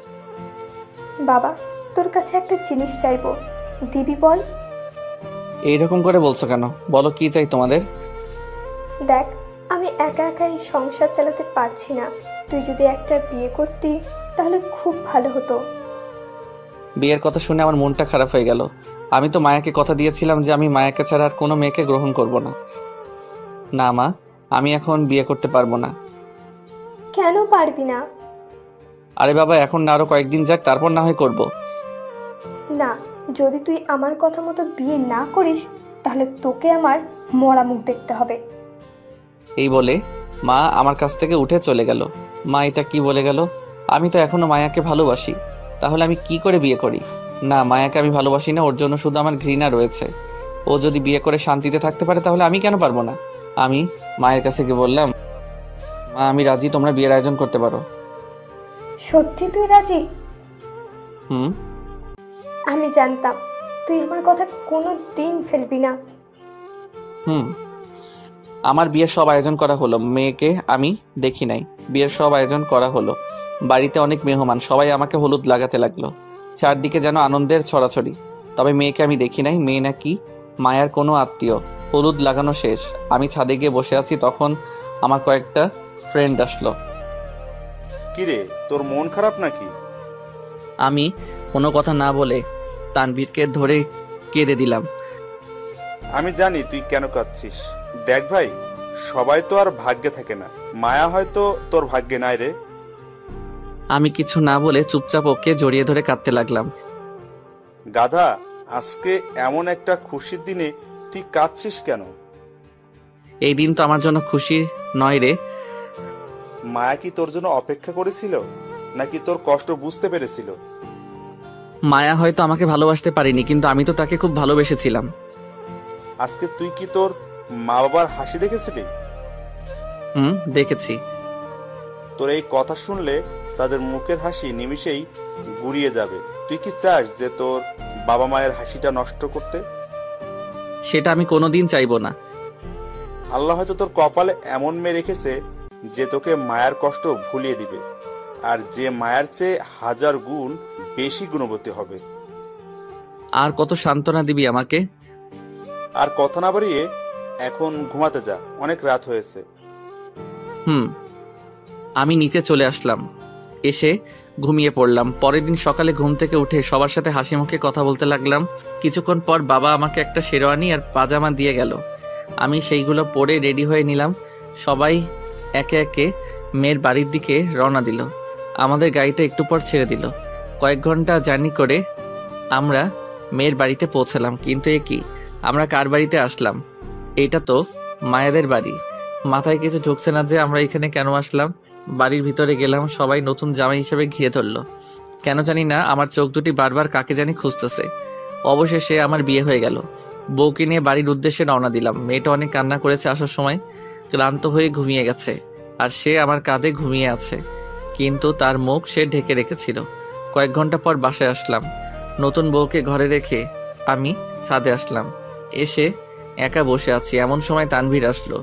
বাবা, তোর কাছে একটা জিনিস চাইবো, দিবি বল? এইরকম করে বলছো কেন? বলো, কি চাই তোমাদের? দেখ, আমি একা একা এই সংসার চালাতে পারছি না। তুই যদি একটা বিয়ে করতি তাহলে খুব ভালো হতো। বিয়ের কথা শুনে আমার মনটা খারাপ হয়ে গেল। আমি তো মায়াকে কথা দিয়েছিলাম যে আমি মায়াকে ছাড়া আর কোনো মেয়েকে গ্রহণ করব না। না মা, আমি এখন বিয়ে করতে পারবো না। কেন পারবি না? আরে বাবা, এখন না, আরো কয়েকদিন যাক, তারপর না হয় করব। না, যদি তুই আমার কথা মতো বিয়ে না করিস তাহলে তোকে আমার মরা মুখ দেখতে হবে। এই বলে মা আমার কাছ থেকে উঠে চলে গেল। মা এটা কি বলে গেল? আমি তো এখনো মায়াকে ভালোবাসি, তাহলে আমি কি করে বিয়ে করি? না, মায়াকে আমি ভালোবাসি না, ওর জন্য শুধু আমার ঘৃণা রয়েছে। ও যদি বিয়ে করে শান্তিতে থাকতে পারে তাহলে আমি কেন পারবো না? আমি মায়ের কাছে গিয়ে বললাম, মা আমি রাজি, তোমরা বিয়ের আয়োজন করতে পারো। সত্যি তুই রাজি? হুম। আমি জানতাম তুই আমার কথা কোনো দিন ফেলবি না। হুম। আমার বিয়ের সব আয়োজন করা হলো। মেয়েকে আমি দেখি নাই, বিয়ের সব আয়োজন করা হলো। বাড়িতে অনেক মেহমান, সবাই আমাকে হলুদ লাগাতে লাগলো। চারদিকে যেন আনন্দের ছড়াছড়ি। তবে মেয়েকে আমি দেখি নাই। মেয়ে নাকি মায়ার কোনো আত্মীয়। হলুদ লাগানো শেষ, আমি ছাদে গিয়ে বসে আছি, তখন আমার কয়েকটা ফ্রেন্ড আসলো। কিরে, তোর মন খারাপ নাকি? আমি কোনো কথা না বলে তানভীরকে ধরে কেঁদে দিলাম। আমি জানি তুই কেন কাঁদছিস। দেখ ভাই, সবাই তো আর ভাগ্যে থাকে না। মায়া হয়তো তোর ভাগ্যে নাই রে। আমি কিছু না বলে চুপচাপ ওকে জড়িয়ে ধরে কাঁদতে লাগলাম। গাধা, আজকে এমন একটা খুশির দিনে তুই কাঁদছিস কেন? এই দিন তো আমার জন্য খুশি নয় রে। মায়া কি তোর জন্য অপেক্ষা করেছিল, নাকি তোর কষ্ট বুঝতে পেরেছিল? মায়া হয়তো আমাকে ভালোবাসতে পারেনি, কিন্তু আমি তো তাকে খুব ভালোবেসেছিলাম। আজকে তুই কি তোর মা বাবার হাসি দেখেছিলি? হুম, দেখেছি। তোর এই কথা শুনলে তাদের মুখের হাসি নিমিষেই গুড়িয়ে যাবে। তুই কি চাস যে তোর বাবা মায়ের হাসিটা নষ্ট করতে? সেটা আমি কোনোদিন চাইবো না। আল্লাহ হয়তো তোর কপালে এমন মেয়ে রেখেছে যে তোকে মায়ের কষ্ট ভুলিয়ে দিবে, আর যে মায়ের চেয়ে 1000 গুণ বেশি গুণবতী হবে। আর কত সান্ত্বনা দিবি আমাকে? আর কথা না বাড়িয়ে এখন ঘুমাতে যা, অনেক রাত হয়েছে। হুম। আমি নিচে চলে আসলাম, এসে ঘুমিয়ে পড়লাম। পরের দিন সকালে ঘুম থেকে উঠে সবার সাথে হাসি মুখে কথা বলতে লাগলাম। কিছুক্ষণ পর বাবা আমাকে একটা শেরওয়ানি আর পাজামা দিয়ে গেল। আমি সেইগুলো পরে রেডি হয়ে নিলাম। সবাই একে একে মেয়ের বাড়ির দিকে রওনা দিল। আমাদের গাড়িটা একটু পর ছেড়ে দিল। কয়েক ঘন্টা জার্নি করে আমরা মেয়ের বাড়িতে পৌঁছালাম। কিন্তু এ কি, আমরা কার বাড়িতে আসলাম? এটা তো মায়াদের বাড়ি। মাথায় কিছু ঢুকছে না যে আমরা এখানে কেন আসলাম। বাড়ির ভিতরে গেলাম, সবাই নতুন জামাই হিসেবে ঘিরে ধরলো। কেন জানি না আমার চোখ দুটি বারবার কাকে জানি খুঁজতেছে। অবশেষে আমার বিয়ে হয়ে গেল। বউকে নিয়ে বাড়ির উদ্দেশ্যে রওনা দিলাম। মেয়েটা অনেক কান্না করেছে আসার সময়, ক্লান্ত হয়ে ঘুমিয়ে গেছে, আর সে আমার কাঁধে ঘুমিয়ে আছে, কিন্তু তার মুখ সে ঢেকে রেখেছিল। কয়েক ঘন্টা পর বাসায় আসলাম। নতুন বউকে ঘরে রেখে আমি ছাদে আসলাম। এসে একা বসে আছি, এমন সময় তানভীর আসলো।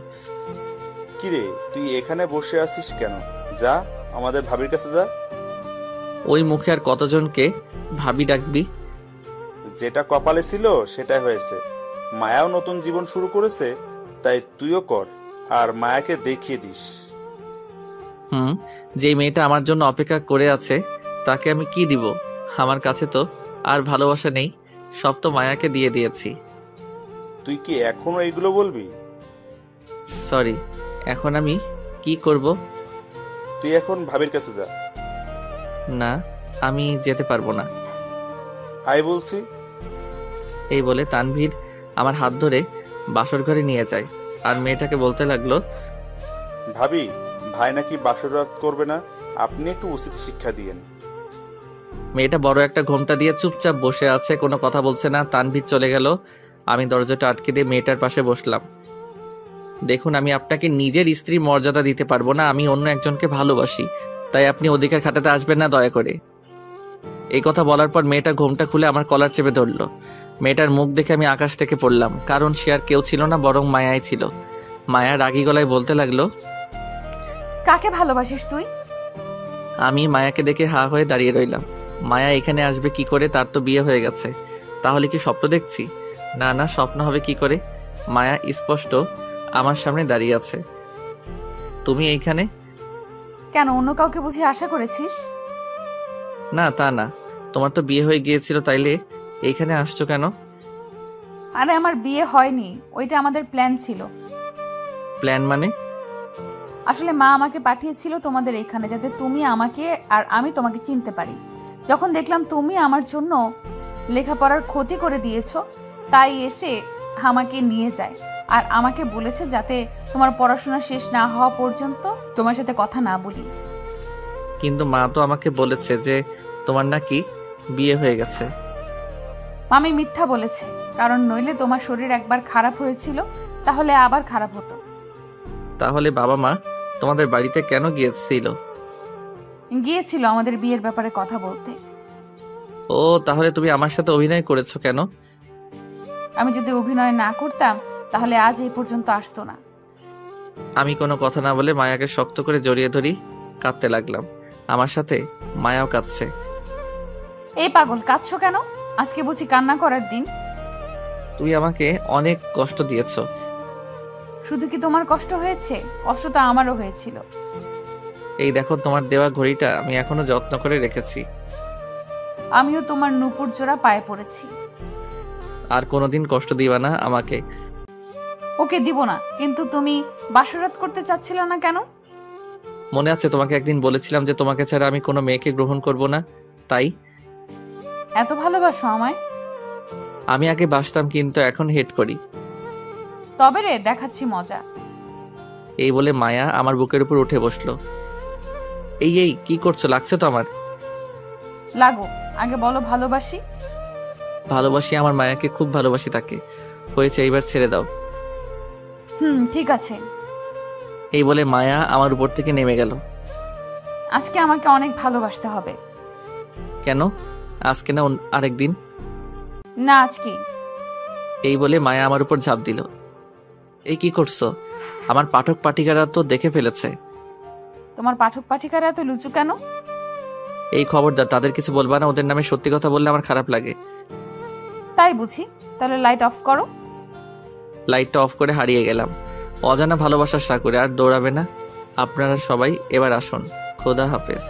কিরে, তুই এখানে বসে আছিস কেন? যা, আমাদের ভাবির কাছে যা। ওই মুখে আর কতজনকে ভাবি ডাকবি? যেটা কপালে ছিল সেটাই হয়েছে। মায়াও নতুন জীবন শুরু করেছে, তাই তুইও কর, আর মায়াকে দেখিয়ে দিস। হুম, যে মেয়েটা আমার জন্য অপেক্ষা করে আছে তাকে আমি কি দিব? আমার কাছে তো আর ভালোবাসা নেই, সব তো মায়াকে দিয়ে দিয়েছি। তুই কি এখনো এইগুলো বলবি? সরি, এখন আমি কি করব? তুই এখন ভাবির কাছে যা। না, আমি যেতে পারবো না। আয় বলছি। এই বলে তানভীর আমার হাত ধরে বাসর ঘরে নিয়ে যায়, আর মেয়েটাকে বলতে লাগলো, ভাবি, ভাই নাকি বাসর রাত করবে না, আপনি একটু উচিত শিক্ষা দিয়েন। মেয়েটা বড় একটা ঘোমটা দিয়ে চুপচাপ বসে আছে, কোনো কথা বলছে না। তানভীর চলে গেল। আমি দরজাটা আটকে দিয়ে মেয়েটার পাশে বসলাম। দেখুন, আমি আপনাকে নিজের স্ত্রী মর্যাদা দিতে পারবো না। আমি অন্য একজনকে ভালোবাসি, তাই আপনি অধিকার খাটাতে আসবেন না, দয়া করে। এই কথা বলার পর মেয়েটা ঘোমটা খুলে আমার কলার চেপে ধরলো। মেয়েটার মুখ দেখে আমি আকাশ থেকে পড়লাম, কারণ সে আর কেউ ছিল না, বরং মায়াই ছিল। মায়া রাগী গলায় বলতে লাগলো, কাকে ভালোবাসিস তুই? আমি মায়াকে দেখে হা হয়ে দাঁড়িয়ে রইলাম। মায়া এখানে আসবে কি করে? তার তো বিয়ে হয়ে গেছে। তাহলে কি স্বপ্ন দেখছি? না না, স্বপ্ন হবে কি করে? মায়া স্পষ্ট আমার সামনে দাঁড়িয়ে আছে। তুমি এইখানে? কেন, অন্য কাউকে বুঝি আশা করেছিস? না, তা না, তোমার তো বিয়ে হয়ে গিয়েছিল, তাইলে এইখানে আসছো কেন? আরে আমার বিয়ে হয়নি, ওইটা আমাদের প্ল্যান ছিল। প্ল্যান মানে? আসলে মা আমাকে পাঠিয়েছিল তোমাদের এখানে, যাতে তুমি আমাকে আর আমি তোমাকে চিনতে পারি। যখন দেখলাম তুমি আমার জন্য লেখাপড়ার ক্ষতি করে দিয়েছো, তাই এসে আমাকে নিয়ে যায় আর আমাকে বলেছে যাতে তোমার পড়াশোনা শেষ না হওয়া পর্যন্ত তোমার সাথে কথা না বলি। কিন্তু মা তো আমাকে বলেছে যে তোমার নাকি বিয়ে হয়ে গেছে। মামি মিথ্যা বলেছে, কারণ নইলে তোমার শরীর একবার খারাপ হয়েছিল, তাহলে আবার খারাপ হতো। তাহলে বাবা মা তোমাদের বাড়িতে কেন গিয়েছিল? গিয়েছিল আমাদের বিয়ের ব্যাপারে কথা বলতে। ও, তাহলে তুমি আমার সাথে অভিনয় করেছো কেন? আমি যদি অভিনয় না করতাম তাহলে আজ এই পর্যন্ত আসতো না। আমি কোনো কথা না বলে মায়াকে শক্ত করে জড়িয়ে ধরি, কাঁদতে লাগলাম। আমার সাথে মায়াও কাঁদছে। এই পাগল, কাঁদছো কেন? আজকে বুঝি কান্না করার দিন? তুমি আমাকে অনেক কষ্ট দিয়েছো। শুধু কি তোমার কষ্ট হয়েছে? কষ্ট তো আমারও হয়েছিল। এই দেখো, তোমার দেওয়া ঘড়িটা আমি এখনো যত্ন করে রেখেছি। আমিও তোমার নূপুর জোড়া পায়ে পড়েছি। আর কোনোদিন কষ্ট দিবা না আমাকে। ওকে দিব না, কিন্তু তুমি বাসরাত করতে চাচ্ছিল না কেন? মনে আছে তোমাকে একদিন বলেছিলাম যে তোমাকে ছাড়া আমি কোনো মেয়েকে গ্রহণ করব না, তাই? এত ভালোবাসো আমায়? আমি আগে বাসতাম, কিন্তু এখন হেট করি। তবে রে, দেখাচ্ছি মজা। এই বলে মায়া আমার বুকের উপর উঠে বসলো। এই কি করছো? লাগছে তো আমার। লাগো, আগে বলো ভালোবাসি। ভালোবাসি, আমার মায়াকে খুব ভালোবাসি তাকে। হয়েছে, এইবার ছেড়ে দাও। ঠিক আছে। এই বলে মায়া আমার উপর থেকে নেমে গেল। আজকে আমাকে অনেক ভালোবাসতে হবে। কেন? আজকে না আরেকদিন? না, আজকে। এই বলে মায়া আমার উপর ঝাঁপ দিল। এই কি করছো? আমার পাঠক পাঠিকারা তো দেখে ফেলেছে। তোমার পাঠক পাঠিকারা এত লুচু কেন? এই খবরদার, তাদের কিছু বলবা না। ওদের নামে সত্যি কথা বললে আমার খারাপ লাগে। তাই বুঝি? তাহলে লাইট অফ করো। লাইটটা অফ করে হারিয়ে গেলাম অজানা ভালোবাসার সাগরে। আর দৌড়াবে না। আপনারা সবাই এবার আসুন। খোদা হাফেজ।